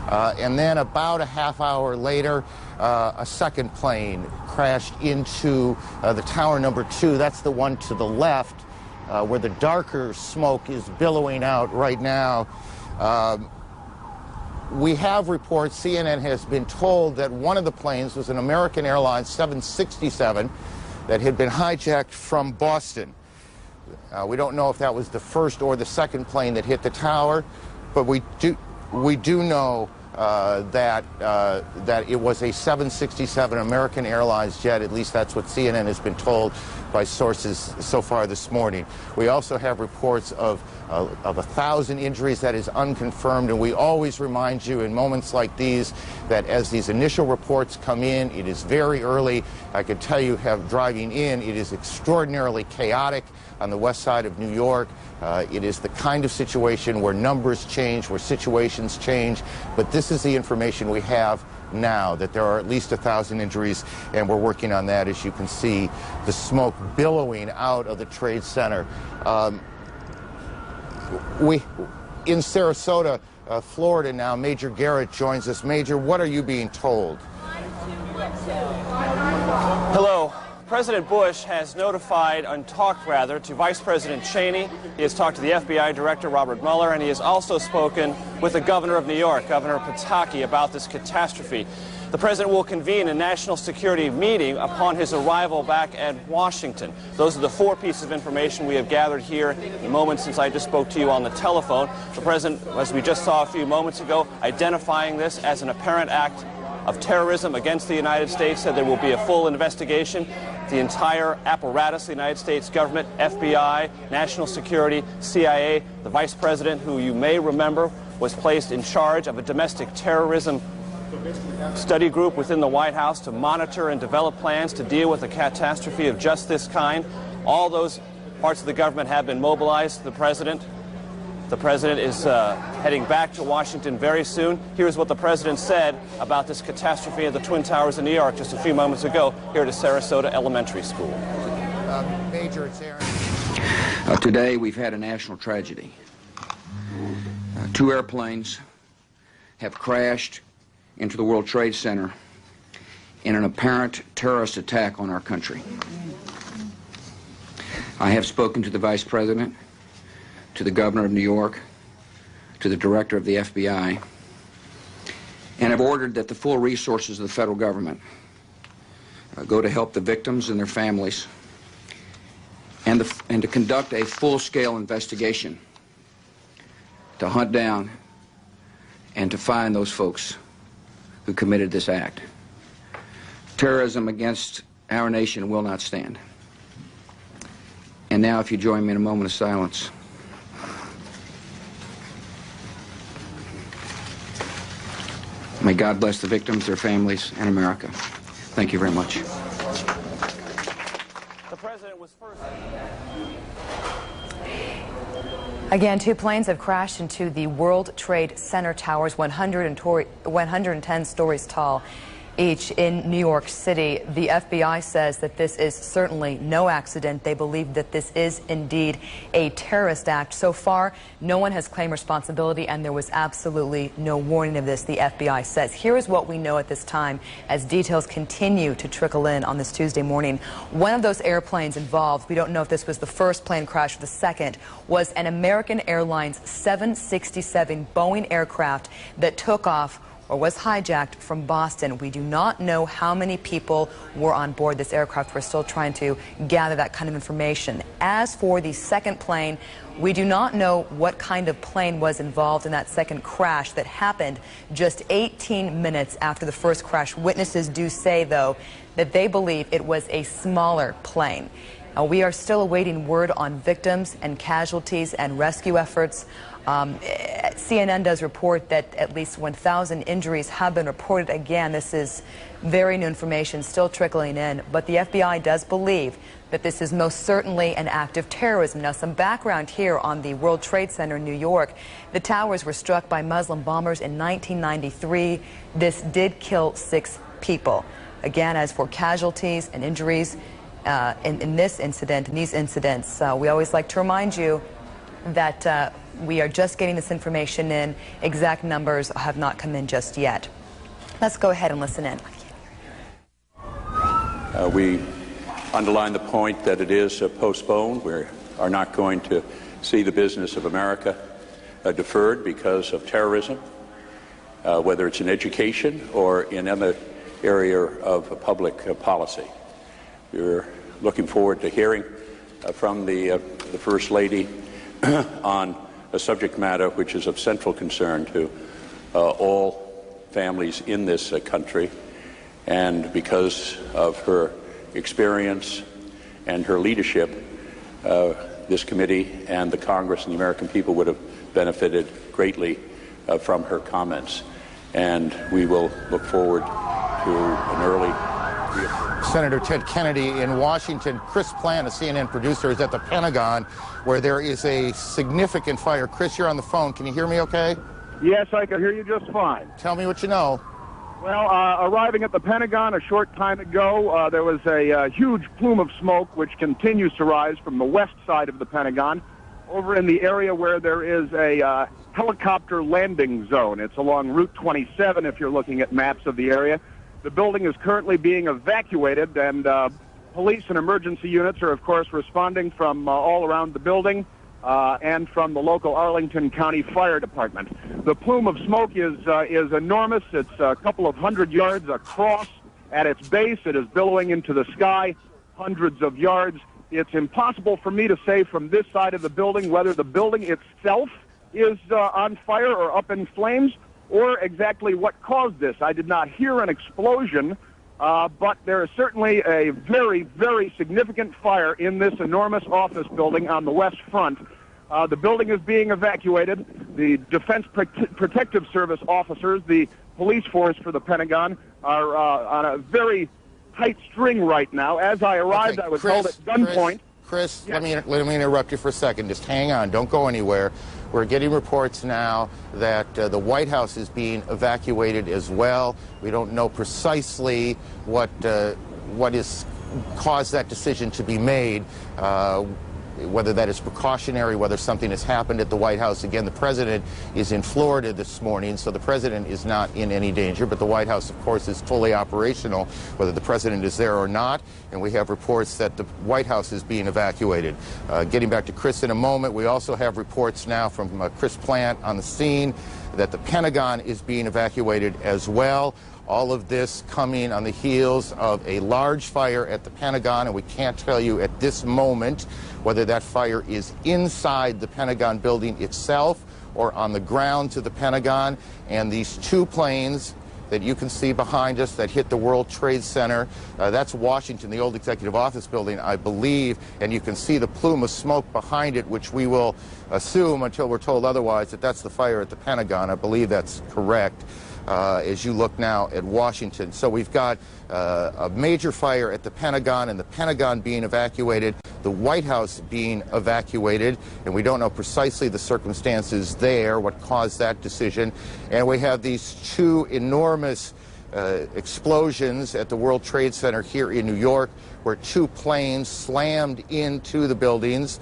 [SPEAKER 18] And then about a half hour later, a second plane crashed into the tower number 2. That's the one to the left, where the darker smoke is billowing out right now. We have reports, CNN has been told that one of the planes was an American Airlines 767 that had been hijacked from Boston. We don't know if that was the first or the second plane that hit the tower, but we do know that it was a 767 American Airlines jet. At least that's what CNN has been told by sources so far this morning. We also have reports of 1,000 injuries. That is unconfirmed, and we always remind you in moments like these that as these initial reports come in, it is very early. I can tell you, driving in, it is extraordinarily chaotic on the west side of New York. It is the kind of situation where numbers change, where situations change, but this is the information we have now, that there are at least 1,000 injuries, and we're working on that. As you can see, the smoke billowing out of the Trade Center. In Sarasota, Florida now, Major Garrett joins us. Major, what are you being told?
[SPEAKER 19] Hello. President Bush has notified, talked to Vice President Cheney. He has talked to the FBI Director, Robert Mueller, and he has also spoken with the Governor of New York, Governor Pataki, about this catastrophe. The President will convene a national security meeting upon his arrival back at Washington. Those are the 4 pieces of information we have gathered here in the moments since I just spoke to you on the telephone. The President, as we just saw a few moments ago, identifying this as an apparent act of terrorism against the United States, said there will be a full investigation. The entire apparatus, the United States government, FBI, national security, CIA, the Vice President, who you may remember was placed in charge of a domestic terrorism study group within the White House to monitor and develop plans to deal with a catastrophe of just this kind. All those parts of the government have been mobilized. The President is heading back to Washington very soon. Here's what the President said about this catastrophe at the Twin Towers in New York just a few moments ago here at Sarasota Elementary School.
[SPEAKER 18] Major, it's Aaron.
[SPEAKER 15] Today we've had a national tragedy. 2 airplanes have crashed into the World Trade Center in an apparent terrorist attack on our country. I have spoken to the Vice President, to the Governor of New York, to the Director of the FBI, and have ordered that the full resources of the federal government go to help the victims and their families, and to conduct a full-scale investigation to hunt down and to find those folks who committed this act. Terrorism against our nation will not stand. And now, if you join me in a moment of silence. May God bless the victims, their families, and America. Thank you very much.
[SPEAKER 19] The president was first.
[SPEAKER 2] Again, 2 planes have crashed into the World Trade Center towers, 110 stories tall, each in New York City. The FBI says that this is certainly no accident. They believe that this is indeed a terrorist act. So far, no one has claimed responsibility, and there was absolutely no warning of this, the FBI says. Here is what we know at this time as details continue to trickle in on this Tuesday morning. One of those airplanes involved, we don't know if this was the first plane crash or the second, was an American Airlines 767 Boeing aircraft that took off or was hijacked from Boston. We do not know how many people were on board this aircraft. We're still trying to gather that kind of information. As for the second plane, we do not know what kind of plane was involved in that second crash that happened just 18 minutes after the first crash. Witnesses do say, though, that they believe it was a smaller plane. We are still awaiting word on victims and casualties and rescue efforts. CNN does report that at least 1,000 injuries have been reported. Again, this is very new information still trickling in, but the FBI does believe that this is most certainly an act of terrorism. Now, some background here on the World Trade Center in New York. The towers were struck by Muslim bombers in 1993. This did kill 6 people. Again, as for casualties and injuries in this incident, in these incidents, we always like to remind you that we are just getting this information in. Exact numbers have not come in just yet. Let's go ahead and listen in.
[SPEAKER 1] We underline the point that it is postponed. We are not going to see the business of America deferred because of terrorism, whether it's in education or in other area of public policy. We're looking forward to hearing from the First Lady on a subject matter which is of central concern to all families in this country, and because of her experience and her leadership, this committee and the Congress and the American people would have benefited greatly from her comments, and we will look forward to an early
[SPEAKER 18] Senator Ted Kennedy in Washington. Chris Plant, a CNN producer, is at the Pentagon, where there is a significant fire. Chris, you're on the phone. Can you hear me okay?
[SPEAKER 21] Yes, I can hear you just fine.
[SPEAKER 18] Tell me what you know.
[SPEAKER 21] Well, arriving at the Pentagon a short time ago, there was a huge plume of smoke which continues to rise from the west side of the Pentagon over in the area where there is a helicopter landing zone. It's along Route 27 if you're looking at maps of the area. The building is currently being evacuated, and police and emergency units are, of course, responding from all around the building and from the local Arlington County Fire Department. The plume of smoke is enormous. It's a couple of hundred yards across. At its base, it is billowing into the sky, hundreds of yards. It's impossible for me to say from this side of the building whether the building itself is on fire or up in flames, or exactly what caused this. I did not hear an explosion, but there is certainly a very, very significant fire in this enormous office building on the west front. The building is being evacuated. The Defense Protective Service officers, the police force for the Pentagon, are on a very tight string right now. As I arrived, I was held at gunpoint.
[SPEAKER 18] Chris, yes. let me interrupt you for a second. Just hang on. Don't go anywhere. We're getting reports now that the White House is being evacuated as well. We don't know precisely what has caused that decision to be made, whether that is precautionary, whether something has happened at the White House. Again, the president is in Florida this morning, so the president is not in any danger, but the White House, of course, is fully operational, whether the president is there or not, and we have reports that the White House is being evacuated. Getting back to Chris in a moment, we also have reports now from Chris Plant on the scene that the Pentagon is being evacuated as well. All of this coming on the heels of a large fire at the Pentagon, and we can't tell you at this moment whether that fire is inside the Pentagon building itself or on the ground to the Pentagon. And these 2 planes that you can see behind us that hit the World Trade Center. That's Washington, the old executive office building, I believe, and you can see the plume of smoke behind it, which we will assume until we're told otherwise that that's the fire at the Pentagon. I believe that's correct. As you look now at Washington. So we've got a major fire at the Pentagon, and the Pentagon being evacuated, the White House being evacuated, and we don't know precisely the circumstances there, what caused that decision. And we have these two enormous explosions at the World Trade Center here in New York, where two planes slammed into the buildings.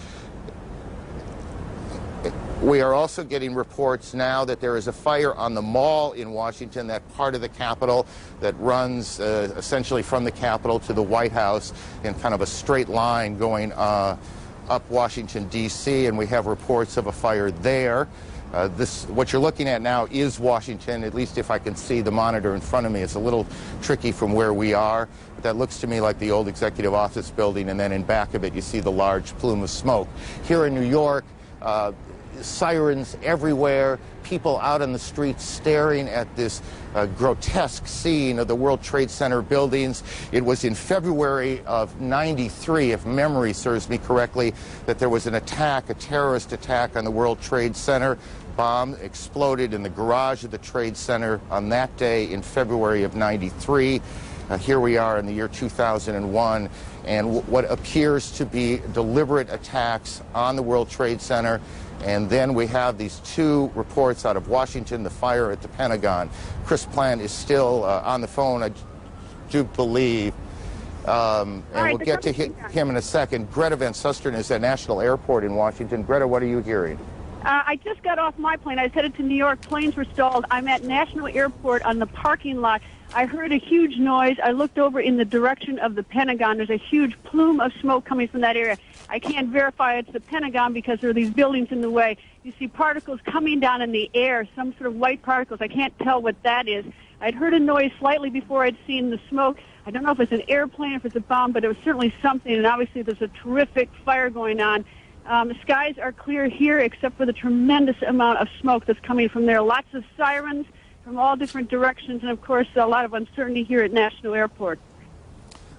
[SPEAKER 18] We are also getting reports now that there is a fire on the Mall in Washington, that part of the Capitol that runs essentially from the Capitol to the White House in kind of a straight line going up Washington, D.C., and we have reports of a fire there. What you're looking at now is Washington, at least if I can see the monitor in front of me. It's a little tricky from where we are, but that looks to me like the old executive office building, and then in back of it you see the large plume of smoke. Here in New York, sirens everywhere, people out on the streets staring at this grotesque scene of the World Trade Center buildings. It was in February of '93, if memory serves me correctly, that there was an attack, a terrorist attack on the World Trade Center. Bomb exploded in the garage of the Trade Center on that day in February of '93. Here we are in the year 2001, and what appears to be deliberate attacks on the World Trade Center. And then we have these two reports out of Washington, the fire at the Pentagon. Chris Plant is still on the phone, I do believe. And we'll get to him in a second. Greta Van Susteren is at National Airport in Washington. Greta, what are you hearing?
[SPEAKER 5] I just got off my plane. I was headed to New York. Planes were stalled. I'm at National Airport on the parking lot. I heard a huge noise. I looked over in the direction of the Pentagon. There's a huge plume of smoke coming from that area. I can't verify it's the Pentagon because there are these buildings in the way. You see particles coming down in the air, some sort of white particles. I can't tell what that is. I'd heard a noise slightly before I'd seen the smoke. I don't know if it's an airplane, if it's a bomb, but it was certainly something, and obviously there's a terrific fire going on. The skies are clear here except for the tremendous amount of smoke that's coming from there. Lots of sirens from all different directions, and of course a lot of uncertainty here at National Airport.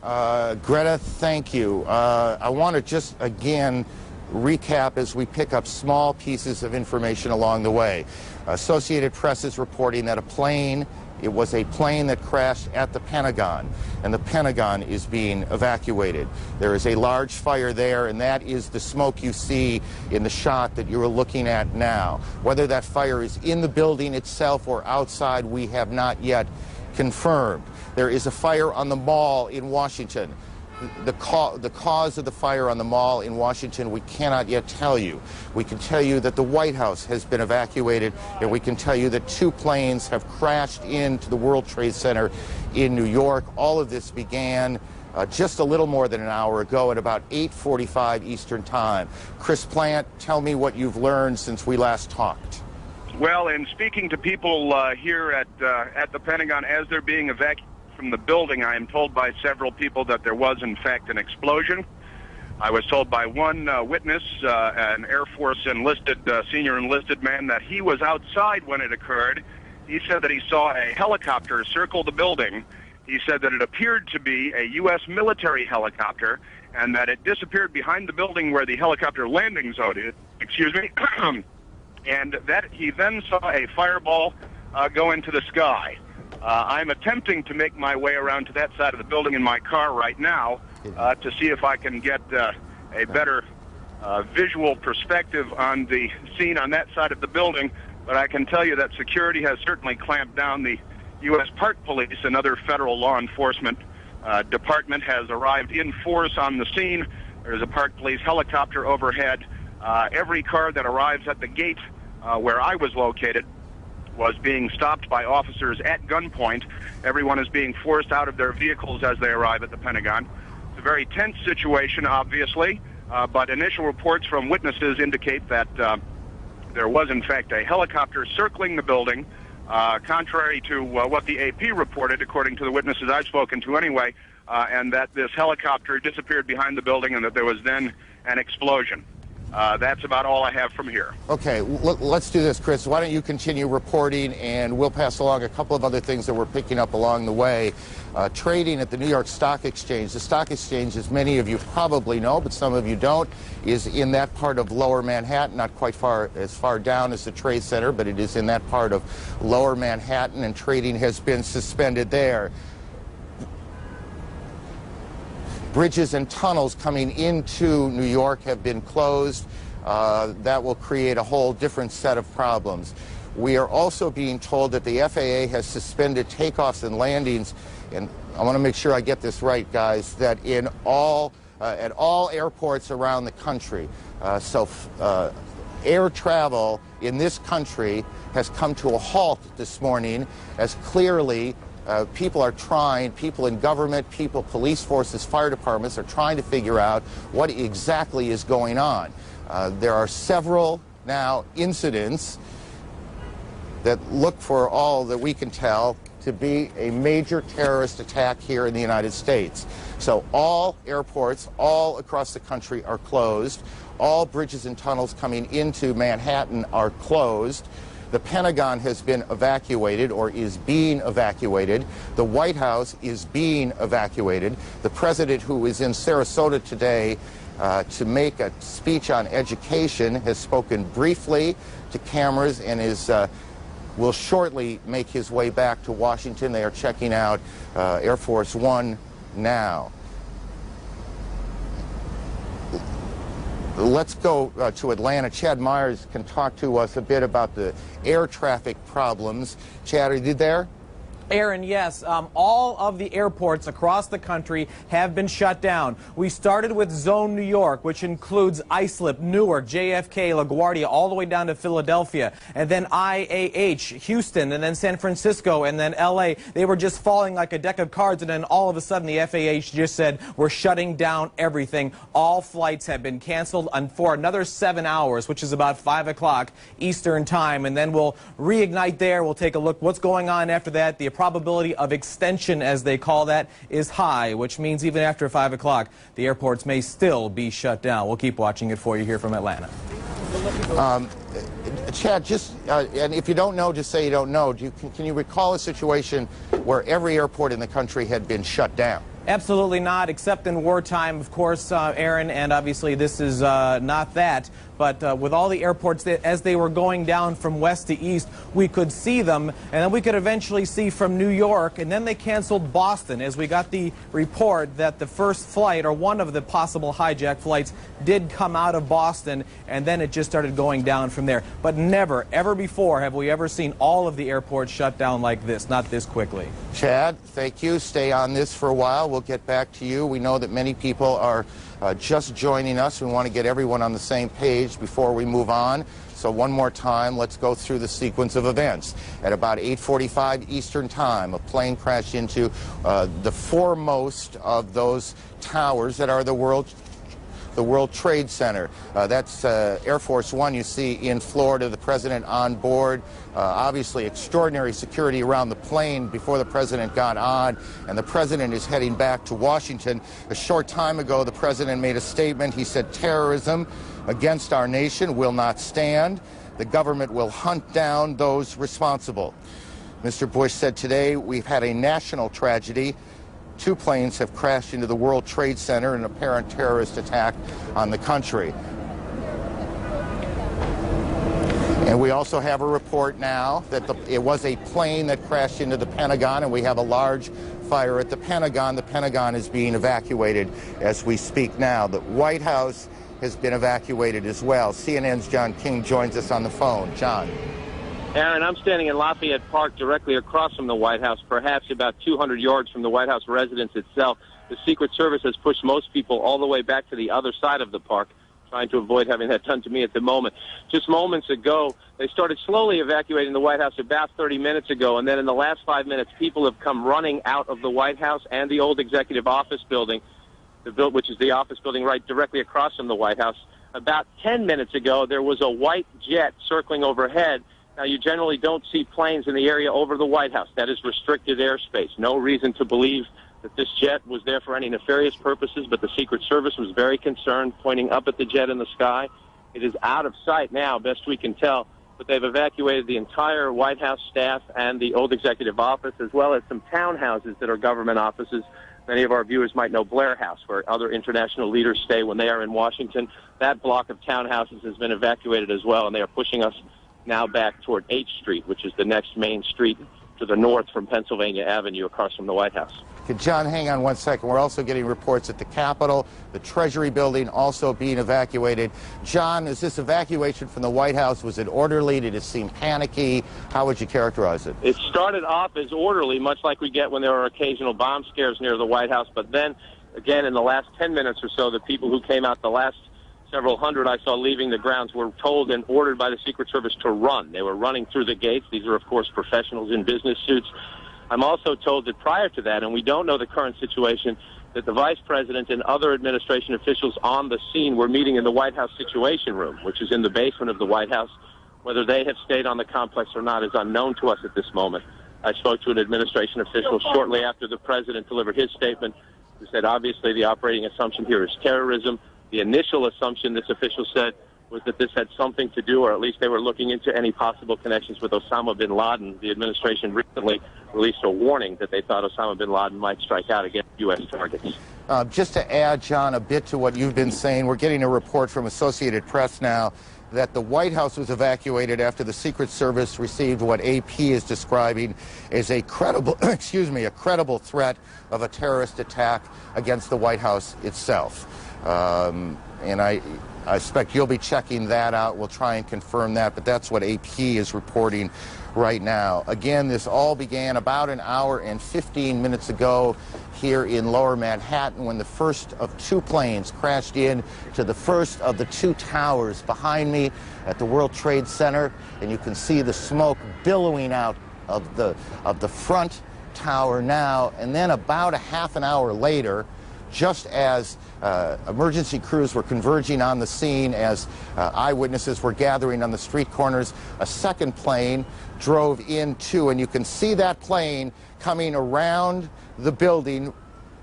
[SPEAKER 18] Greta, thank you. I want to just again recap as we pick up small pieces of information along the way. Associated Press is reporting that it was a plane that crashed at the Pentagon, and the Pentagon is being evacuated. There is a large fire there, and that is the smoke you see in the shot that you're looking at now. Whether that fire is in the building itself or outside, we have not yet confirmed. There is a fire on the Mall in Washington. The cause of the fire on the Mall in Washington, we cannot yet tell you. We can tell you that the White House has been evacuated, and we can tell you that two planes have crashed into the World Trade Center in New York. All of this began just a little more than an hour ago at about 8:45 Eastern Time. Chris Plant, tell me what you've learned since we last talked.
[SPEAKER 17] Well, in speaking to people here at the Pentagon as they're being evacuated from the building, I am told by several people that there was, in fact, an explosion. I was told by one witness, an Air Force senior enlisted man, that he was outside when it occurred. He said that he saw a helicopter circle the building. He said that it appeared to be a U.S. military helicopter, and that it disappeared behind the building where the helicopter landing zone is. Excuse me. And that he then saw a fireball go into the sky. I'm attempting to make my way around to that side of the building in my car right now to see if I can get a better visual perspective on the scene on that side of the building. But I can tell you that security has certainly clamped down. The U.S. Park Police, another federal law enforcement department, has arrived in force on the scene. There's a Park Police helicopter overhead. Every car that arrives at the gate where I was located was being stopped by officers at gunpoint. Everyone is being forced out of their vehicles as they arrive at the Pentagon. It's a very tense situation, obviously, but initial reports from witnesses indicate that there was, in fact, a helicopter circling the building, contrary to what the AP reported, according to the witnesses I've spoken to anyway, and that this helicopter disappeared behind the building and that there was then an explosion. That's about all I have from here.
[SPEAKER 18] Okay, let's do this, Chris. Why don't you continue reporting, and we'll pass along a couple of other things that we're picking up along the way. Trading at the New York Stock Exchange. The stock exchange, as many of you probably know, but some of you don't, is in that part of Lower Manhattan, not quite as far down as the Trade Center, but it is in that part of Lower Manhattan, and trading has been suspended there. Bridges and tunnels coming into New York have been closed. That will create a whole different set of problems. We are also being told that the FAA has suspended takeoffs and landings, and I want to make sure I get this right, guys, that at all airports around the country. Air travel in this country has come to a halt this morning, as clearly people in government, police forces, fire departments are trying to figure out what exactly is going on. There are several now incidents that look, for all that we can tell, to be a major terrorist attack here in the United States. So all airports all across the country are closed. All bridges and tunnels coming into Manhattan are closed. The Pentagon has been evacuated, or is being evacuated. The White House is being evacuated. The president, who is in Sarasota today to make a speech on education, has spoken briefly to cameras and will shortly make his way back to Washington. They are checking out Air Force One now. Let's go to Atlanta. Chad Myers can talk to us a bit about the air traffic problems. Chad, are you there?
[SPEAKER 6] Aaron, yes. All of the airports across the country have been shut down. We started with Zone New York, which includes Islip, Newark, JFK, LaGuardia, all the way down to Philadelphia, and then IAH, Houston, and then San Francisco, and then LA. They were just falling like a deck of cards, and then all of a sudden the FAA just said, we're shutting down everything. All flights have been canceled for another 7 hours, which is about 5 o'clock Eastern time, and then we'll reignite there. We'll take a look what's going on after that. The probability of extension, as they call that, is high, which means even after 5 o'clock, the airports may still be shut down. We'll keep watching it for you here from Atlanta.
[SPEAKER 18] Chad, and if you don't know, just say you don't know. Can you recall a situation where every airport in the country had been shut down?
[SPEAKER 6] Absolutely not, except in wartime, of course, Aaron, and obviously this is not that. But with all the airports, as they were going down from west to east, we could see them, and then we could eventually see from New York, and then they canceled Boston, as we got the report that the first flight, or one of the possible hijack flights, did come out of Boston, and then it just started going down from there. But never, ever before have we ever seen all of the airports shut down like this, not this quickly.
[SPEAKER 18] Chad, thank you. Stay on this for a while. We'll get back to you. We know that many people are just joining us. We want to get everyone on the same page before we move on. So one more time, let's go through the sequence of events. At about 8:45 Eastern Time, a plane crashed into the foremost of those towers that are the World Trade Center. That's Air Force One you see in Florida, the president on board. Obviously extraordinary security around the plane before the president got on, and the president is heading back to Washington. A short time ago, the president made a statement. He said, terrorism against our nation will not stand. The government will hunt down those responsible. Mr. Bush said today, we've had a national tragedy. 2 planes have crashed into the World Trade Center in an apparent terrorist attack on the country. And we also have a report now that it was a plane that crashed into the Pentagon, and we have a large fire at the Pentagon. The Pentagon is being evacuated as we speak now. The White House has been evacuated as well. CNN's John King joins us on the phone. John.
[SPEAKER 20] Aaron, I'm standing in Lafayette Park directly across from the White House, perhaps about 200 yards from the White House residence itself. The Secret Service has pushed most people all the way back to the other side of the park, trying to avoid having that done to me at the moment. Just moments ago, they started slowly evacuating the White House about 30 minutes ago, and then in the last 5 minutes, people have come running out of the White House and the old Executive Office building, which is the office building right directly across from the White House. About 10 minutes ago, there was a white jet circling overhead. Now, you generally don't see planes in the area over the White House. That is restricted airspace. No reason to believe that this jet was there for any nefarious purposes, but the Secret Service was very concerned, pointing up at the jet in the sky. It is out of sight now, best we can tell, but they've evacuated the entire White House staff and the old executive office, as well as some townhouses that are government offices. Many of our viewers might know Blair House, where other international leaders stay when they are in Washington. That block of townhouses has been evacuated as well, and they are pushing us now back toward H Street, which is the next main street to the north from Pennsylvania Avenue across from the White House.
[SPEAKER 18] Okay, John, hang on one second. We're also getting reports at the Capitol, the Treasury building also being evacuated. John, is this evacuation from the White House, was it orderly? Did it seem panicky? How would you characterize it?
[SPEAKER 20] It started off as orderly, much like we get when there are occasional bomb scares near the White House. But then, again, in the last 10 minutes or so, the people who came out, the last several hundred I saw leaving the grounds, were told and ordered by the Secret Service to run. They were running through the gates. These are, of course, professionals in business suits. I'm also told that prior to that, and we don't know the current situation, that the Vice President and other administration officials on the scene were meeting in the White House Situation Room, which is in the basement of the White House. Whether they have stayed on the complex or not is unknown to us at this moment. I spoke to an administration official shortly after the President delivered his statement, who said obviously the operating assumption here is terrorism. The initial assumption, this official said, was that this had something to do, or at least they were looking into any possible connections with Osama bin Laden. The administration recently released a warning that they thought Osama bin Laden might strike out against U.S. targets.
[SPEAKER 18] Just to add, John, a bit to what you've been saying, we're getting a report from Associated Press now that the White House was evacuated after the Secret Service received what AP is describing as a credible, a credible threat of a terrorist attack against the White House itself. And I expect you'll be checking that out. We'll try and confirm that, but that's what AP is reporting right now. Again, this all began about an hour and 15 minutes ago here in Lower Manhattan when the first of two planes crashed in to the first of the two towers behind me at the World Trade Center, and you can see the smoke billowing out of the front tower now. And then about a half an hour later, just as emergency crews were converging on the scene, as eyewitnesses were gathering on the street corners, a second plane drove in too, and you can see that plane coming around the building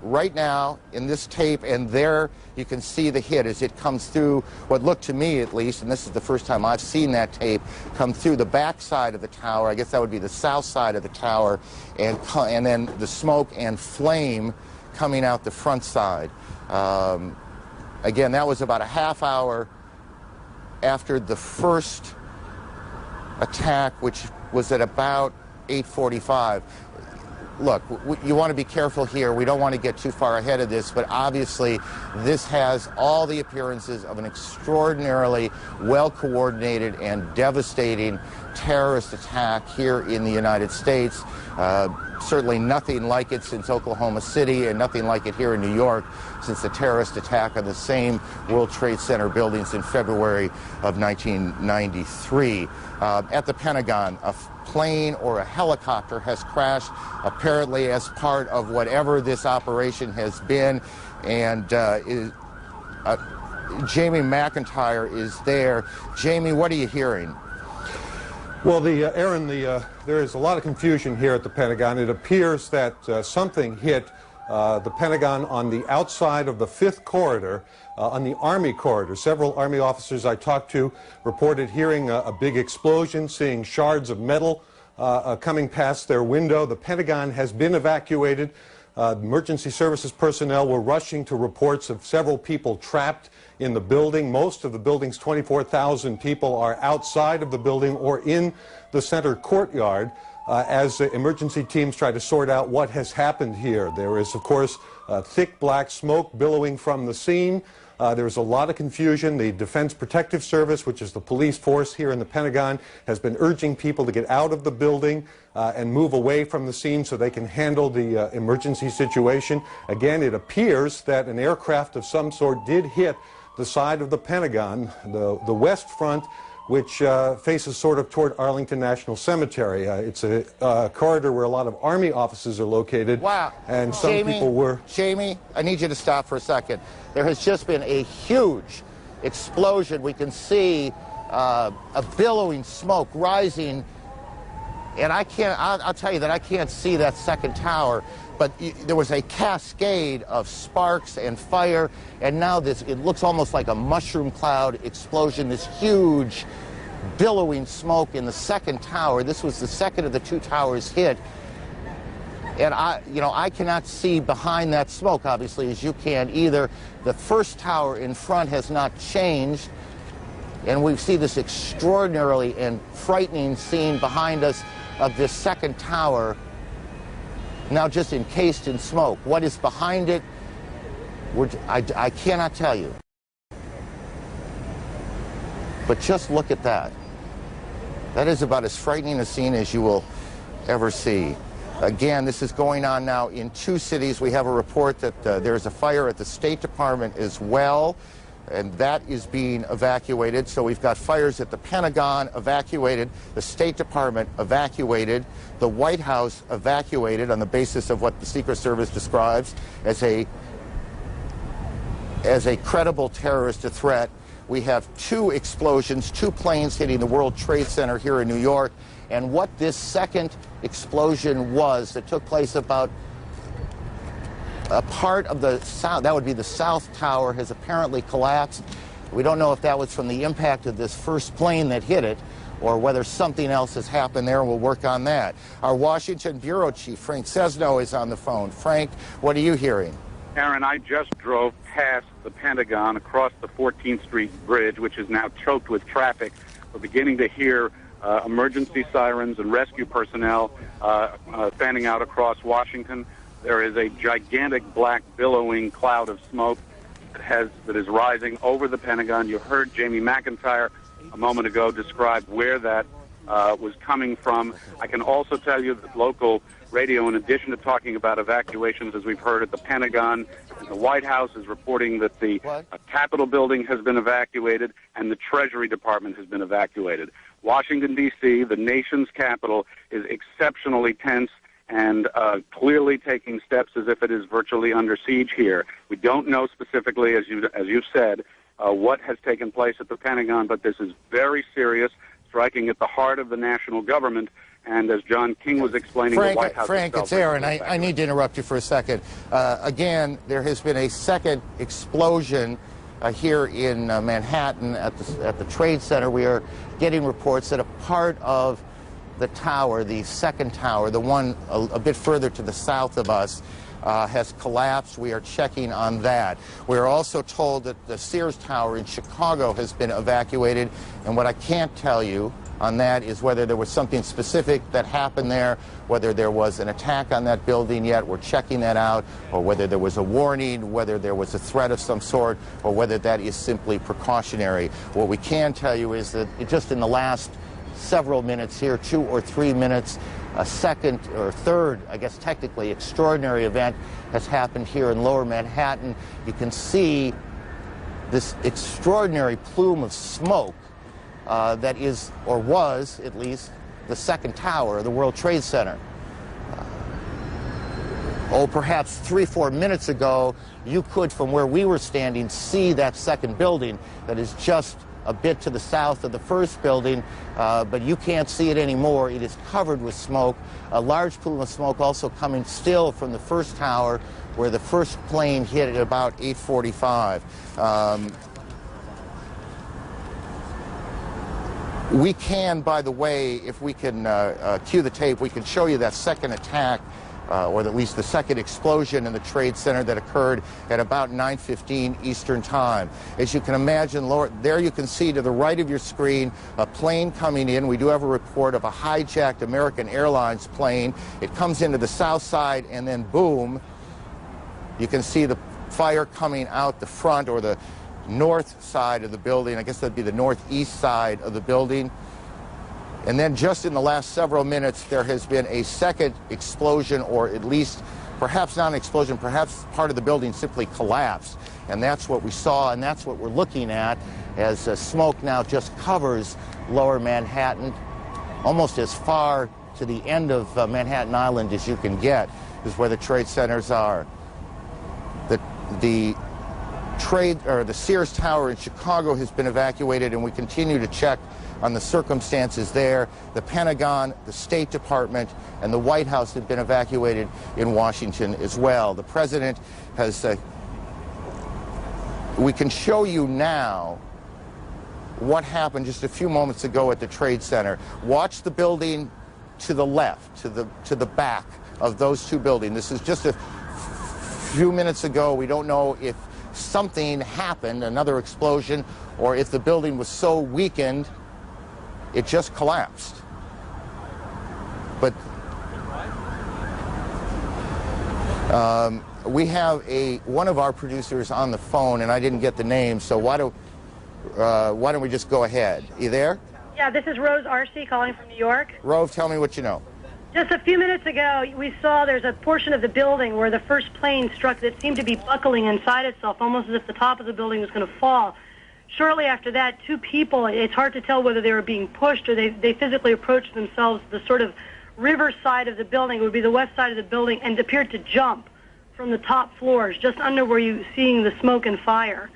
[SPEAKER 18] right now in this tape, and there you can see the hit as it comes through what looked to me, at least, and this is the first time I've seen that tape, come through the back side of the tower. I guess that would be the south side of the tower, and then the smoke and flame coming out the front side. Again, that was about a half hour after the first attack, which was at about 8:45. Look, you want to be careful here. We don't want to get too far ahead of this, but obviously this has all the appearances of an extraordinarily well-coordinated and devastating terrorist attack here in the United States. Certainly nothing like it since Oklahoma City, and nothing like it here in New York since the terrorist attack on the same World Trade Center buildings in February of 1993. At the Pentagon, a plane or a helicopter has crashed, apparently as part of whatever this operation has been, and Jamie McIntyre is there. Jamie, what are you hearing?
[SPEAKER 7] Well, Aaron, there is a lot of confusion here at the Pentagon. It appears that something hit the Pentagon on the outside of the 5th corridor, on the Army corridor. Several Army officers I talked to reported hearing a big explosion, seeing shards of metal coming past their window. The Pentagon has been evacuated. Emergency services personnel were rushing to reports of several people trapped in the building. Most of the building's 24,000 people are outside of the building or in the center courtyard as emergency teams try to sort out what has happened here. There is, of course, thick black smoke billowing from the scene. There is a lot of confusion. The Defense Protective Service, which is the police force here in the Pentagon, has been urging people to get out of the building and move away from the scene so they can handle the emergency situation. Again, it appears that an aircraft of some sort did hit the side of the Pentagon, the west front, which faces sort of toward Arlington National Cemetery. It's a corridor where a lot of Army offices are located. Wow. And some people were...
[SPEAKER 18] Jamie, I need you to stop for a second. There has just been a huge explosion. We can see a billowing smoke rising, and I'll tell you that I can't see that second tower. but there was a cascade of sparks and fire, and now it looks almost like a mushroom cloud explosion, this huge billowing smoke in the second tower. This was the second of the two towers hit. And I cannot see behind that smoke, obviously, as you can either. The first tower in front has not changed, and we see this extraordinarily and frightening scene behind us of this second tower, now just encased in smoke. What is behind it, I cannot tell you. But just look at that. That is about as frightening a scene as you will ever see. Again, this is going on now in two cities. We have a report that there's a fire at the State Department as well, and that is being evacuated. So we've got fires at the Pentagon evacuated, the State Department evacuated, the White House evacuated on the basis of what the Secret Service describes as a credible terrorist threat. We have two explosions, two planes hitting the World Trade Center here in New York. And what this second explosion was that took place about a part of the south, that would be the South Tower, has apparently collapsed. We don't know if that was from the impact of this first plane that hit it or whether something else has happened there, and we'll work on that. Our Washington Bureau Chief, Frank Cesno, is on the phone. Frank, what are you hearing?
[SPEAKER 21] Aaron, I just drove past the Pentagon across the 14th Street Bridge, which is now choked with traffic. We're beginning to hear emergency sirens and rescue personnel fanning out across Washington. There is a gigantic black billowing cloud of smoke that is rising over the Pentagon. You heard Jamie McIntyre a moment ago describe where that was coming from. I can also tell you that local radio, in addition to talking about evacuations, as we've heard at the Pentagon, and the White House is reporting that the Capitol building has been evacuated and the Treasury Department has been evacuated. Washington, D.C., the nation's capital, is exceptionally tense and clearly taking steps as if it is virtually under siege here. We don't know specifically, as you've said, what has taken place at the Pentagon, but this is very serious, striking at the heart of the national government. And as John King was explaining, the White House
[SPEAKER 18] Frank, it's Aaron. I need to interrupt you for a second. Again, there has been a second explosion here in Manhattan at the Trade Center. We are getting reports that a part of the tower, the second tower, the one a bit further to the south of us, has collapsed. We are checking on that. We are also told that the Sears Tower in Chicago has been evacuated, and what I can't tell you on that is whether there was something specific that happened there, whether there was an attack on that building yet, we're checking that out, or whether there was a warning, whether there was a threat of some sort, or whether that is simply precautionary. What we can tell you is that just in the last several minutes here, 2 or 3 minutes, a second or third, I guess technically, extraordinary event has happened here in Lower Manhattan. You can see this extraordinary plume of smoke that is, or was at least, the second tower of the World Trade Center. Perhaps 3 or 4 minutes ago, you could, from where we were standing, see that second building that is just a bit to the south of the first building, but you can't see it anymore. It is covered with smoke. A large plume of smoke also coming still from the first tower, where the first plane hit at about 8:45. We can, by the way, if we can cue the tape, we can show you that second attack, or at least the second explosion in the Trade Center that occurred at about 9:15 Eastern Time. As you can imagine, there you can see to the right of your screen a plane coming in. We do have a report of a hijacked American Airlines plane. It comes into the south side, and then boom, you can see the fire coming out the front, or the north side of the building. I guess that'd be the northeast side of the building. And then just in the last several minutes, there has been a second explosion, or at least perhaps not an explosion, perhaps part of the building simply collapsed. And that's what we saw, and that's what we're looking at as smoke now just covers Lower Manhattan, almost as far to the end of Manhattan Island as you can get, is where the trade centers are. The Sears Tower in Chicago has been evacuated, and we continue to check on the circumstances there. The Pentagon, the State Department, and the White House have been evacuated in Washington as well. The president has... we can show you now what happened just a few moments ago at the Trade Center. Watch the building to the left, to the back of those two buildings. This is just a few minutes ago. We don't know if something happened, another explosion, or if the building was so weakened it just collapsed. But we have one of our producers on the phone, and I didn't get the name, so why don't we just go ahead? Are you there?
[SPEAKER 13] Yeah, this is Rose Arcee calling from New York.
[SPEAKER 18] Rose, tell me what you know.
[SPEAKER 13] Just a few minutes ago, we saw there's a portion of the building where the first plane struck that seemed to be buckling inside itself, almost as if the top of the building was going to fall. Shortly after that, two people, it's hard to tell whether they were being pushed or they physically approached themselves the sort of river side of the building, it would be the west side of the building, and appeared to jump from the top floors, just under where you're seeing the smoke and fire.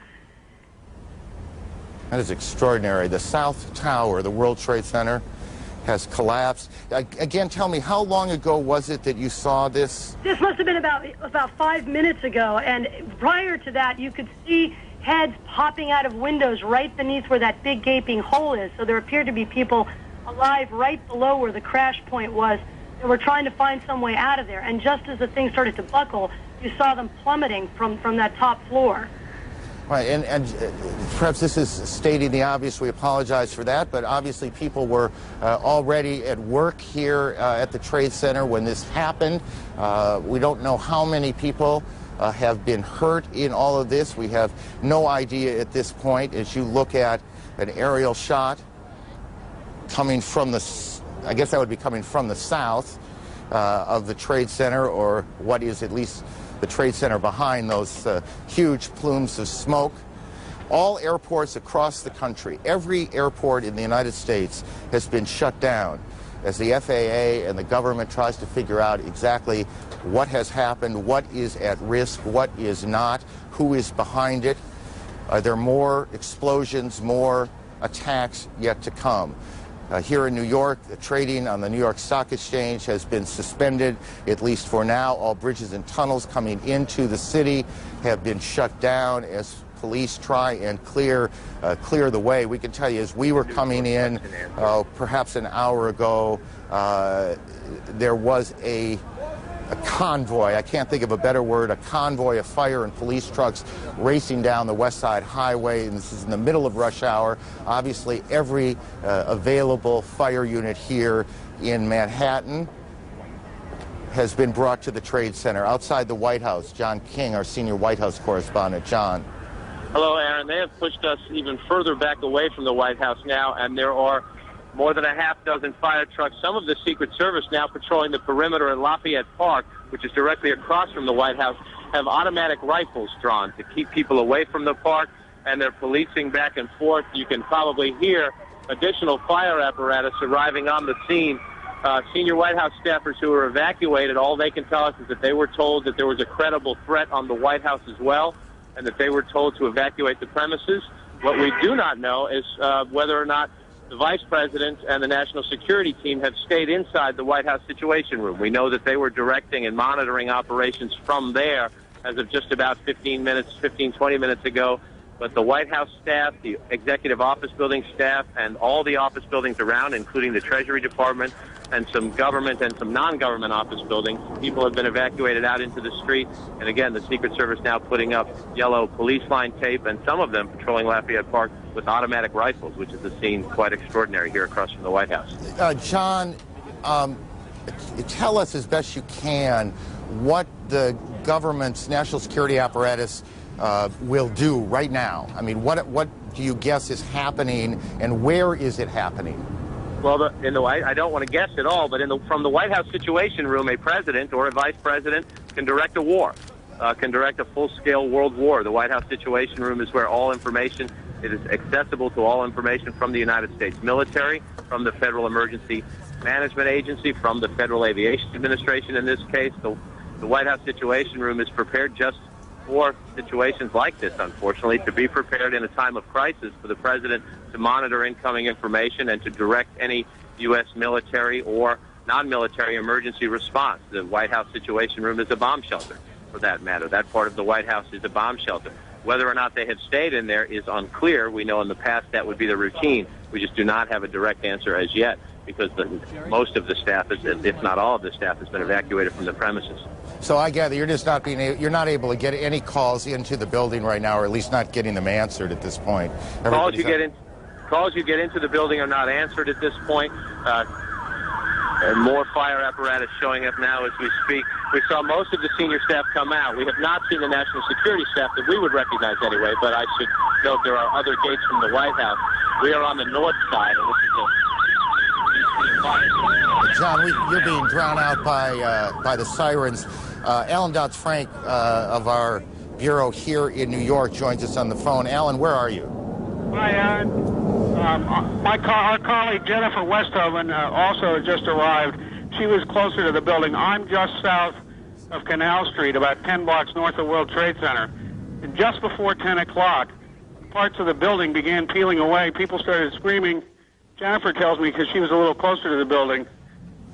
[SPEAKER 18] That is extraordinary. The South Tower, the World Trade Center, has collapsed. Again, tell me, how long ago was it that you saw this?
[SPEAKER 13] This must have been about 5 minutes ago, and prior to that, you could see heads popping out of windows right beneath where that big gaping hole is. So there appeared to be people alive right below where the crash point was and were trying to find some way out of there. And just as the thing started to buckle, you saw them plummeting from that top floor.
[SPEAKER 18] Right, and perhaps this is stating the obvious. We apologize for that, but obviously people were already at work here at the Trade Center when this happened. We don't know how many people have been hurt in all of this. We have no idea at this point. As you look at an aerial shot coming from the, I guess that would be coming from the south of the Trade Center, or what is at least the Trade Center behind those huge plumes of smoke. All airports across the country, every airport in the United States has been shut down as the FAA and the government tries to figure out exactly what has happened, what is at risk, what is not, who is behind it. Are there more explosions, more attacks yet to come? Here in New York, the trading on the New York Stock Exchange has been suspended, at least for now. All bridges and tunnels coming into the city have been shut down as police try and clear the way. We can tell you, as we were coming in perhaps an hour ago, there was a convoy, I can't think of a better word, a convoy of fire and police trucks racing down the West Side Highway, and this is in the middle of rush hour. Obviously, every available fire unit here in Manhattan has been brought to the Trade Center. Outside the White House, John King, our senior White House correspondent. John.
[SPEAKER 20] Hello, Aaron. They have pushed us even further back away from the White House now, and there are more than a half dozen fire trucks, some of the Secret Service now patrolling the perimeter in Lafayette Park, which is directly across from the White House, have automatic rifles drawn to keep people away from the park, and they're policing back and forth. You can probably hear additional fire apparatus arriving on the scene. Senior White House staffers who were evacuated, all they can tell us is that they were told that there was a credible threat on the White House as well, and that they were told to evacuate the premises. What we do not know is whether or not the Vice President and the National Security Team have stayed inside the White House Situation Room. We know that they were directing and monitoring operations from there as of just about 20 minutes ago. But the White House staff, the Executive Office Building staff, and all the office buildings around, including the Treasury Department and some government and some non-government office buildings, people have been evacuated out into the street. And again, the Secret Service now putting up yellow police line tape, and some of them patrolling Lafayette Park with automatic rifles, which is a scene quite extraordinary here across from the White House.
[SPEAKER 18] John, tell us as best you can what the government's national security apparatus will do right now. I mean, what do you guess is happening, and where is it happening?
[SPEAKER 20] Well, I don't want to guess at all, but from the White House Situation Room, a president or a vice president can direct a war, can direct a full-scale world war. The White House Situation Room is where all information, it is accessible to all information from the United States military, from the Federal Emergency Management Agency, from the Federal Aviation Administration in this case. The White House Situation Room is prepared just for situations like this, unfortunately, to be prepared in a time of crisis for the president to monitor incoming information and to direct any U.S. military or non-military emergency response. The White House Situation Room is a bomb shelter, for that matter. That part of the White House is a bomb shelter. Whether or not they have stayed in there is unclear. We know in the past that would be the routine. We just do not have a direct answer as yet because most of the staff, if not all of the staff, has been evacuated from the premises.
[SPEAKER 18] So I gather you're just you're not able to get any calls into the building right now, or at least not getting them answered at this point.
[SPEAKER 20] Calls you get into the building are not answered at this point. And more fire apparatus showing up now as we speak. We saw most of the senior staff come out. We have not seen the national security staff that we would recognize anyway, but I should note there are other gates from the White House. We are on the north side, and this is
[SPEAKER 18] John, you're being drowned out by the sirens. Alan Dotz-Frank of our bureau here in New York joins us on the phone. Alan, where are you?
[SPEAKER 9] Hi, Aaron. Our colleague Jennifer Westhoven also just arrived. She was closer to the building. I'm just south of Canal Street, about 10 blocks north of World Trade Center. And just before 10 o'clock, parts of the building began peeling away. People started screaming. Jennifer tells me, because she was a little closer to the building,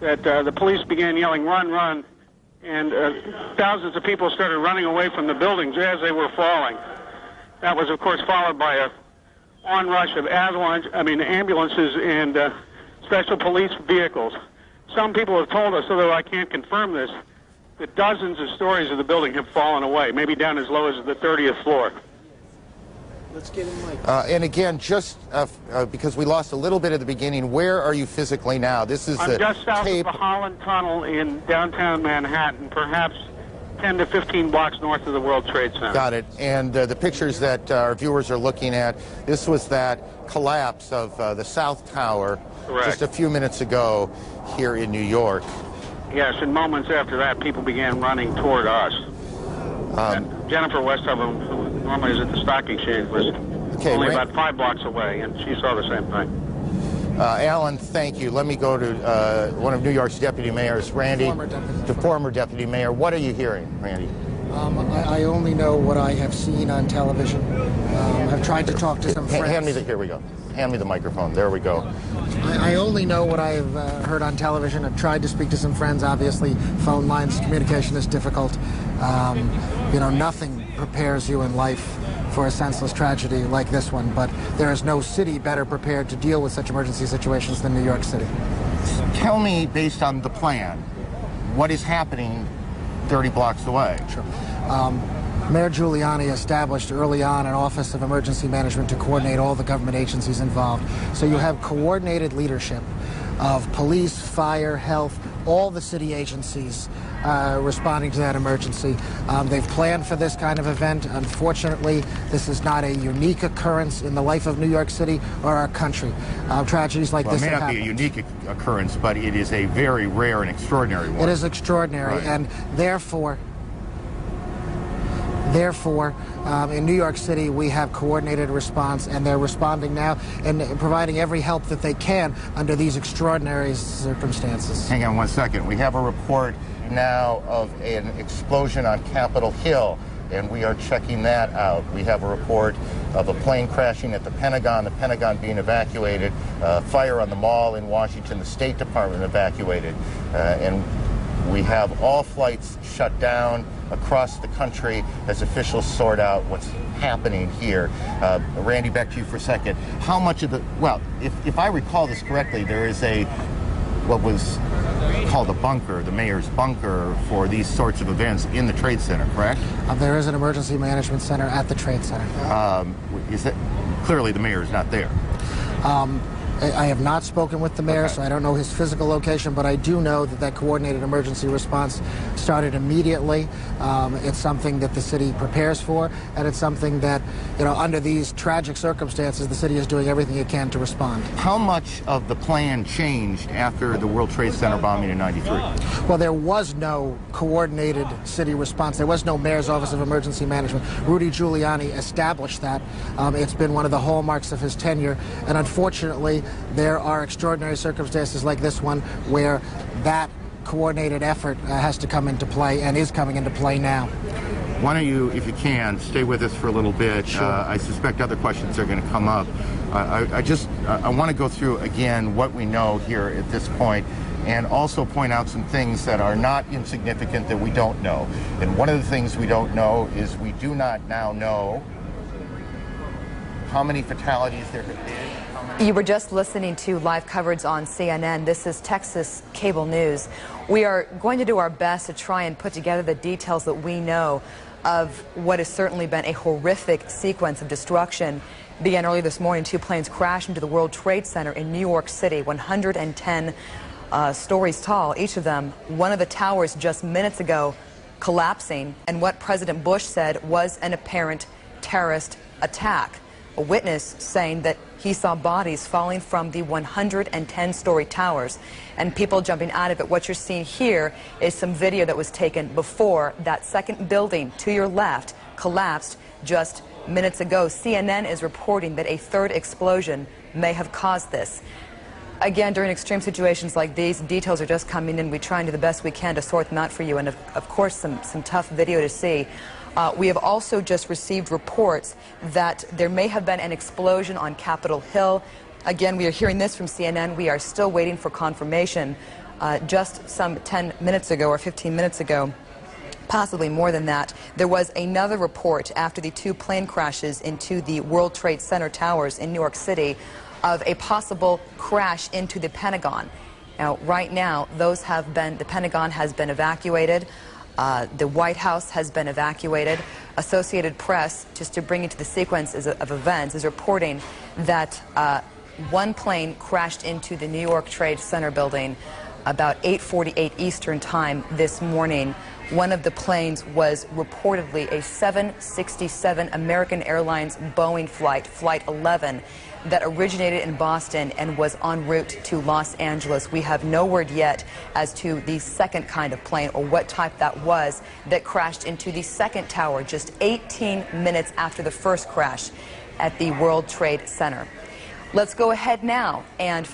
[SPEAKER 9] that the police began yelling, "Run, run," and thousands of people started running away from the buildings as they were falling. That was, of course, followed by a onrush of ambulances and special police vehicles. Some people have told us, although I can't confirm this, that dozens of stories of the building have fallen away, maybe down as low as the 30th floor.
[SPEAKER 18] Let's get him, Mike. And again, just because we lost a little bit at the beginning, where are you physically now? This is
[SPEAKER 9] I'm just south of the Holland Tunnel in downtown Manhattan, perhaps 10 to 15 blocks north of the World Trade Center.
[SPEAKER 18] Got it. And the pictures that our viewers are looking at, this was that collapse of the South Tower.
[SPEAKER 9] Correct.
[SPEAKER 18] Just a few minutes ago here in New York.
[SPEAKER 9] Yes, and moments after that, people began running toward us. Jennifer Westhoven, who normally is at the stock exchange, was only about 5 blocks away, and she saw the same thing.
[SPEAKER 18] Alan, thank you. Let me go to one of New York's deputy mayors, Randy, the former deputy mayor. What are you hearing, Randy?
[SPEAKER 10] I only know what I have seen on television. I've tried to talk to some friends.
[SPEAKER 18] Here we go. Hand me the microphone. There we go.
[SPEAKER 10] I only know what I've heard on television. I've tried to speak to some friends. Obviously, phone lines, communication is difficult. Nothing prepares you in life for a senseless tragedy like this one, but there is no city better prepared to deal with such emergency situations than New York City.
[SPEAKER 18] Tell me, based on the plan, what is happening 30 blocks away?
[SPEAKER 10] Sure. Mayor Giuliani established early on an Office of Emergency Management to coordinate all the government agencies involved. So you have coordinated leadership of police, fire, health, all the city agencies responding to that emergency. They've planned for this kind of event. Unfortunately, this is not a unique occurrence in the life of New York City or our country. Tragedies like this have happened.
[SPEAKER 18] It may not be a unique occurrence, but it is a very rare and extraordinary one.
[SPEAKER 10] It is extraordinary, right. And therefore, in New York City, we have coordinated response, and they're responding now and providing every help that they can under these extraordinary circumstances.
[SPEAKER 18] Hang on one second. We have a report now of an explosion on Capitol Hill, and we are checking that out. We have a report of a plane crashing at the Pentagon being evacuated, fire on the mall in Washington, the State Department evacuated, and we have all flights shut down across the country as officials sort out what's happening here. Randy, back to you for a second. How much of the, well, if I recall this correctly, there is what was called a bunker, the mayor's bunker for these sorts of events in the Trade Center, correct?
[SPEAKER 10] There is an emergency management center at the Trade Center.
[SPEAKER 18] Clearly the mayor is not there.
[SPEAKER 10] I have not spoken with the mayor, so I don't know his physical location, but I do know that coordinated emergency response started immediately. It's something that the city prepares for, and it's something that, under these tragic circumstances, the city is doing everything it can to respond.
[SPEAKER 18] How much of the plan changed after the World Trade Center bombing in '93?
[SPEAKER 10] Well, there was no coordinated city response. There was no mayor's office of emergency management. Rudy Giuliani established that. It's been one of the hallmarks of his tenure, and unfortunately, there are extraordinary circumstances like this one where that coordinated effort has to come into play and is coming into play now.
[SPEAKER 18] why don't you, if you can, stay with us for a little bit.
[SPEAKER 10] Sure.
[SPEAKER 18] I suspect other questions are going to come up. I want to go through again what we know here at this point, and also point out some things that are not insignificant that we don't know. And one of the things we don't know is we do not now know how many fatalities there have been.
[SPEAKER 2] You were just listening to live coverage on CNN. This is Texas Cable News. We are going to do our best to try and put together the details that we know of what has certainly been a horrific sequence of destruction. Began early this morning, 2 planes crashed into the World Trade Center in New York City, 110 stories tall, each of them. One of the towers just minutes ago collapsing, and what President Bush said was an apparent terrorist attack. A witness saying that he saw bodies falling from the 110-story towers and people jumping out of it. What you're seeing here is some video that was taken before that second building to your left collapsed just minutes ago. CNN is reporting that a third explosion may have caused this. Again, during extreme situations like these, details are just coming in. We try and do the best we can to sort them out for you, and of course some tough video to see. We have also just received reports that there may have been an explosion on Capitol Hill. Again, we are hearing this from CNN. We are still waiting for confirmation. Just some 10 minutes ago or 15 minutes ago, possibly more than that, there was another report after the 2 plane crashes into the World Trade Center towers in New York City of a possible crash into the Pentagon. Now, right now, the Pentagon has been evacuated. The White House has been evacuated. Associated Press, just to bring you to the sequence of events, is reporting that 1 plane crashed into the New York Trade Center building about 8:48 Eastern Time this morning. One of the planes was reportedly a 767 American Airlines Boeing flight, Flight 11, that originated in Boston and was en route to Los Angeles. We have no word yet as to the second kind of plane or what type that was that crashed into the second tower just 18 minutes after the first crash at the World Trade Center. Let's go ahead now and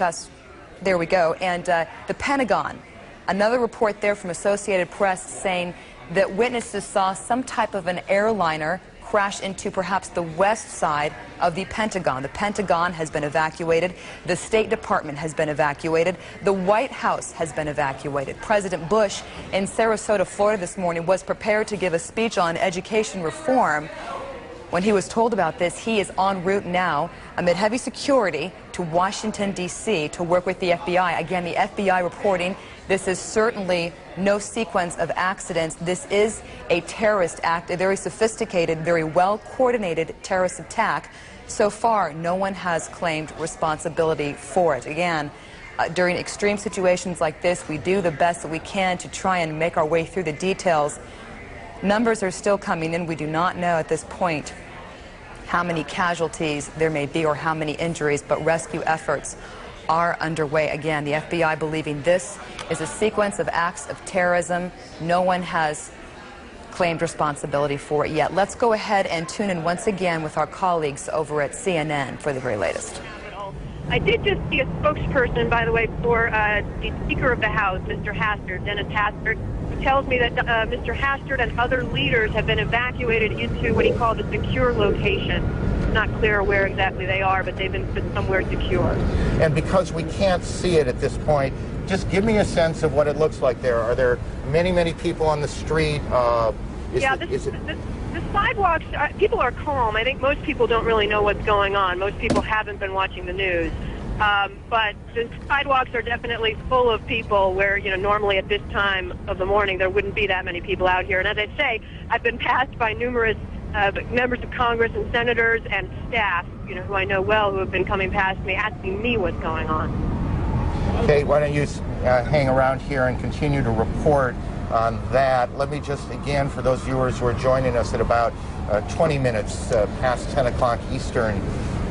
[SPEAKER 2] there we go. And the Pentagon, another report there from Associated Press saying that witnesses saw some type of an airliner crash into perhaps the west side of the Pentagon. The Pentagon has been evacuated. The State Department has been evacuated. The White House has been evacuated. President Bush in Sarasota, Florida this morning was prepared to give a speech on education reform. When he was told about this, he is en route now amid heavy security to Washington, D.C. to work with the FBI. Again, the FBI reporting this is certainly no sequence of accidents. This is a terrorist act, a very sophisticated, very well-coordinated terrorist attack. So far, no one has claimed responsibility for it. Again, during extreme situations like this, we do the best that we can to try and make our way through the details. Numbers are still coming in. We do not know at this point how many casualties there may be or how many injuries, but rescue efforts are underway. Again, the FBI believing this is a sequence of acts of terrorism. No one has claimed responsibility for it yet. Let's go ahead and tune in once again with our colleagues over at CNN for the very latest.
[SPEAKER 5] I did just see a spokesperson, by the way, for the Speaker of the House, Mr. Hastert, Dennis Hastert, who tells me that Mr. Hastert and other leaders have been evacuated into what he called a secure location. It's not clear where exactly they are, but they've been put somewhere secure.
[SPEAKER 18] And because we can't see it at this point, just give me a sense of what it looks like there. Are there many, many people on the street?
[SPEAKER 5] The sidewalks, people are calm. I think most people don't really know what's going on. Most people haven't been watching the news. But the sidewalks are definitely full of people where, normally at this time of the morning there wouldn't be that many people out here. And as I say, I've been passed by numerous members of Congress and senators and staff, who I know well, who have been coming past me asking me what's going on.
[SPEAKER 18] Kate, why don't you hang around here and continue to report on that. Let me just, again, for those viewers who are joining us at about 20 minutes past 10 o'clock Eastern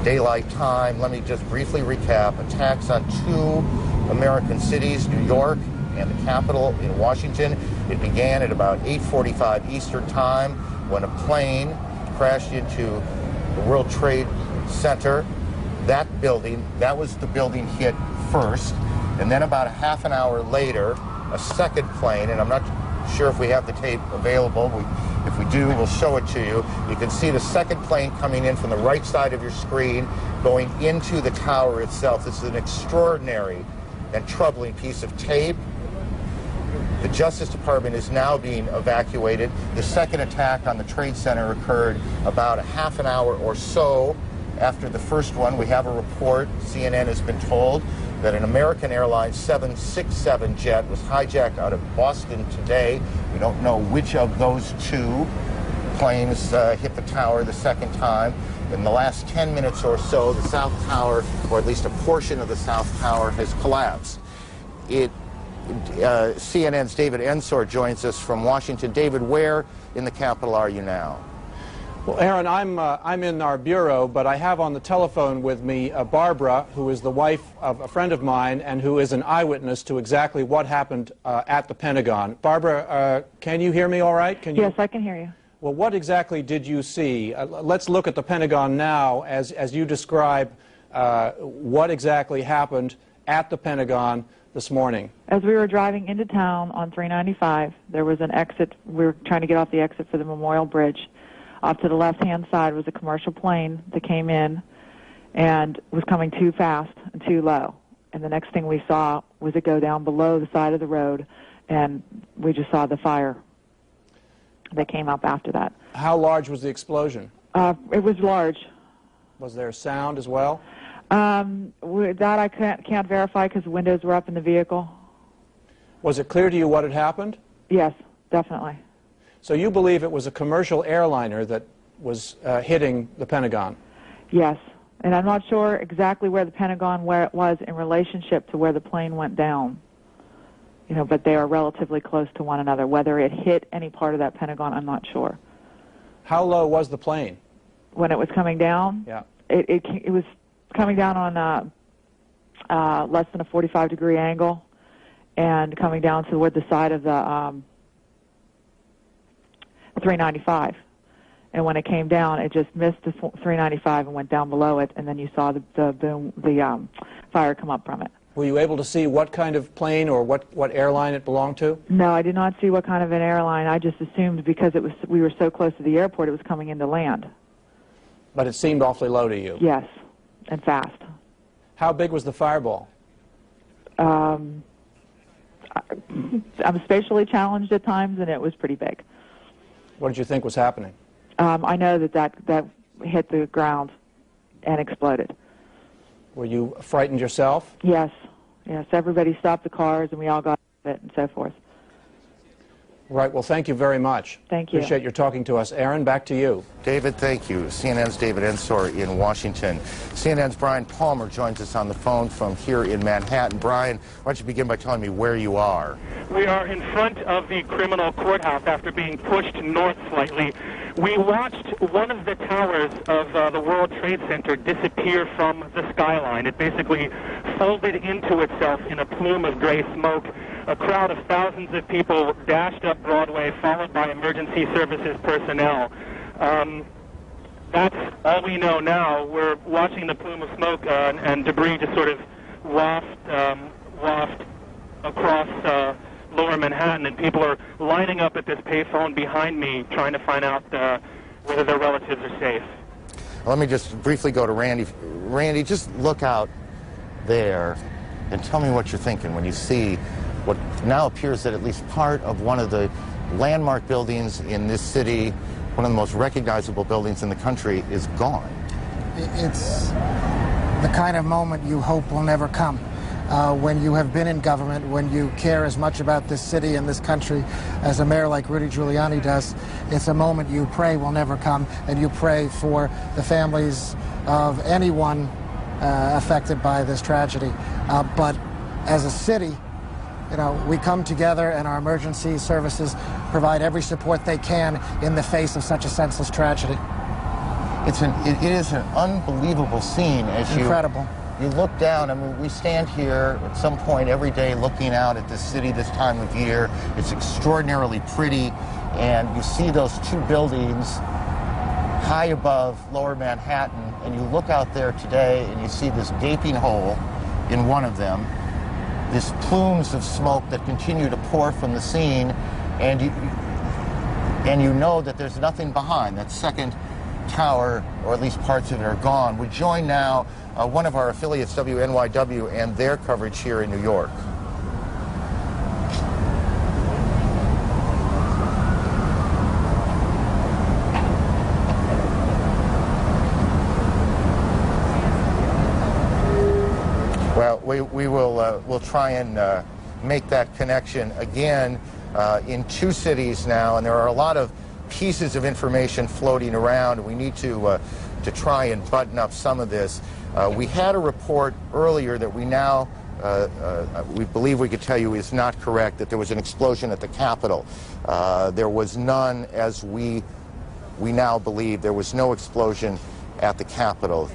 [SPEAKER 18] Daylight Time, let me just briefly recap. Attacks on 2 American cities, New York and the capital in Washington. It began at about 8:45 Eastern Time when a plane crashed into the World Trade Center. That building, that was the building hit first. And then about a half an hour later, a second plane, and I'm not sure if we have the tape available. If we do, we'll show it to you. You can see the second plane coming in from the right side of your screen, going into the tower itself. This is an extraordinary and troubling piece of tape. The Justice Department is now being evacuated. The second attack on the Trade Center occurred about a half an hour or so after the first one. We have a report, CNN has been told, that an American Airlines 767 jet was hijacked out of Boston today. We don't know which of those two planes hit the tower the second time. In the last 10 minutes or so, the South Tower, or at least a portion of the South Tower, has collapsed. CNN's David Ensor joins us from Washington. David, where in the Capitol are you now?
[SPEAKER 3] Well, Aaron, I'm in our bureau, but I have on the telephone with me Barbara, who is the wife of a friend of mine and who is an eyewitness to exactly what happened at the Pentagon. Barbara, can you hear me all right?
[SPEAKER 22] Yes, I can hear you.
[SPEAKER 3] Well, what exactly did you see? Let's look at the Pentagon now as you describe what exactly happened at the Pentagon this morning.
[SPEAKER 22] As we were driving into town on 395, there was an exit. We were trying to get off the exit for the Memorial Bridge. Off to the left-hand side was a commercial plane that came in and was coming too fast and too low. And the next thing we saw was it go down below the side of the road, and we just saw the fire that came up after that.
[SPEAKER 3] How large was the explosion?
[SPEAKER 22] It was large.
[SPEAKER 3] Was there sound as well?
[SPEAKER 22] That I can't verify because the windows were up in the vehicle.
[SPEAKER 3] Was it clear to you what had happened?
[SPEAKER 22] Yes, definitely.
[SPEAKER 3] So you believe it was a commercial airliner that was hitting the Pentagon?
[SPEAKER 22] Yes, and I'm not sure exactly where the Pentagon was in relationship to where the plane went down. You know, but they are relatively close to one another. Whether it hit any part of that Pentagon, I'm not sure.
[SPEAKER 3] How low was the plane?
[SPEAKER 22] When it was coming down?
[SPEAKER 3] Yeah.
[SPEAKER 22] It was coming down on less than a 45-degree angle and coming down toward the side of the 395. And when it came down, it just missed the 395 and went down below it, and then you saw the fire come up from it.
[SPEAKER 3] Were you able to see what kind of plane or what airline it belonged to?
[SPEAKER 22] No, I did not see what kind of an airline. I just assumed because we were so close to the airport, it was coming into land.
[SPEAKER 3] But it seemed awfully low to you?
[SPEAKER 22] Yes, and fast.
[SPEAKER 3] How big was the fireball?
[SPEAKER 22] I'm spatially challenged at times, and it was pretty big.
[SPEAKER 3] What did you think was happening?
[SPEAKER 22] I know that hit the ground and exploded.
[SPEAKER 3] Were you frightened yourself?
[SPEAKER 22] Yes. Yes. Everybody stopped the cars, and we all got out of it and so forth.
[SPEAKER 3] Right. Well, thank you very much.
[SPEAKER 22] Thank you.
[SPEAKER 3] Appreciate your talking to us. Aaron, back to you.
[SPEAKER 18] David, thank you. CNN's David Ensor in Washington. CNN's Brian Palmer joins us on the phone from here in Manhattan. Brian, why don't you begin by telling me where you are?
[SPEAKER 23] We are in front of the criminal courthouse after being pushed north slightly. We watched one of the towers of the World Trade Center disappear from the skyline. It basically folded into itself in a plume of gray smoke. A crowd of thousands of people dashed up Broadway, followed by emergency services personnel. That's all we know now. We're watching the plume of smoke and debris just sort of waft across lower Manhattan, and people are lining up at this payphone behind me trying to find out whether their relatives are safe.
[SPEAKER 18] Let me just briefly go to Randy. Randy, just look out there and tell me what you're thinking when you see what now appears that at least part of one of the landmark buildings in this city, one of the most recognizable buildings in the country, is gone.
[SPEAKER 10] It's the kind of moment you hope will never come. When you have been in government, when you care as much about this city and this country as a mayor like Rudy Giuliani does, it's a moment you pray will never come, and you pray for the families of anyone affected by this tragedy. But as a city, you know, we come together, and our emergency services provide every support they can in the face of such a senseless tragedy.
[SPEAKER 18] It is an unbelievable scene as
[SPEAKER 10] Incredible.
[SPEAKER 18] You look down. I mean, we stand here at some point every day looking out at this city this time of year. It's extraordinarily pretty, and you see those two buildings high above lower Manhattan, and you look out there today and you see this gaping hole in one of them, these plumes of smoke that continue to pour from the scene, and and you know that there's nothing behind. That second tower, or at least parts of it, are gone. We join now one of our affiliates, WNYW, and their coverage here in New York. Well, we'll try and make that connection again in two cities now, and there are a lot of pieces of information floating around. We need to try and button up some of this. We had a report earlier that we believe we could tell you is not correct, that there was an explosion at the Capitol. There was none, as we now believe. There was no explosion at the Capitol.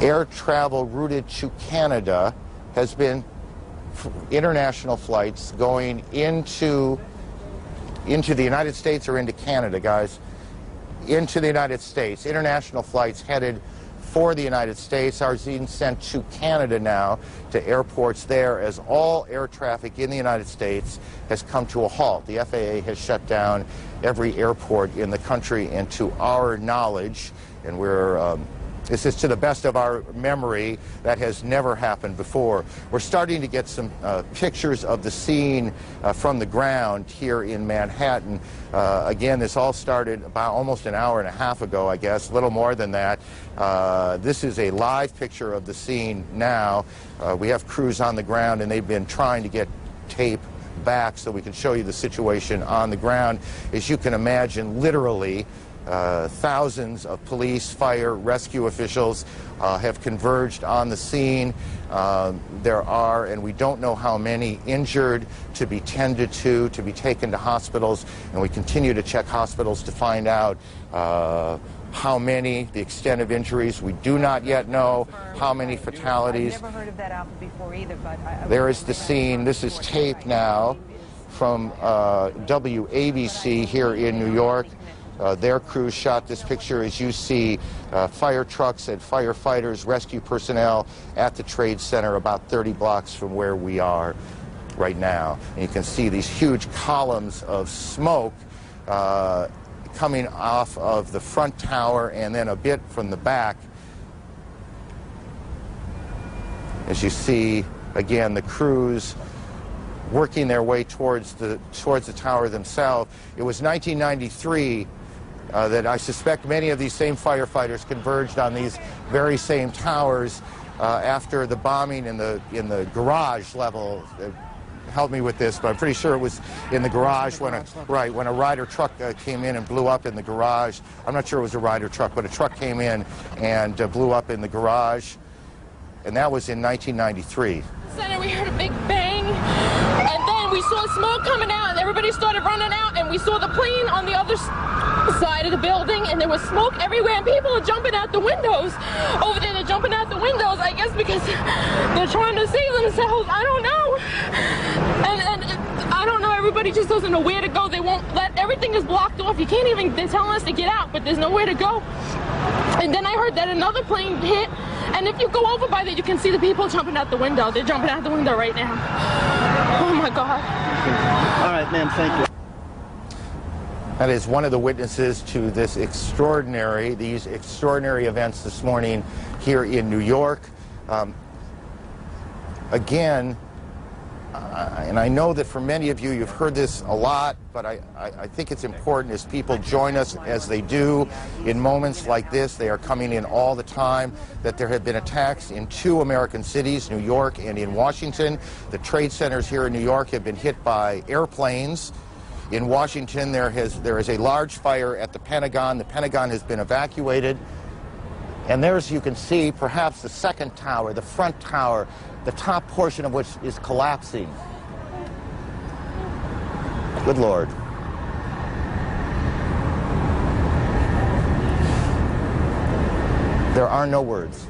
[SPEAKER 18] Air travel routed to Canada has been international flights going into the United States or into Canada, guys. Into the United States. International flights headed for the United States are being sent to Canada now, to airports there, as all air traffic in the United States has come to a halt. The FAA has shut down every airport in the country, and to our knowledge, and this is to the best of our memory, that has never happened before. We're starting to get some pictures of the scene from the ground here in Manhattan. Again, this all started about almost an hour and a half ago, I guess, a little more than that. This is a live picture of the scene now. We have crews on the ground, and they've been trying to get tape back so we can show you the situation on the ground. As you can imagine, literally, thousands of police, fire, rescue officials have converged on the scene. There are, and we don't know how many, injured to be tended to be taken to hospitals, and we continue to check hospitals to find out how many, the extent of injuries. We do not yet know how many fatalities.
[SPEAKER 8] I've never heard of that outfit before either, but
[SPEAKER 18] there is the scene. This is tape now from WABC here in New York. Their crews shot this picture. As you see, fire trucks and firefighters, rescue personnel at the Trade Center about 30 blocks from where we are right now. And you can see these huge columns of smoke coming off of the front tower and then a bit from the back. As you see, again, the crews working their way towards the tower themselves. It was 1993 that I suspect many of these same firefighters converged on these very same towers after the bombing in the garage level. Help me with this, but I'm pretty sure it was in the garage when a Ryder truck came in and blew up in the garage. I'm not sure it was a Ryder truck, but a truck came in and blew up in the garage, and that was in 1993.
[SPEAKER 11] Center, we heard a big bang, and then we saw smoke coming out, and everybody started running out, and we saw the plane on the other side of the building, and there was smoke everywhere, and people are jumping out the windows. Over there, they're jumping out the windows, I guess because they're trying to save themselves. I don't know. And I don't know, everybody just doesn't know where to go. They won't let, everything is blocked off. You can't even, they're telling us to get out, but there's nowhere to go. And then I heard that another plane hit, and if you go over by there, you can see the people jumping out the window. They're jumping out the window right now. Oh my God.
[SPEAKER 12] All right, ma'am, thank you.
[SPEAKER 18] That is one of the witnesses to these extraordinary events this morning here in New York. Again, and I know that for many of you, you've heard this a lot, but I think it's important as people join us as they do in moments like this. They are coming in all the time, that there have been attacks in two American cities, New York and in Washington. The trade centers here in New York have been hit by airplanes. In Washington, there is a large fire at the Pentagon. The Pentagon has been evacuated. And there's, you can see, perhaps the second tower, the front tower, the top portion of which is collapsing. Good Lord. There are no words.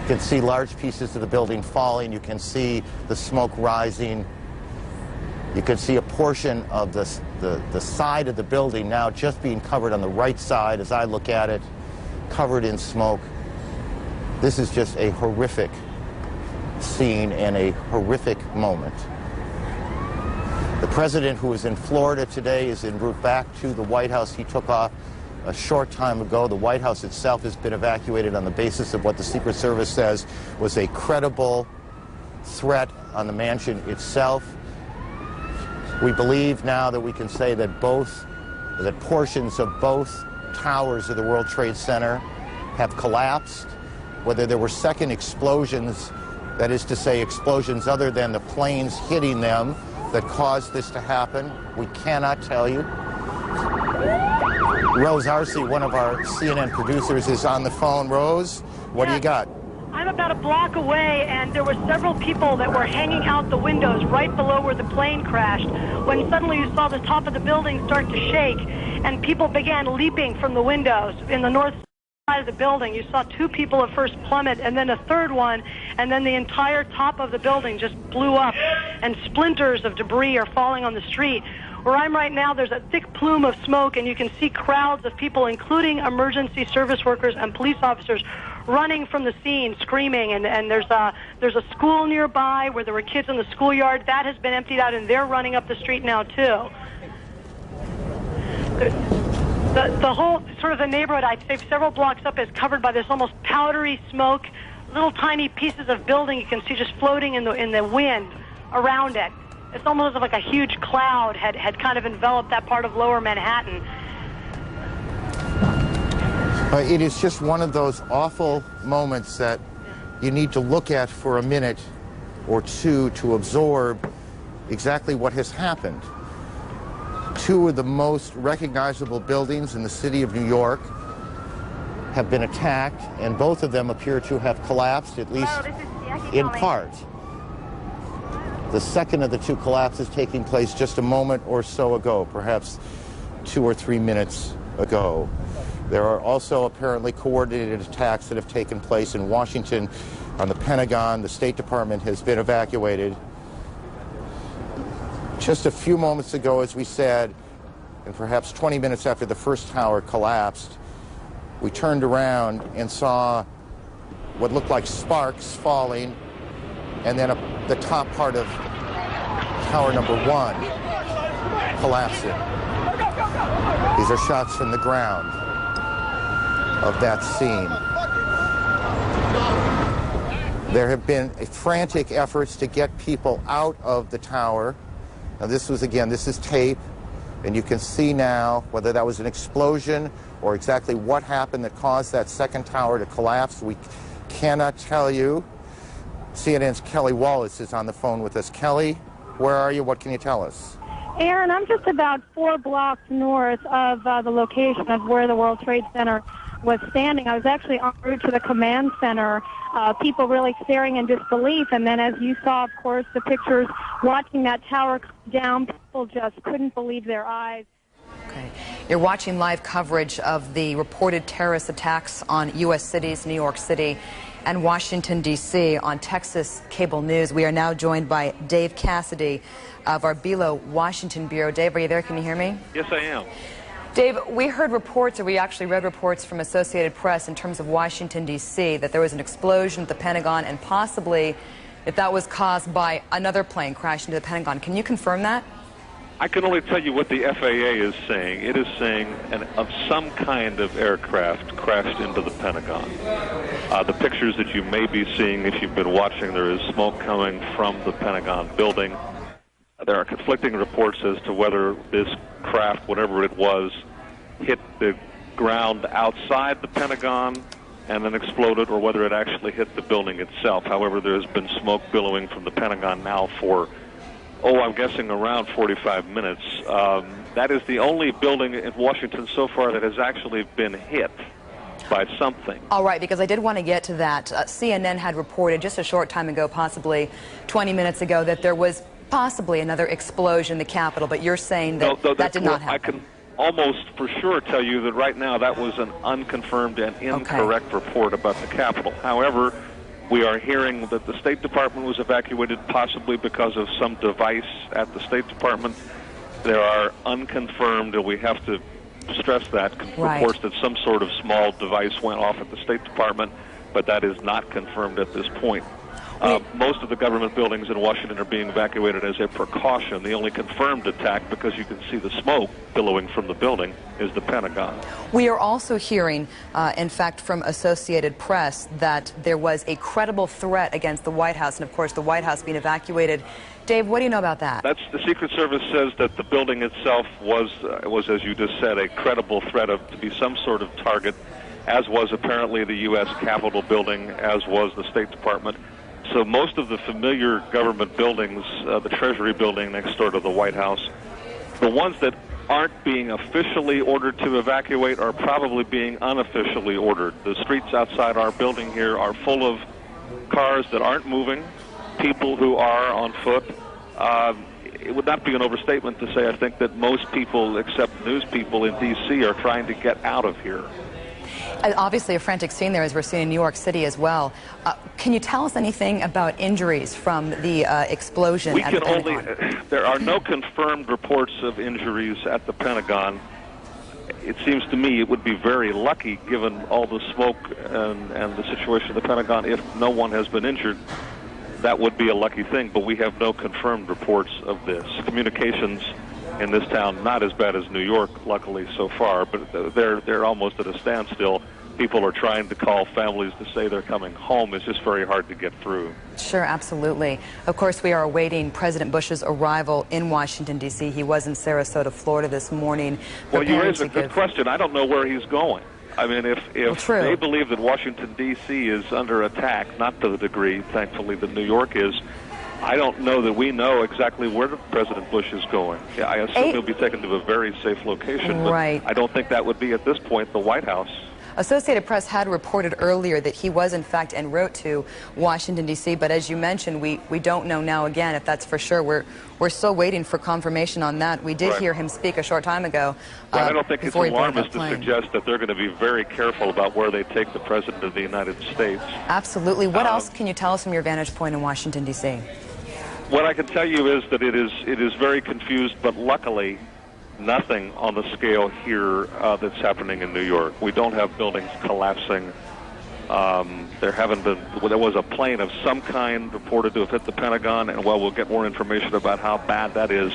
[SPEAKER 18] You can see large pieces of the building falling. You can see the smoke rising. You can see a portion of the side of the building now just being covered on the right side as I look at it, covered in smoke. This is just a horrific scene and a horrific moment. The president, who is in Florida today, is en route back to the White House. He took off a short time ago. The White House itself has been evacuated on the basis of what the Secret Service says was a credible threat on the mansion itself. We believe now that we can say that portions of both towers of the World Trade Center have collapsed. Whether there were second explosions, that is to say explosions other than the planes hitting them, that caused this to happen, we cannot tell you. Rose Arce, one of our CNN producers, is on the phone. Rose, what do you got?
[SPEAKER 13] I'm about a block away, and there were several people that were hanging out the windows right below where the plane crashed, when suddenly you saw the top of the building start to shake, and people began leaping from the windows in the north side of the building. You saw two people at first plummet, and then a third one, and then the entire top of the building just blew up, and splinters of debris are falling on the street. Where I'm right now, there's a thick plume of smoke, and you can see crowds of people, including emergency service workers and police officers, running from the scene, screaming. And there's a school nearby where there were kids in the schoolyard. That has been emptied out, and they're running up the street now, too. The whole sort of the neighborhood, I'd say several blocks up, is covered by this almost powdery smoke. Little tiny pieces of building you can see just floating in the wind around it. It's almost as if like a huge cloud had kind of enveloped that part of lower Manhattan.
[SPEAKER 18] It is just one of those awful moments that you need to look at for a minute or two to absorb exactly what has happened. Two of the most recognizable buildings in the city of New York have been attacked, and both of them appear to have collapsed, at least in part. The second of the two collapses taking place just a moment or so ago, perhaps 2 or 3 minutes ago. There are also apparently coordinated attacks that have taken place in Washington on the Pentagon. The State Department has been evacuated. Just a few moments ago, as we said, and perhaps 20 minutes after the first tower collapsed, we turned around and saw what looked like sparks falling, and then the top part of tower number 1 collapsing. These are shots from the ground of that scene. There have been frantic efforts to get people out of the tower. Now this is tape, and you can see now whether that was an explosion or exactly what happened that caused that second tower to collapse. We cannot tell you. CNN's Kelly Wallace is on the phone with us. Kelly, where are you? What can you tell us?
[SPEAKER 4] Aaron, I'm just about 4 blocks north of the location of where the World Trade Center was standing. I was actually en route to the command center, people really staring in disbelief. And then as you saw, of course, the pictures watching that tower come down, people just couldn't believe their eyes.
[SPEAKER 2] Okay. You're watching live coverage of the reported terrorist attacks on U.S. cities, New York City and Washington, D.C. on Texas Cable News. We are now joined by Dave Cassidy of our Belo, Washington Bureau. Dave, are you there? Can you hear me?
[SPEAKER 14] Yes, I am.
[SPEAKER 2] Dave, we heard reports, or we actually read reports from Associated Press in terms of Washington, D.C., that there was an explosion at the Pentagon and possibly that was caused by another plane crashing into the Pentagon. Can you confirm that?
[SPEAKER 14] I can only tell you what the FAA is saying. It is saying of some kind of aircraft crashed into the Pentagon. The pictures that you may be seeing, if you've been watching, there is smoke coming from the Pentagon building. There are conflicting reports as to whether this craft, whatever it was, hit the ground outside the Pentagon and then exploded, or whether it actually hit the building itself. However, there has been smoke billowing from the Pentagon now for I'm guessing around 45 minutes. That is the only building in Washington so far that has actually been hit by something.
[SPEAKER 2] All right, because I did want to get to that. CNN had reported just a short time ago, possibly 20 minutes ago, that there was possibly another explosion in the Capitol, but you're saying that that did not happen.
[SPEAKER 14] I can almost for sure tell you that right now that was an unconfirmed and incorrect report about the Capitol. However, we are hearing that the State Department was evacuated possibly because of some device at the State Department. There are unconfirmed, and we have to stress that, reports that some sort of small device went off at the State Department, but that is not confirmed at this point. Most of the government buildings in Washington are being evacuated as a precaution. The only confirmed attack, because you can see the smoke billowing from the building, is the Pentagon.
[SPEAKER 2] We are also hearing, in fact, from Associated Press that there was a credible threat against the White House, and of course the White House being evacuated. Dave, what do you know about that?
[SPEAKER 14] That's the Secret Service says that the building itself was, as you just said, a credible threat to be some sort of target, as was apparently the U.S. Capitol building, as was the State Department. So most of the familiar government buildings, the Treasury building next door to the White House, the ones that aren't being officially ordered to evacuate are probably being unofficially ordered. The streets outside our building here are full of cars that aren't moving, people who are on foot. It would not be an overstatement to say, I think, that most people, except news people in D.C., are trying to get out of here.
[SPEAKER 2] Obviously a frantic scene there, as we're seeing in New York City as well. Can you tell us anything about injuries from the explosion at the Pentagon?
[SPEAKER 14] There are no confirmed reports of injuries at the Pentagon. It seems to me it would be very lucky, given all the smoke and the situation at the Pentagon, if no one has been injured. That would be a lucky thing, but we have no confirmed reports of this. Communications in this town, not as bad as New York, luckily, so far, but they're almost at a standstill. People are trying to call families to say they're coming home. It's just very hard to get through.
[SPEAKER 2] Sure, absolutely. Of course, we are awaiting President Bush's arrival in Washington, D.C. He was in Sarasota, Florida this morning.
[SPEAKER 14] Well, you raised a good question. I don't know where he's going. I mean, if they believe that Washington, D.C. is under attack, not to the degree, thankfully, that New York is, I don't know that we know exactly where President Bush is going. I assume he'll be taken to a very safe location, but I don't think that would be, at this point, the White House.
[SPEAKER 2] Associated Press had reported earlier that he was, in fact, en route to Washington, D.C., but as you mentioned, we don't know now again if that's for sure. We're still waiting for confirmation on that. We did hear him speak a short time ago.
[SPEAKER 14] But I don't think it's alarmist to suggest that they're going to be very careful about where they take the President of the United States.
[SPEAKER 2] Absolutely. What else can you tell us from your vantage point in Washington, D.C.?
[SPEAKER 14] What I can tell you is that it is very confused, but luckily nothing on the scale here that's happening in New York. We don't have buildings collapsing. There was a plane of some kind reported to have hit the Pentagon, and while we'll get more information about how bad that is,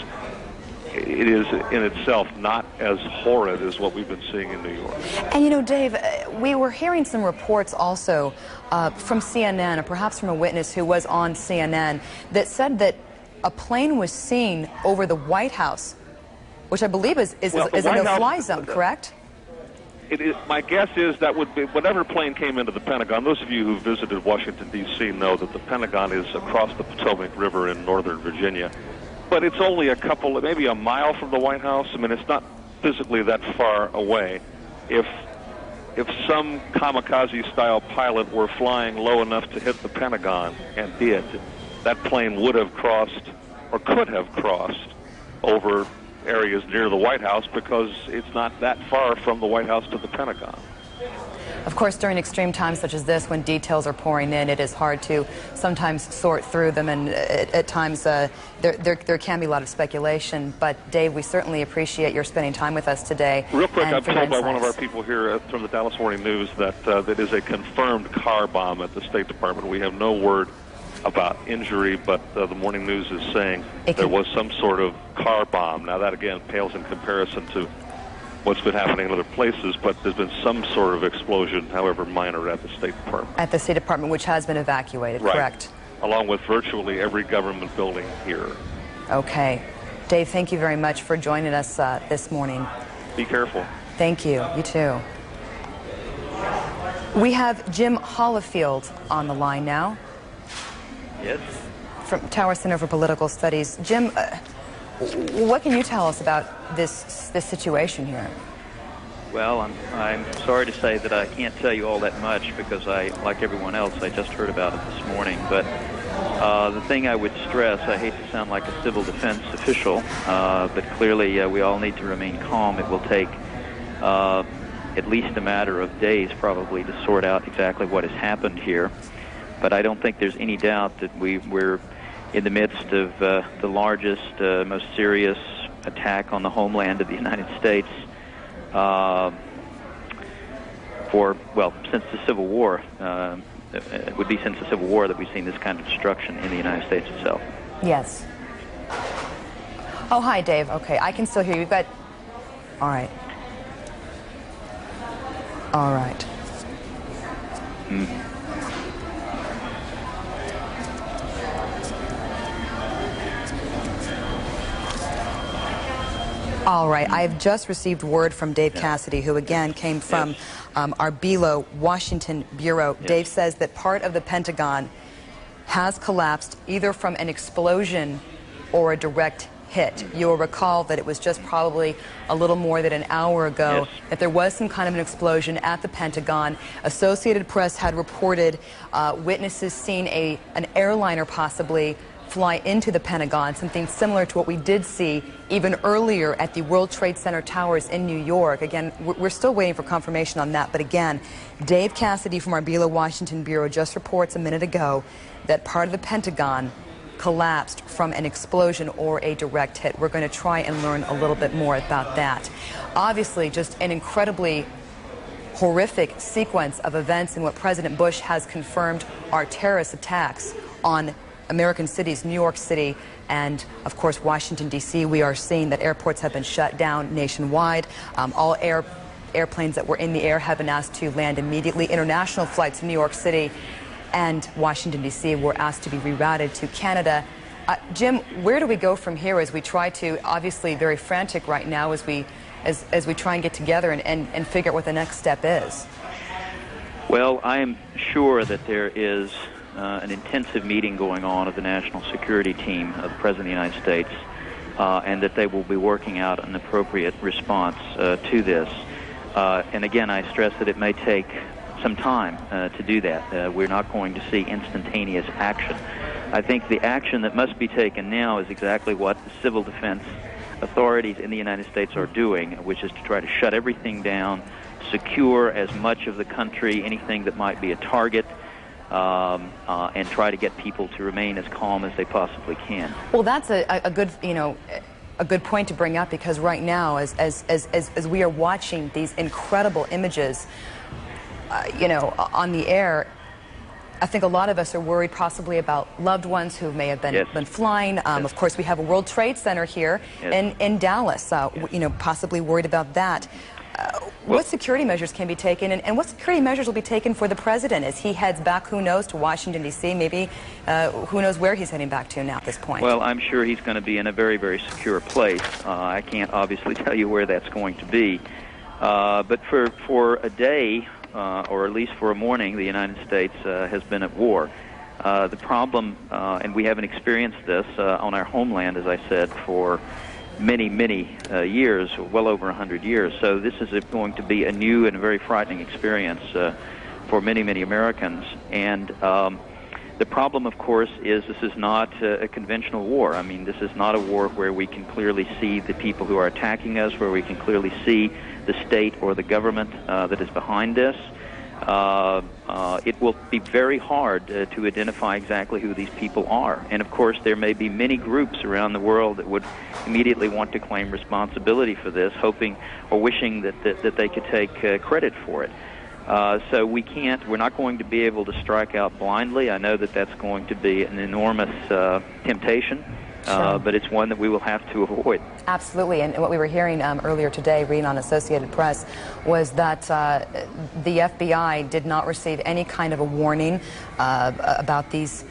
[SPEAKER 14] it is in itself not as horrid as what we've been seeing in New York.
[SPEAKER 2] And you know, Dave, we were hearing some reports also from CNN, or perhaps from a witness who was on CNN, that said that a plane was seen over the White House, which I believe is a no-fly zone, correct?
[SPEAKER 14] It is. My guess is that would be whatever plane came into the Pentagon. Those of you who visited Washington, D.C. know that the Pentagon is across the Potomac River in northern Virginia. But it's only maybe a mile from the White House. I mean, it's not physically that far away. If some kamikaze-style pilot were flying low enough to hit the Pentagon, and did, that plane would have crossed, or could have crossed, over areas near the White House, because it's not that far from the White House to the Pentagon.
[SPEAKER 2] Of course, during extreme times such as this, when details are pouring in, it is hard to sometimes sort through them, and at times there can be a lot of speculation. But Dave, we certainly appreciate your spending time with us today.
[SPEAKER 14] Real quick, I'm told by one of our people here from the Dallas Morning News that that is a confirmed car bomb at the State Department. We have no word about injury, but the Morning News is saying there was some sort of car bomb. Now, that again pales in comparison to what's been happening in other places, but there's been some sort of explosion, however minor, at the State Department.
[SPEAKER 2] At the State Department, which has been evacuated, correct?
[SPEAKER 14] Along with virtually every government building here.
[SPEAKER 2] Okay. Dave, thank you very much for joining us this morning.
[SPEAKER 14] Be careful.
[SPEAKER 2] Thank you. You too. We have Jim Hollifield on the line now.
[SPEAKER 15] Yes.
[SPEAKER 2] From Tower Center for Political Studies. Jim, what can you tell us about this situation here?
[SPEAKER 15] Well, I'm sorry to say that I can't tell you all that much, because like everyone else, I just heard about it this morning. But the thing I would stress, I hate to sound like a civil defense official, but clearly we all need to remain calm. It will take at least a matter of days probably to sort out exactly what has happened here. But I don't think there's any doubt that we're in the midst of the largest, most serious attack on the homeland of the United States since the Civil War. it would be since the Civil War that we've seen this kind of destruction in the United States itself.
[SPEAKER 2] Yes. Oh, hi, Dave. Okay, I can still hear you. You've got... All right. All right. All right. I've just received word from Dave Cassidy, who again came from our Belo, Washington bureau. Dave says that part of the Pentagon has collapsed either from an explosion or a direct hit. You'll recall that it was just probably a little more than an hour ago that there was some kind of an explosion at the Pentagon. Associated Press had reported witnesses seeing an airliner possibly fly into the Pentagon, something similar to what we did see even earlier at the World Trade Center towers in New York. Again, we're still waiting for confirmation on that, but again, Dave Cassidy from our Belo, Washington bureau just reports a minute ago that part of the Pentagon collapsed from an explosion or a direct hit. We're going to try and learn a little bit more about that. Obviously, just an incredibly horrific sequence of events in what President Bush has confirmed are terrorist attacks on American cities, New York City, and of course Washington, D.C. We are seeing that airports have been shut down nationwide. All airplanes that were in the air have been asked to land immediately. International flights to New York City and Washington, D.C. were asked to be rerouted to Canada. Jim, where do we go from here as we try to, obviously very frantic right now as we try and get together and figure out what the next step is?
[SPEAKER 15] Well, I am sure that there is an intensive meeting going on of the National Security Team of the President of the United States, and that they will be working out an appropriate response to this. And again, I stress that it may take some time to do that. We're not going to see instantaneous action. I think the action that must be taken now is exactly what the civil defense authorities in the United States are doing, which is to try to shut everything down, secure as much of the country, anything that might be a target, and try to get people to remain as calm as they possibly can.
[SPEAKER 2] Well, that's a good, a good point to bring up, because right now, as we are watching these incredible images, on the air, I think a lot of us are worried possibly about loved ones who may have been flying. Of course, we have a World Trade Center here in Dallas, possibly worried about that. What security measures can be taken, and what security measures will be taken for the president as he heads back, who knows, to Washington, D.C., maybe who knows where he's heading back to now at this point?
[SPEAKER 15] Well, I'm sure he's going to be in a very, very secure place. I can't obviously tell you where that's going to be. But for a day, or at least for a morning, the United States has been at war. The problem, and we haven't experienced this on our homeland, as I said, for many, many years, well over 100 years. So this is going to be a new and a very frightening experience for many, many Americans. And the problem, of course, is this is not a conventional war. I mean, this is not a war where we can clearly see the people who are attacking us, where we can clearly see the state or the government that is behind this. It will be very hard to identify exactly who these people are. And of course, there may be many groups around the world that would immediately want to claim responsibility for this, hoping or wishing that they could take credit for it. So we're not going to be able to strike out blindly. I know that that's going to be an enormous temptation. But it's one that we will have to avoid.
[SPEAKER 2] Absolutely, and what we were hearing earlier today, reading on Associated Press, was that the FBI did not receive any kind of a warning about these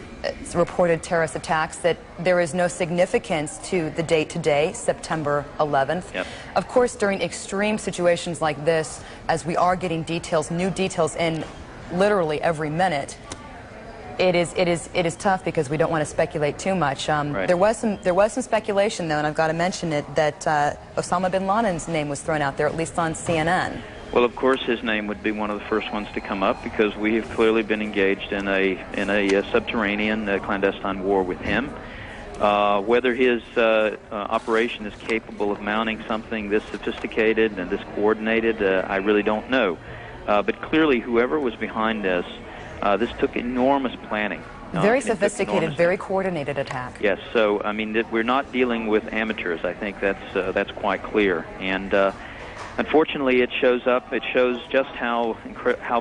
[SPEAKER 2] reported terrorist attacks, that there is no significance to the date today, September 11th.
[SPEAKER 15] Yep.
[SPEAKER 2] Of course, during extreme situations like this, as we are getting new details in literally every minute, it is tough because we don't want to speculate too much.
[SPEAKER 15] Right.
[SPEAKER 2] There was some speculation, though, and I've got to mention it, that Osama bin Laden's name was thrown out there, at least on CNN.
[SPEAKER 15] Well, of course, his name would be one of the first ones to come up, because we have clearly been engaged in a subterranean clandestine war with him. Whether his operation is capable of mounting something this sophisticated and this coordinated, I really don't know. But clearly, whoever was behind this, this took enormous planning.
[SPEAKER 2] Very sophisticated, very coordinated attack.
[SPEAKER 15] Yes, so I mean, we're not dealing with amateurs. I think that's quite clear. And unfortunately, it shows up. It shows just how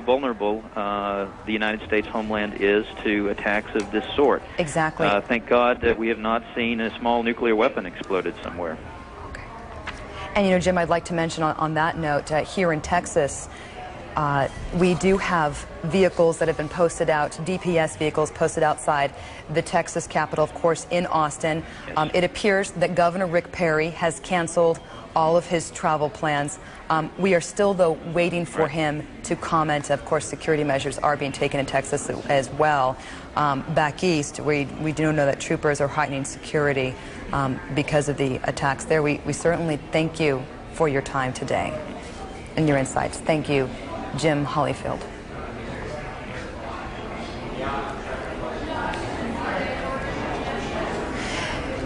[SPEAKER 15] vulnerable the United States homeland is to attacks of this sort.
[SPEAKER 2] Exactly.
[SPEAKER 15] Thank God that we have not seen a small nuclear weapon exploded somewhere.
[SPEAKER 2] And, you know, Jim, I'd like to mention on that note, here in Texas, we do have vehicles that have been posted out, DPS vehicles posted outside the Texas Capitol, of course, in Austin.
[SPEAKER 15] Yes.
[SPEAKER 2] It appears that Governor Rick Perry has canceled all of his travel plans. We are still, though, waiting for him to comment. Of course, security measures are being taken in Texas as well. Back east, we do know that troopers are heightening security because of the attacks there. We certainly thank you for your time today and your insights. Thank you, Jim Hollyfield.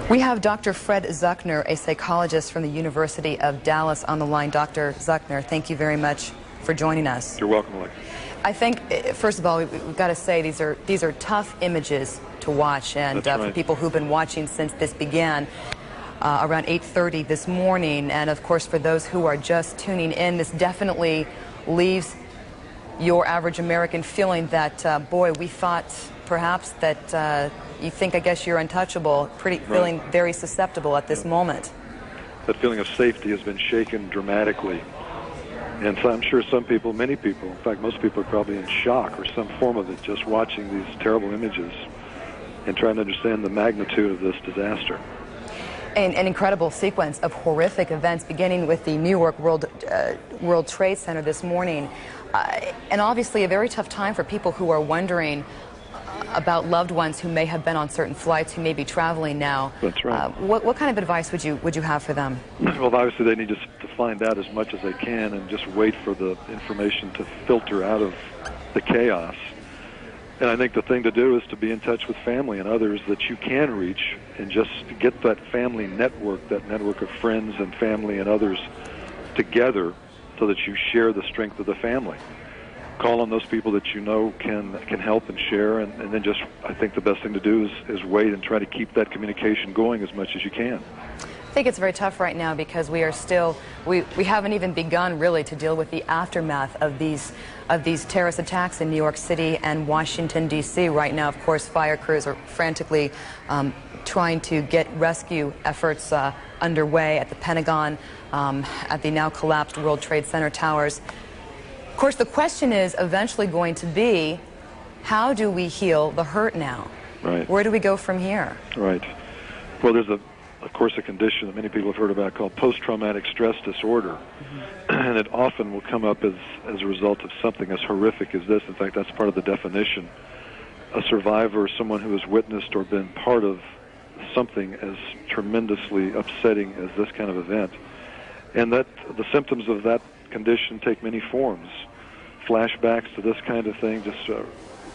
[SPEAKER 2] We have Dr. Fred Zuckner, a psychologist from the University of Dallas, on the line. Dr. Zuckner, thank you very much for joining us.
[SPEAKER 14] You're welcome, Alex.
[SPEAKER 2] I think, first of all, we've got to say these are tough images to watch, and for people who've been watching since this began around 8:30 this morning, and of course for those who are just tuning in, this definitely leaves your average American feeling that, boy, we thought perhaps that you think, I guess, you're untouchable, feeling very susceptible at this moment.
[SPEAKER 1] That feeling of safety has been shaken dramatically. And so I'm sure some people, many people, in fact, most people are probably in shock or some form of it, just watching these terrible images and trying to understand the magnitude of this disaster.
[SPEAKER 2] An incredible sequence of horrific events, beginning with the New York World Trade Center this morning. And obviously a very tough time for people who are wondering about loved ones who may have been on certain flights, who may be traveling now.
[SPEAKER 1] That's right.
[SPEAKER 2] What kind of advice would you have for them?
[SPEAKER 1] Well, obviously they need to find out as much as they can and just wait for the information to filter out of the chaos. And I think the thing to do is to be in touch with family and others that you can reach and just get that family network, that network of friends and family and others together so that you share the strength of the family. Call on those people that you know can help and share, and then just, I think the best thing to do is wait and try to keep that communication going as much as you can.
[SPEAKER 2] I think it's very tough right now because we are still, we haven't even begun really to deal with the aftermath of these terrorist attacks in New York City and Washington, D.C. Right now, of course, fire crews are frantically trying to get rescue efforts underway at the Pentagon, at the now collapsed World Trade Center towers. Of course, the question is eventually going to be, how do we heal the hurt now?
[SPEAKER 1] Right.
[SPEAKER 2] Where do we go from here?
[SPEAKER 1] Right. Well, there's of course, a condition that many people have heard about called post-traumatic stress disorder. Mm-hmm. And it often will come up as a result of something as horrific as this. In fact, that's part of the definition. A survivor, someone who has witnessed or been part of something as tremendously upsetting as this kind of event. And that the symptoms of that condition take many forms. Flashbacks to this kind of thing, just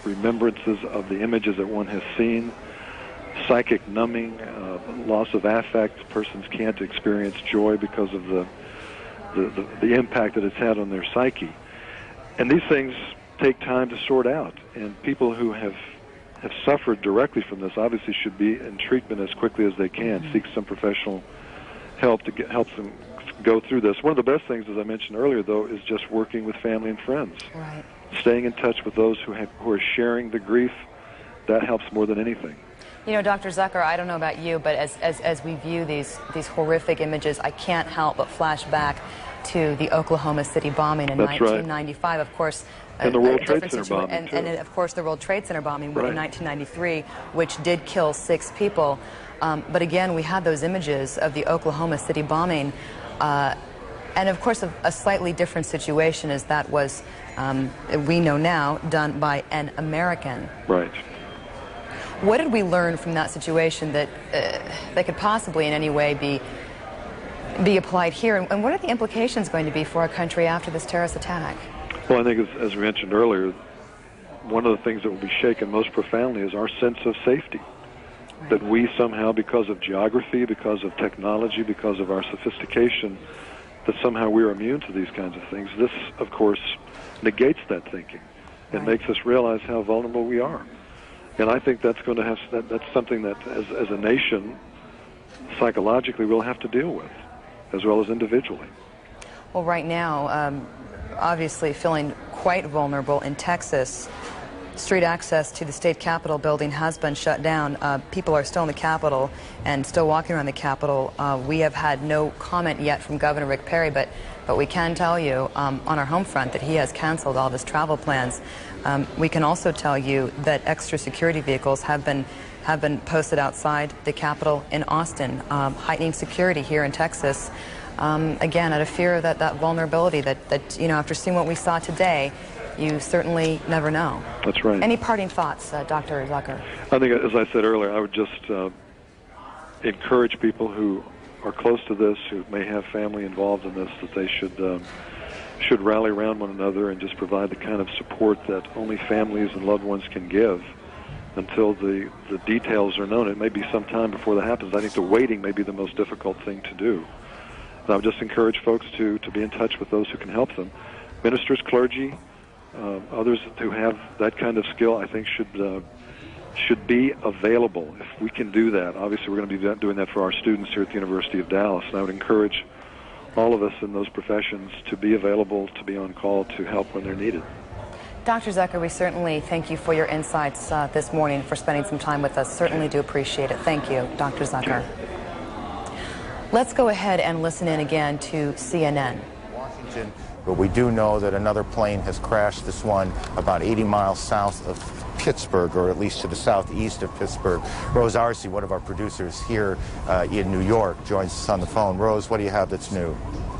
[SPEAKER 1] remembrances of the images that one has seen, psychic numbing, loss of affect. Persons can't experience joy because of the impact that it's had on their psyche. And these things take time to sort out. And people who have suffered directly from this obviously should be in treatment as quickly as they can, mm-hmm. seek some professional help to help them go through this. One of the best things, as I mentioned earlier, though, is just working with family and friends. Right. Staying in touch with those who are sharing the grief. That helps more than anything.
[SPEAKER 2] You know, Dr. Zucker, I don't know about you, but as we view these horrific images, I can't help but flash back to the Oklahoma City bombing in 1995, right. Of course.
[SPEAKER 1] And the World Trade Center bombing,
[SPEAKER 2] and of course, the World Trade Center bombing in 1993, which did kill 6 people. But again, we had those images of the Oklahoma City bombing. And of course, a slightly different situation as that was, we know now, done by an American.
[SPEAKER 1] Right.
[SPEAKER 2] What did we learn from that situation that could possibly in any way be applied here? And what are the implications going to be for our country after this terrorist attack?
[SPEAKER 1] Well, I think as we mentioned earlier, one of the things that will be shaken most profoundly is our sense of safety. Right. That we somehow, because of geography, because of technology, because of our sophistication, that somehow we're immune to these kinds of things. This, of course, negates that thinking and makes us realize how vulnerable we are. And I think that's going to have that's something that, as a nation, psychologically we'll have to deal with, as well as individually.
[SPEAKER 2] Well, right now, obviously feeling quite vulnerable in Texas. Street access to the state capitol building has been shut down. People are still in the Capitol and still walking around the Capitol. We have had no comment yet from Governor Rick Perry, but we can tell you on our home front that he has canceled all of his travel plans. We can also tell you that extra security vehicles have been posted outside the Capitol in Austin, heightening security here in Texas. Again, out of fear of that vulnerability that you know, after seeing what we saw today, you certainly never know.
[SPEAKER 1] That's right.
[SPEAKER 2] Any parting thoughts, Dr. Zucker?
[SPEAKER 1] I think, as I said earlier, I would just encourage people who are close to this, who may have family involved in this, that they should rally around one another and just provide the kind of support that only families and loved ones can give until the details are known. It may be some time before that happens. I think the waiting may be the most difficult thing to do. And I would just encourage folks to be in touch with those who can help them. Ministers, clergy, others who have that kind of skill, I think should be available. If we can do that, obviously we're going to be doing that for our students here at the University of Dallas, and I would encourage all of us in those professions to be available, to be on call, to help when they're needed.
[SPEAKER 2] Dr. Zucker, we certainly thank you for your insights this morning, for spending some time with us. Certainly do appreciate it. Thank you, Dr. Zucker. Let's go ahead and listen in again to CNN.
[SPEAKER 18] Washington. But we do know that another plane has crashed, this one about 80 miles south of Pittsburgh, or at least to the southeast of Pittsburgh. Rose Arce, one of our producers here in New York, joins us on the phone. Rose, what do you have that's new?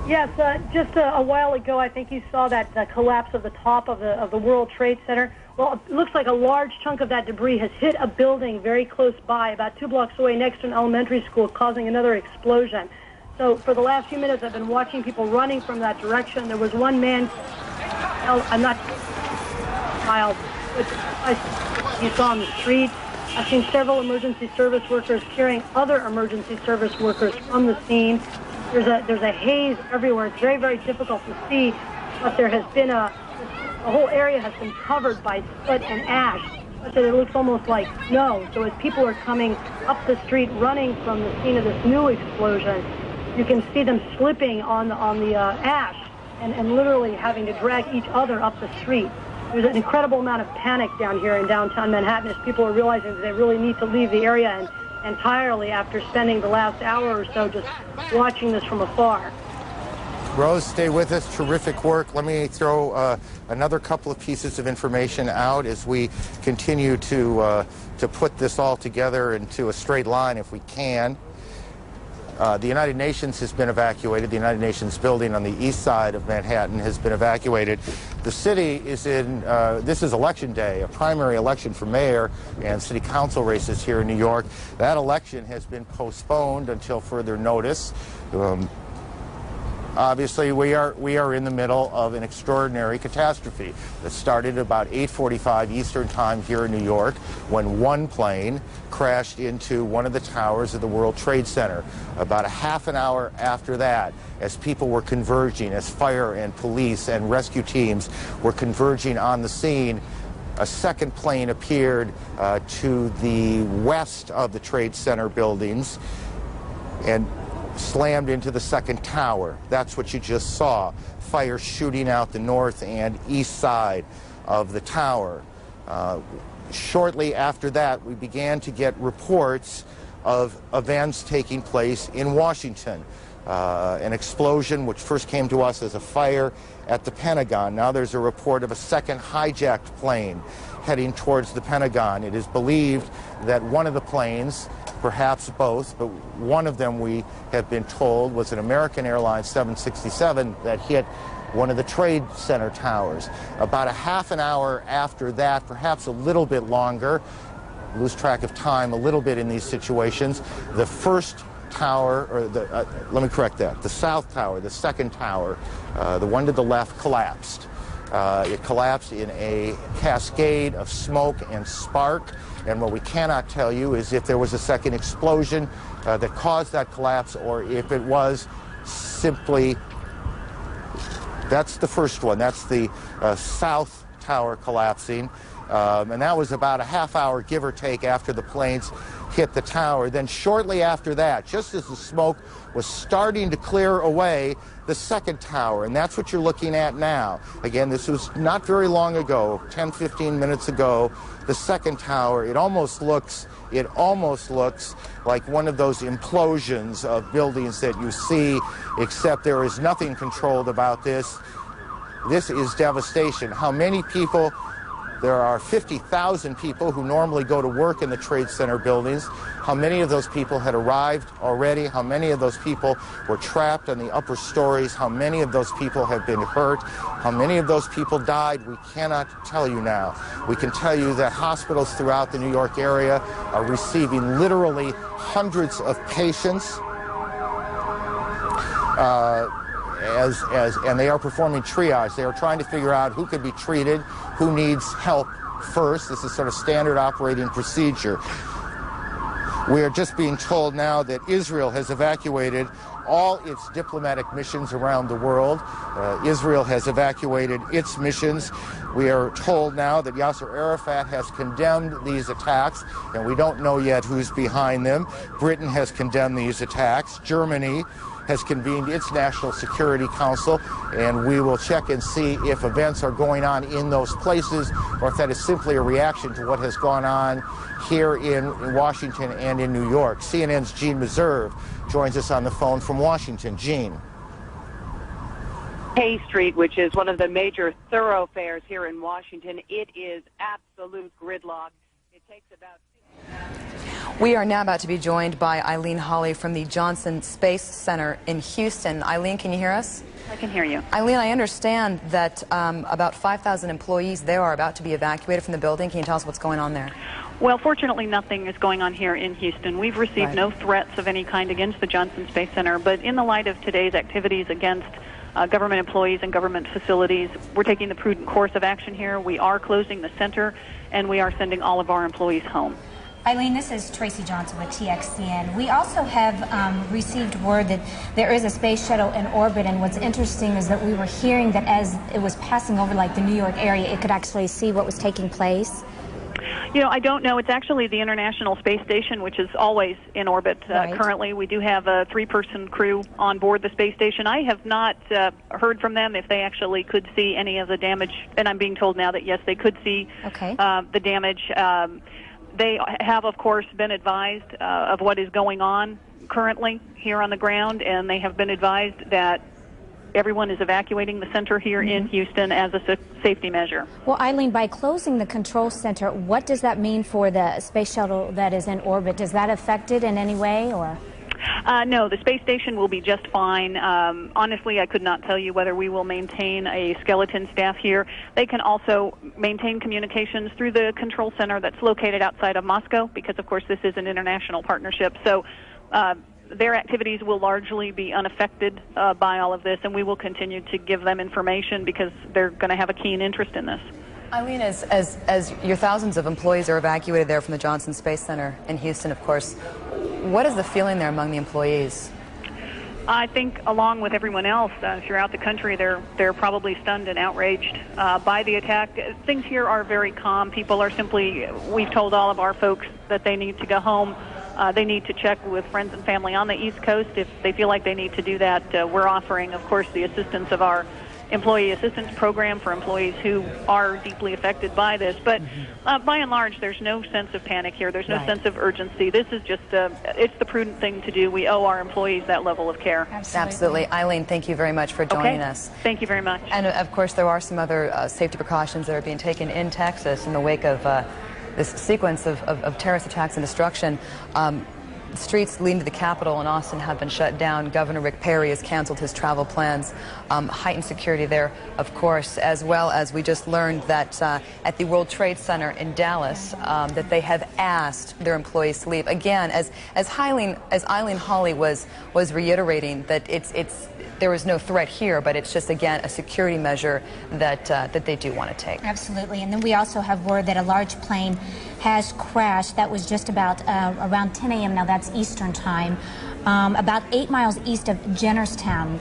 [SPEAKER 13] Yes, just a while ago, I think you saw that collapse of the top of the World Trade Center. Well, it looks like a large chunk of that debris has hit a building very close by, about 2 blocks away next to an elementary school, causing another explosion. So for the last few minutes, I've been watching people running from that direction. There was one man, I'm not child, but you saw on the street. I've seen several emergency service workers carrying other emergency service workers from the scene. There's a haze everywhere. It's very, very difficult to see, but there has been the whole area has been covered by soot and ash. But it looks almost like snow. So as people are coming up the street running from the scene of this new explosion, you can see them slipping on the ash and literally having to drag each other up the street. There's an incredible amount of panic down here in downtown Manhattan as people are realizing that they really need to leave the area entirely after spending the last hour or so just watching this from afar.
[SPEAKER 18] Rose, stay with us. Terrific work. Let me throw another couple of pieces of information out as we continue to put this all together into a straight line if we can. The United Nations has been evacuated. The United Nations building on the east side of Manhattan has been evacuated. The city is in, this is election day, a primary election for mayor and city council races here in New York. That election has been postponed until further notice. Obviously, we are in the middle of an extraordinary catastrophe that started about 8:45 Eastern Time here in New York when one plane crashed into one of the towers of the World Trade Center. About a half an hour after that, as people were converging, as fire and police and rescue teams were converging on the scene, a second plane appeared to the west of the Trade Center buildings and slammed into the second tower. That's what you just saw. Fire shooting out the north and east side of the tower. Shortly after that, we began to get reports of events taking place in Washington. An explosion which first came to us as a fire at the Pentagon. Now there's a report of a second hijacked plane heading towards the Pentagon. It is believed that one of the planes, perhaps both, but one of them, we have been told, was an American Airlines 767 that hit one of the Trade Center towers. About a half an hour after that, perhaps a little bit longer, lose track of time a little bit in these situations, the first tower, or let me correct that, the south tower, the second tower, the one to the left, collapsed. It collapsed in a cascade of smoke and spark. And what we cannot tell you is if there was a second explosion that caused that collapse, or if it was simply, that's the first one, that's the south tower collapsing. And that was about a half hour, give or take, after the planes hit the tower. Then shortly after that, just as the smoke was starting to clear away, the second tower, and that's what you're looking at now. Again, this was not very long ago, 10, 15 minutes ago. The second tower, it almost looks like one of those implosions of buildings that you see, except there is nothing controlled about this. This is devastation. How many people? There are 50,000 people who normally go to work in the Trade Center buildings. How many of those people had arrived already? How many of those people were trapped on the upper stories? How many of those people have been hurt? How many of those people died? We cannot tell you now. We can tell you that hospitals throughout the New York area are receiving literally hundreds of patients. And they are performing triage. They are trying to figure out who could be treated, who needs help first. This is sort of standard operating procedure. We are just being told now that Israel has evacuated all its diplomatic missions around the world. Israel has evacuated its missions. We are told now that Yasser Arafat has condemned these attacks, and we don't know yet who's behind them. Britain has condemned these attacks. Germany has convened its National Security Council, and we will check and see if events are going on in those places or if that is simply a reaction to what has gone on here in Washington and in New York. CNN's Gene Meserve joins us on the phone from Washington. Gene.
[SPEAKER 16] Hay Street, which is one of the major thoroughfares here in Washington, it is absolute gridlock. It takes about...
[SPEAKER 2] We are now about to be joined by Eileen Hawley from the Johnson Space Center in Houston. Eileen, can you hear us?
[SPEAKER 17] I can hear you.
[SPEAKER 2] Eileen, I understand that about 5,000 employees there are about to be evacuated from the building. Can you tell us what's going on there?
[SPEAKER 17] Well, fortunately, nothing is going on here in Houston. We've received no threats of any kind against the Johnson Space Center, but in the light of today's activities against government employees and government facilities, we're taking the prudent course of action here. We are closing the center, and we are sending all of our employees home.
[SPEAKER 19] Eileen, this is Tracy Johnson with TXCN. We also have received word that there is a space shuttle in orbit, and what's interesting is that we were hearing that as it was passing over like the New York area, it could actually see what was taking place.
[SPEAKER 17] You know, I don't know. It's actually the International Space Station, which is always in orbit. Currently, we do have a 3-person crew on board the space station. I have not heard from them if they actually could see any of the damage, and I'm being told now that, yes, they could see the damage. They have, of course, been advised of what is going on currently here on the ground, and they have been advised that everyone is evacuating the center here in Houston as a safety measure.
[SPEAKER 19] Well, Eileen, by closing the control center, what does that mean for the space shuttle that is in orbit? Does that affect it in any way, or...?
[SPEAKER 17] No, the space station will be just fine. Honestly, I could not tell you whether we will maintain a skeleton staff here. They can also maintain communications through the control center that's located outside of Moscow because, of course, this is an international partnership. So their activities will largely be unaffected by all of this, and we will continue to give them information because they're going to have a keen interest in this.
[SPEAKER 2] Eileen, as your thousands of employees are evacuated there from the Johnson Space Center in Houston, of course, what is the feeling there among the employees?
[SPEAKER 17] I think, along with everyone else throughout the country, they're probably stunned and outraged by the attack. Things here are very calm. People are simply, we've told all of our folks that they need to go home. They need to check with friends and family on the East Coast. If they feel like they need to do that, we're offering, of course, the assistance of our employee assistance program for employees who are deeply affected by this. But by and large, there's no sense of panic here. There's no sense of urgency. This is just, it's the prudent thing to do. We owe our employees that level of care.
[SPEAKER 2] Absolutely. Eileen, thank you very much for joining us.
[SPEAKER 17] Thank you very much.
[SPEAKER 2] And of course, there are some other safety precautions that are being taken in Texas in the wake of this sequence of terrorist attacks and destruction. Streets leading to the Capitol in Austin have been shut down. Governor Rick Perry has canceled his travel plans. Heightened security there, of course, as well as we just learned that at the World Trade Center in Dallas, that they have asked their employees to leave. Again, as Eileen Hawley was reiterating, that there was no threat here, but it's just, again, a security measure that they do want to take.
[SPEAKER 19] Absolutely. And then we also have word that a large plane has crashed. That was just about around 10 a.m. Now that's Eastern time. About 8 miles east of Jennerstown.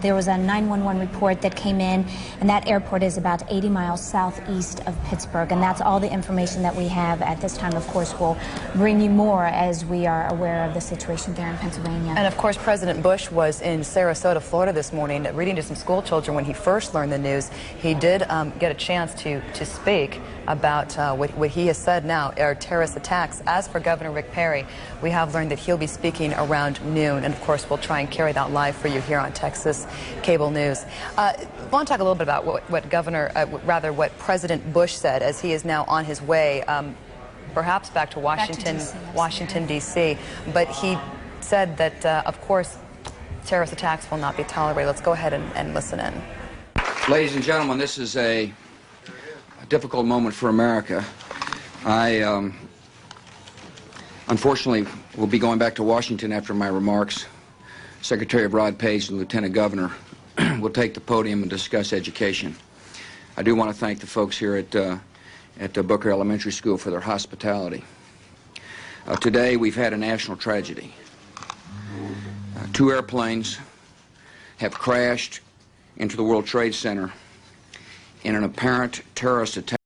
[SPEAKER 19] There was a 911 report that came in, and that airport is about 80 miles southeast of Pittsburgh. And that's all the information that we have at this time. Of course, we'll bring you more as we are aware of the situation there in Pennsylvania.
[SPEAKER 2] And of course, President Bush was in Sarasota, Florida this morning reading to some school children when he first learned the news. He did get a chance to speak about what he has said now are terrorist attacks. As for Governor Rick Perry, we have learned that he'll be speaking around noon, and of course we'll try and carry that live for you here on Texas Cable News. I want to talk a little bit about what President Bush said as he is now on his way, perhaps back to Washington, D.C. But he said that, of course, terrorist attacks will not be tolerated. Let's go ahead and listen in.
[SPEAKER 6] Ladies and gentlemen, this is a difficult moment for America. I unfortunately will be going back to Washington after my remarks. Secretary of Rod Page and Lieutenant Governor will take the podium and discuss education. I do want to thank the folks here at Booker Elementary School for their hospitality. Today we've had a national tragedy. 2 airplanes have crashed into the World Trade Center in an apparent terrorist attack.